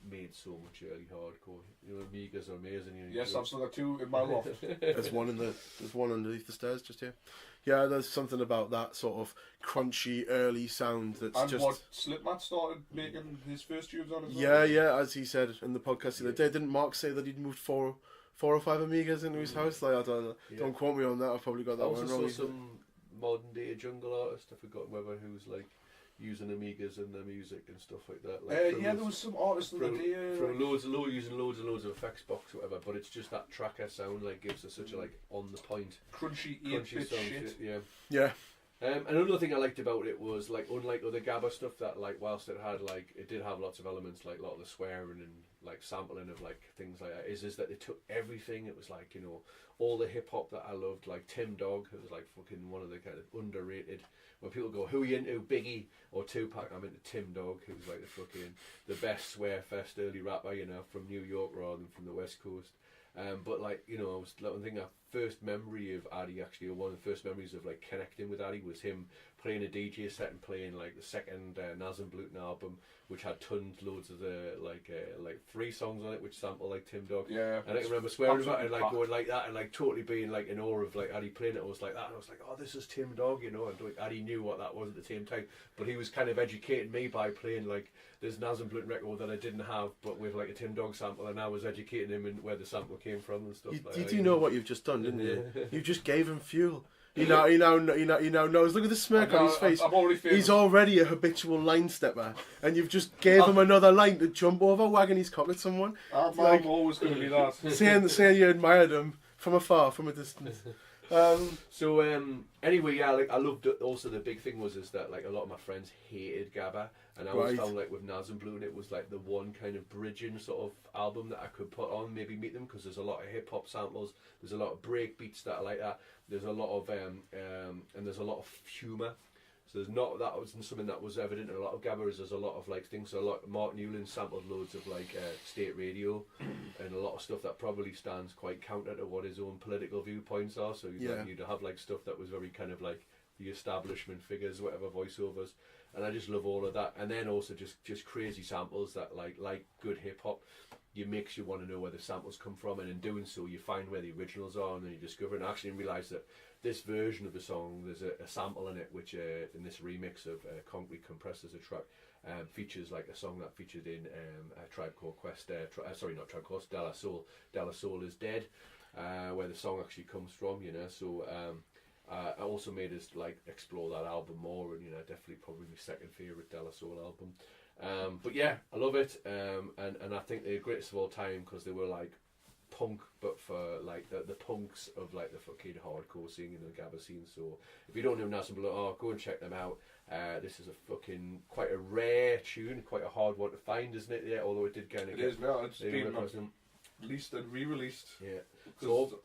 made so much early hardcore. Amigas are amazing. Yes, I've still got 2 in my loft. There's one underneath the stairs just here. Yeah, there's something about that sort of crunchy early sound that's and just. What Slipmatt started making his first tunes on as well. Yeah, as he said in the podcast the other day, didn't Mark say that he'd moved four or five Amigas into his house? I don't quote me on that. I've probably got that one wrong. Also, some modern day jungle artist. I forgot whether who's using Amigas in their music and stuff like that. There was some artists in the day using loads and loads of effects box or whatever, but it's just that tracker sound gives us such a on the point crunchy 8-bit shit. Yeah. Another thing I liked about it was unlike other Gabba stuff that whilst it had it did have lots of elements a lot of the swearing and sampling of things like that is that they took everything. It was all the hip hop that I loved, Tim Dog, who was fucking one of the kind of underrated. When people go, who are you into, Biggie or Tupac? I'm into Tim Dog, who's the best swear fest early rapper, from New York rather than from the West Coast. But I think our first memory of Addie, actually, or one of the first memories of connecting with Addie was him playing a DJ set and playing the second Nasenbluten album, which had loads of the 3 songs on it which sample Tim Dog. Yeah, and I can remember swearing about it and going like that and totally being in awe of Addie playing it. I was like that, and I was like, oh, this is Tim Dog, and Addie knew what that was at the same time, but he was kind of educating me by playing this Nasenbluten record that I didn't have, but with a Tim Dog sample, and I was educating him in where the sample came from and stuff. You do know what you've just done, didn't you? You just gave him fuel. He now knows. Look at the smirk on his face. He's already a habitual line stepper, and you've just gave him another line to jump over, wagging his cock at someone. I'm always going to be that. saying you admired him from afar, from a distance. Anyway, yeah, I loved it. Also, the big thing was that a lot of my friends hated Gabba, and I always found with Nasenbluten it was the one kind of bridging sort of album that I could put on, maybe meet them, because there's a lot of hip hop samples, there's a lot of break beats that I like that. There's a lot of and there's a lot of humour. So that wasn't something that was evident in a lot of Gabba. There's a lot of things. So Martin Newland sampled loads of state radio, and a lot of stuff that probably stands quite counter to what his own political viewpoints are. So you'd have stuff that was very kind of the establishment figures, whatever, voiceovers, and I just love all of that. And then also just crazy samples that like good hip hop. It makes you want to know where the samples come from, and in doing so you find where the originals are, and then you discover and actually realise that this version of the song, there's a sample in it which in this remix of Concrete Compressors, a track features a song that featured in a Tribe Called Quest, sorry, not Tribe Called Quest, De La Soul is Dead, where the song actually comes from, so I also made us explore that album more, and definitely probably my second favourite De La Soul album. But yeah, I love it, and I think they're greatest of all time because they were punk, but for the punks of the fucking hardcore scene in the Gabba scene. So if you don't know Nasenbluten, go and check them out. This is a fucking quite a rare tune, quite a hard one to find, isn't it? Yeah, although it did kind of. It is now. It's been released and re-released. Yeah. So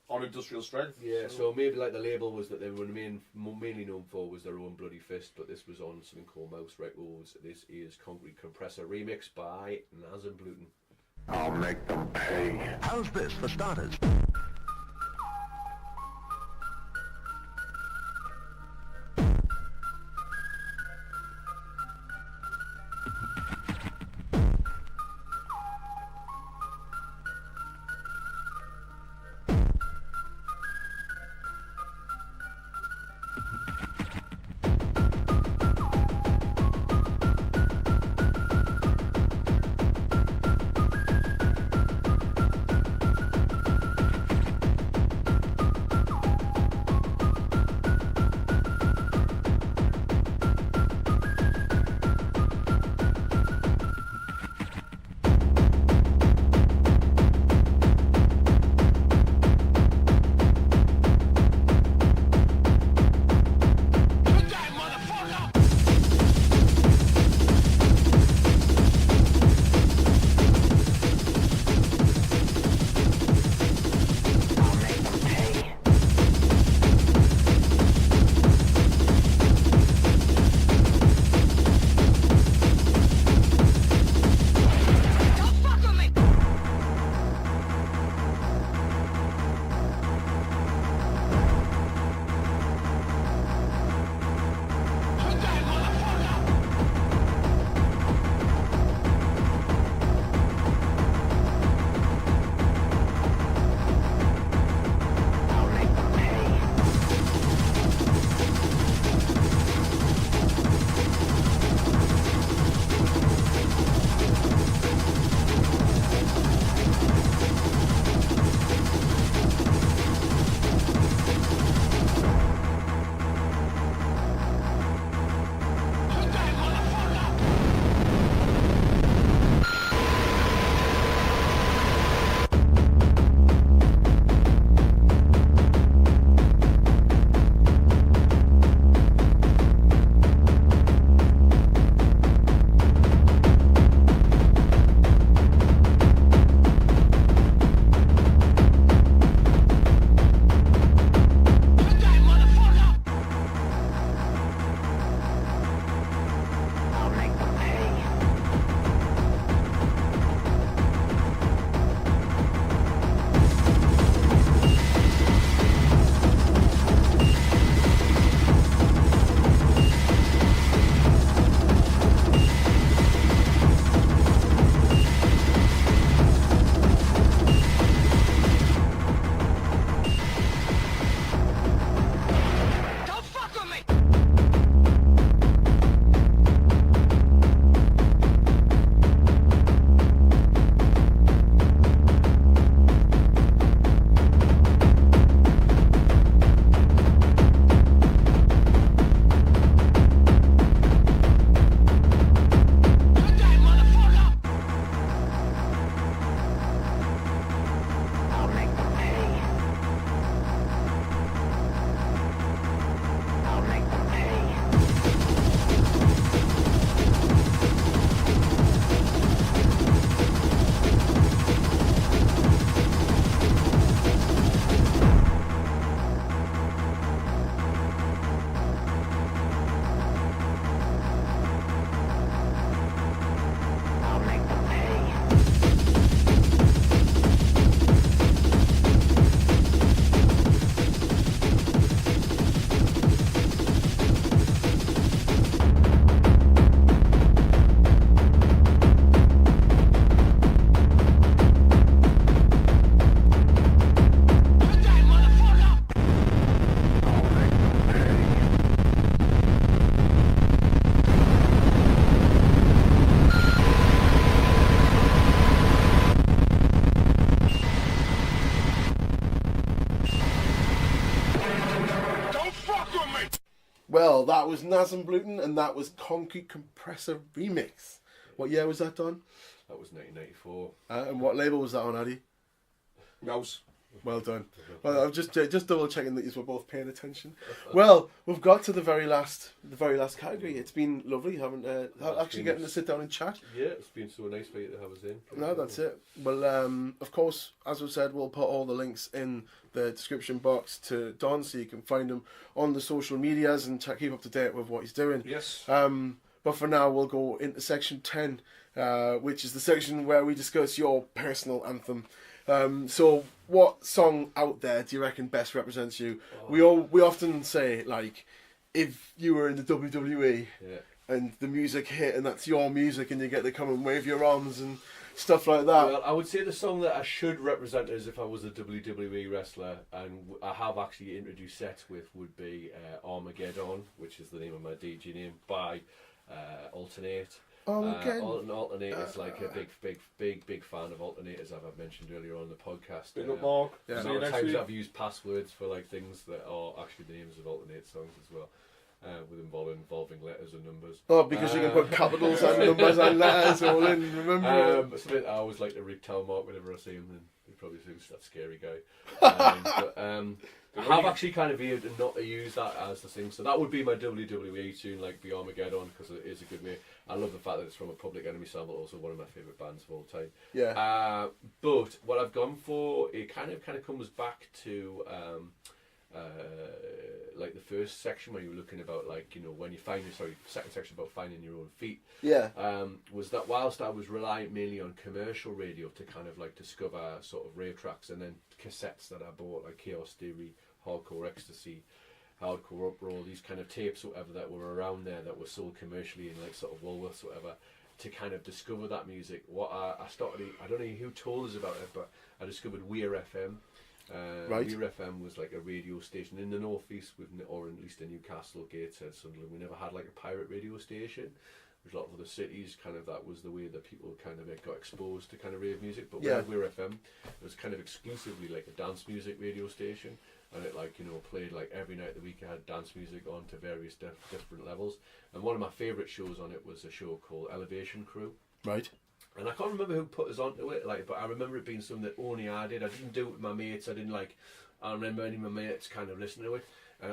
on industrial strength. Yeah, so maybe the label was that they were mainly known for was their own Bloody Fist, but this was on something called Mouse Records. This is Concrete Compressor remix by Nasenbluten. I'll make them pay. How's this for starters? Well, that was Naz and Bluton, and that was Concrete Compressor Remix. What year was that, Don? That was 1994. And what label was that on, Addie? Mouse. Well done. Well, I'm just double checking that you were both paying attention. Well, we've got to the very last category. It's been lovely having getting to sit down and chat. Yeah, it's been so nice for you to have us in. No, that's it. Well, of course, as we've said, we'll put all the links in the description box to Don, so you can find him on the social medias and keep up to date with what he's doing. Yes. But for now, we'll go into section 10, which is the section where we discuss your personal anthem. So, what song out there do you reckon best represents you? Oh. We often say, like, if you were in the WWE and the music hit and that's your music and you get to come and wave your arms and stuff like that. Well, I would say the song that I should represent as if I was a WWE wrestler, and I have actually introduced sets with, would be Armageddon, which is the name of my DJ name, by Alternate. Alternate is like a big fan of alternators, as I've mentioned earlier on the podcast. Big up, Mark. Yeah. See you next times week. I've used passwords for like things that are actually the names of alternate songs as well, with involving letters and numbers. Oh, because you can put capitals and numbers and letters all in. Remember? Something I always like to tell Mark whenever I see him, and he probably thinks that scary guy. I have actually kind of veered not to use that as the thing, so that would be my WWE tune, like the Armageddon, because it is a good way. I love the fact that it's from a Public Enemy song, but also one of my favourite bands of all time. Yeah. But what I've gone for, it kind of comes back to like the first section where you were looking about, like, you know, when you second section about finding your own feet. Yeah. Was that whilst I was reliant mainly on commercial radio to kind of like discover sort of rave tracks, and then cassettes that I bought, like Chaos Theory, Hardcore Ecstasy, Hardcore Uproar, these kind of tapes, whatever, that were around there that were sold commercially in like sort of Woolworths, whatever, to kind of discover that music. What I started, I don't know who told us about it, but I discovered Weir FM. Right. Weir FM was like a radio station in the northeast, or at least in Newcastle, Gateshead, Sunderland. We never had like a pirate radio station. There's a lot of other cities, kind of that was the way that people kind of got exposed to kind of rave music. But Weir FM, it was kind of exclusively like a dance music radio station, and it, like, you know, played like every night of the week. It had dance music on to various different levels. And one of my favourite shows on it was a show called Elevation Crew. Right. And I can't remember who put us onto it, like, but I remember it being something that only I did. I didn't do it with my mates. I don't remember any of my mates kind of listening to it.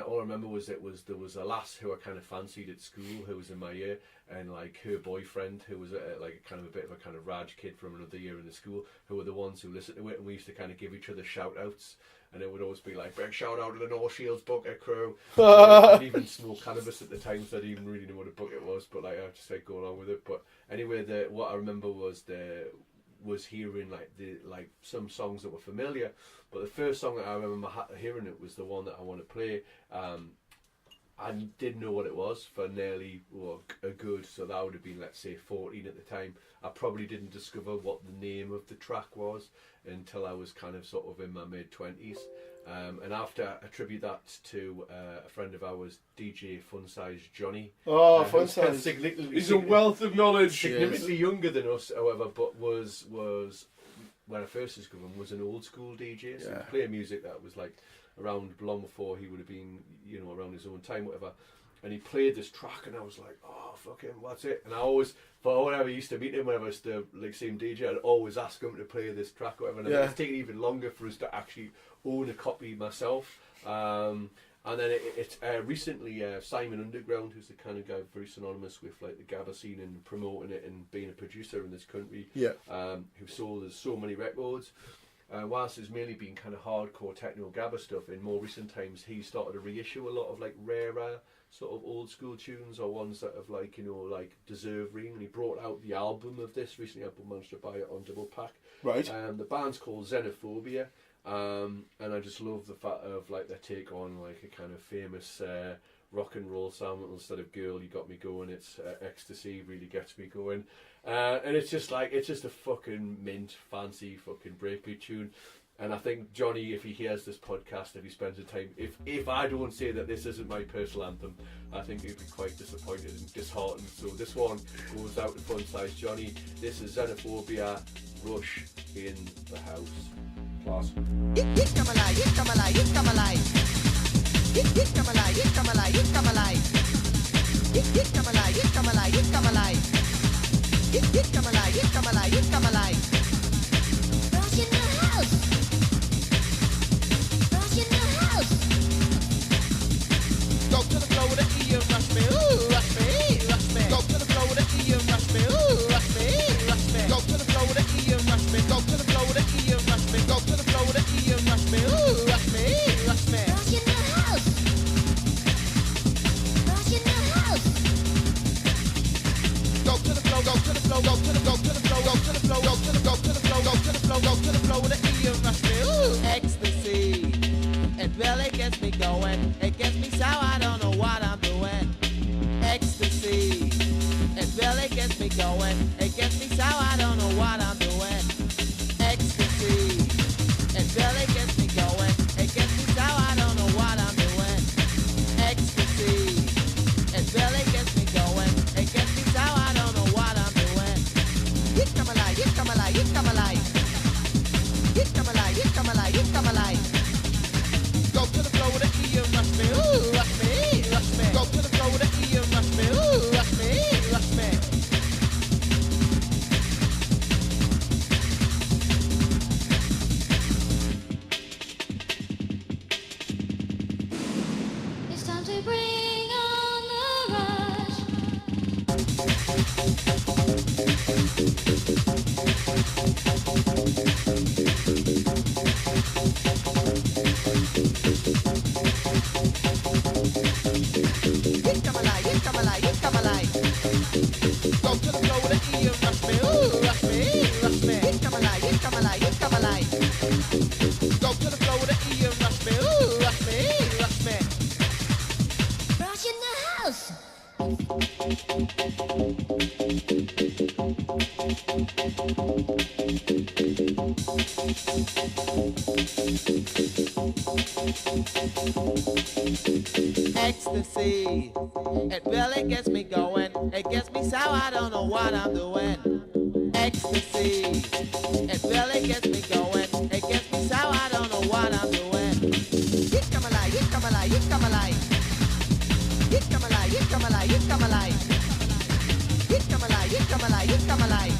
All I remember was there was a lass who I kind of fancied at school, who was in my year, and like her boyfriend, who was like kind of a bit of a kind of Raj kid from another year in the school, who were the ones who listened to it, and we used to kind of give each other shout outs. And it would always be like, big shout out to the North Shields bucket crew. I didn't even smoke cannabis at the time, so I didn't even really know what a bucket was, but like I just like go along with it. But anyway, what I remember was hearing like some songs that were familiar, but the first song that I remember hearing it was the one that I want to play. I didn't know what it was for nearly a good, so that would have been, let's say, 14 at the time. I probably didn't discover what the name of the track was until I was kind of sort of in my mid-20s. And after I attribute that to a friend of ours, DJ Funsize Johnny. Oh, Funsize. He's a wealth of knowledge. Significantly younger than us, however, but was when I first discovered him, was an old school DJ. So he played music that was like around long before he would have been, you know, around his own time, whatever. And he played this track, and I was like, oh, fucking, what's it? And I always, for whenever I used to meet him, whenever I used to like see him DJ, I'd always ask him to play this track, or whatever. And it's taken even longer for us to actually own a copy myself. And then it recently, Simon Underground, who's the kind of guy very synonymous with like the Gabba scene and promoting it and being a producer in this country, who sold us so many records. Whilst it's mainly been kind of hardcore techno Gabba stuff, in more recent times he started to reissue a lot of like rarer sort of old school tunes, or ones that have like, you know, like deserve reading. And he brought out the album of this recently. I managed to buy it on double pack. Right. The band's called Xenophobia, and I just love the fact of like their take on like a kind of famous rock and roll sound. Instead of Girl, You Got Me Going, it's Ecstasy really gets me going. And it's just a fucking mint, fancy fucking breakbeat tune. And I think Johnny, if he hears this podcast, if he spends the time, if I don't say that this isn't my personal anthem, I think he'd be quite disappointed and disheartened. So this one goes out to Funsize Johnny. This is Xenophobia, Rush in the House. Class. Come alive, come alive, come alive. come alive, come alive, come alive. Come alive, come alive, come alive. Come alive, come alive, come alive. Rush in the house. Rush in the house. Go to the floor with the E and rush me, ooh, rush me, rush me. Go to the floor with the E and rush me, ooh, rush me, rush me. Go to the floor with the E and rush me. Go to the floor with the E and rush me. Go to the floor with the E and rush me, ooh, rush me, rush me. Rush in the house. Rush in the house. Go to the floor, go to the floor, go to the floor, go to the floor, go to the go to the floor, go to the floor, go to the floor with the E and rush me, ooh, ecstasy. It really gets me going. It gets me sour, I don't know what I'm doing. Ecstasy. It really gets me going. It gets me sour, I don't know what I'm doing. Ecstasy. It really gets me going. It gets me sour, I don't know what I'm doing. Ecstasy. It really gets me going. It gets me sour, I don't know what I'm doing. Come alive, come alive, come alive. Come alive, come alive, come alive. Go to the floor with the E and rush me, ooh, rush me, rush me. Go to the floor with the E and rush me, ooh, rush me, rush me. It's time to bring on the rush. Come alive, come alive, come alive. Go to the floor with the E and rush me, ooh, rush me, rush me. Come alive, come alive, come alive. Go to the floor with the E and rush me, ooh, rush me, rush me. Rush in the house. Ecstasy. It really gets me going. It gets me sour, I don't know what I'm doing. Ecstasy. It really gets me going. It gets me sour, I don't know what I'm doing. Come alive, come alive, come alive. Come alive, come alive, come alive. Come alive, come alive, come alive.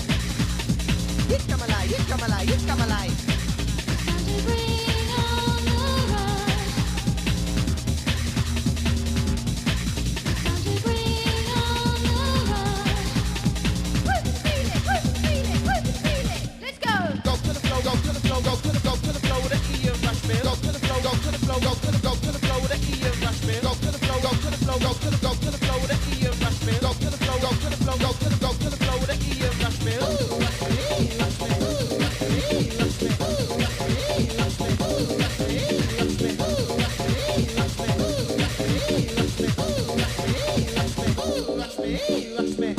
Come alive, come alive, come alive. Time to bring on the rush. Time to bring on the rush. Woo, beat it, beat it. Let's go. Go to the floor, go to the floor, go to the go to the floor with the E and rush me. Go to the floor, go to the floor, go to the go to the floor with the E and rush me. Go to the floor, go to the floor, go to the go to the floor with the E and rush me. Go to the floor, go to the floor, go to the go to the floor with the E and rush me. Ooh, rush me, rush me, ooh, rush me, rush me, ooh, rush me, rush me, ooh, rush me, rush me, ooh, rush me, rush me, ooh, rush me, rush me, ooh, rush me, rush me, ooh, rush me, rush me.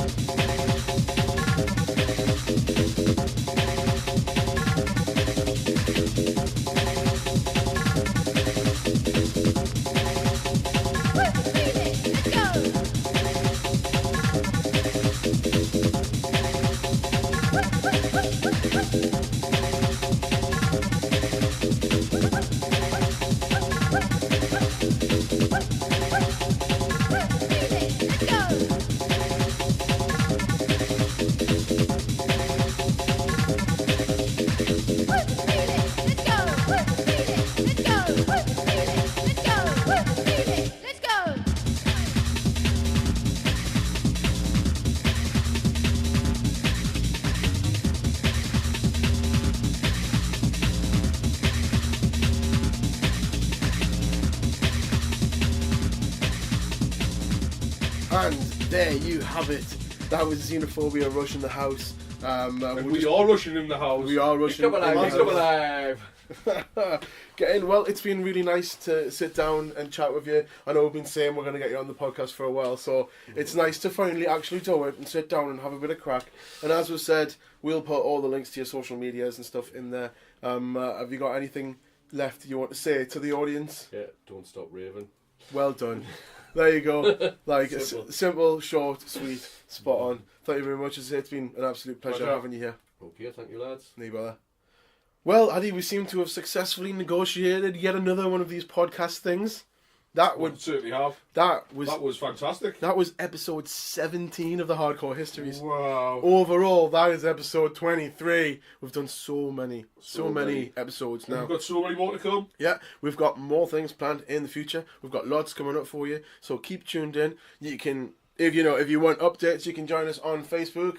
And there you have it. That was Xenophobia Rush in the House. We are rushing in the house. We are rushing Come alive, come alive. Get in. Well, it's been really nice to sit down and chat with you. I know we've been saying we're going to get you on the podcast for a while, so it's nice to finally actually do it and sit down and have a bit of crack. And as we've said, we'll put all the links to your social medias and stuff in there. Have you got anything left you want to say to the audience? Yeah, don't stop raving. Well done. There you go. Like simple, short, sweet, spot on. Thank you very much. It's been an absolute pleasure having you here. Okay, thank you, lads. No bother. Well, Addie, we seem to have successfully negotiated yet another one of these podcast things. That would would certainly have. That was fantastic. That was episode 17 of the Hardcore Histories. Wow. Overall, that is episode 23. We've done so many episodes now. We've got so many more to come. Yeah, we've got more things planned in the future. We've got lots coming up for you. So keep tuned in. You can, if you want updates, you can join us on Facebook,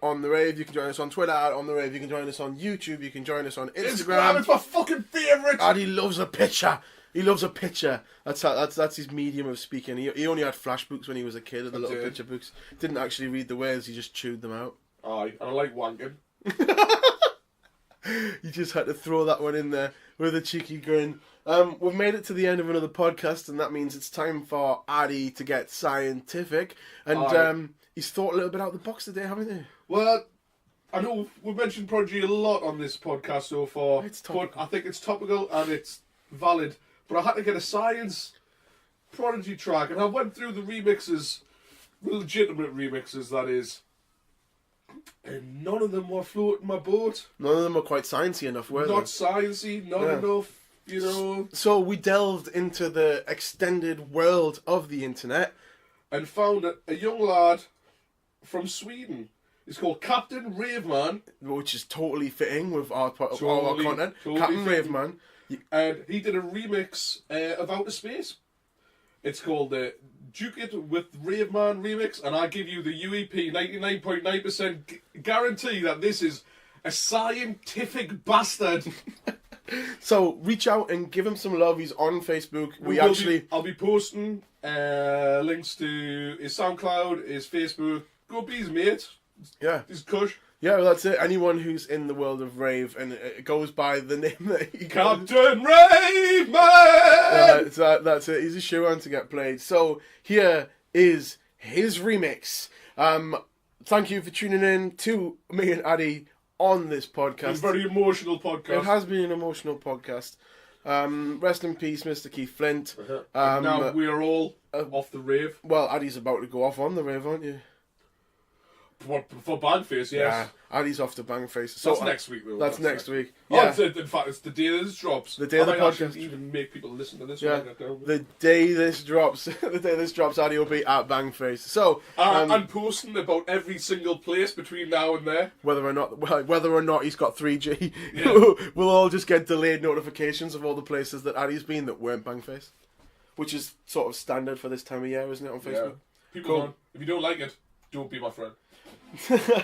on the Rave. You can join us on Twitter on the Rave. You can join us on YouTube. You can join us on Instagram. It's my fucking favourite. And he loves a picture. He loves a picture. That's his medium of speaking. He only had flash books when he was a kid, the little picture books. Didn't actually read the words, he just chewed them out. Aye, and I like wanking. You just had to throw that one in there with a cheeky grin. We've made it to the end of another podcast, and that means it's time for Addie to get scientific. And he's thought a little bit out of the box today, haven't you? Well, I know we've mentioned Prodigy a lot on this podcast so far, but I think it's topical and it's valid. But I had to get a science Prodigy track, and I went through the remixes, legitimate remixes, that is, and none of them were floating my boat. None of them were quite sciencey enough, were they? Not sciencey, not enough, you know. So we delved into the extended world of the internet. And found a young lad from Sweden. He's called Captain Raveman. Which is totally fitting with our content. Captain Raveman. And he did a remix of Outer Space. It's called the Duke It with Raveman remix, and I give you the UEP 99.9% guarantee that this is a scientific bastard. So reach out and give him some love. He's on Facebook. I'll be posting links to his SoundCloud, his Facebook. Go be his mate. Yeah. His cush. Yeah, well, that's it. Anyone who's in the world of Rave, and it goes by the name that he Captain Raveman! Yeah, that's it. He's a shoe-on to get played. So here is his remix. Thank you for tuning in to me and Addie on this podcast. It's a very emotional podcast. It has been an emotional podcast. Rest in peace, Mr. Keith Flint. Now we are all off the Rave. Well, Addie's about to go off on the Rave, aren't you? For Bangface, yes. Yeah, Addie's off to Bangface. So that's next week, though. That's next week. Yeah. Oh, in fact, it's the day this drops. The day of the podcast. Even make people listen to this. Yeah. The day this drops, Addie will be at Bangface. So I'm posting about every single place between now and there. Whether or not he's got 3G, yeah. We'll all just get delayed notifications of all the places that Addie's been that weren't Bangface, which is sort of standard for this time of year, isn't it, on Facebook? Yeah. People don't. If you don't like it, don't be my friend.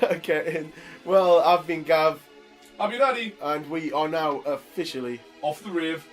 Okay, well, I've been Gav. I've been Addie. And we are now officially off the Rave.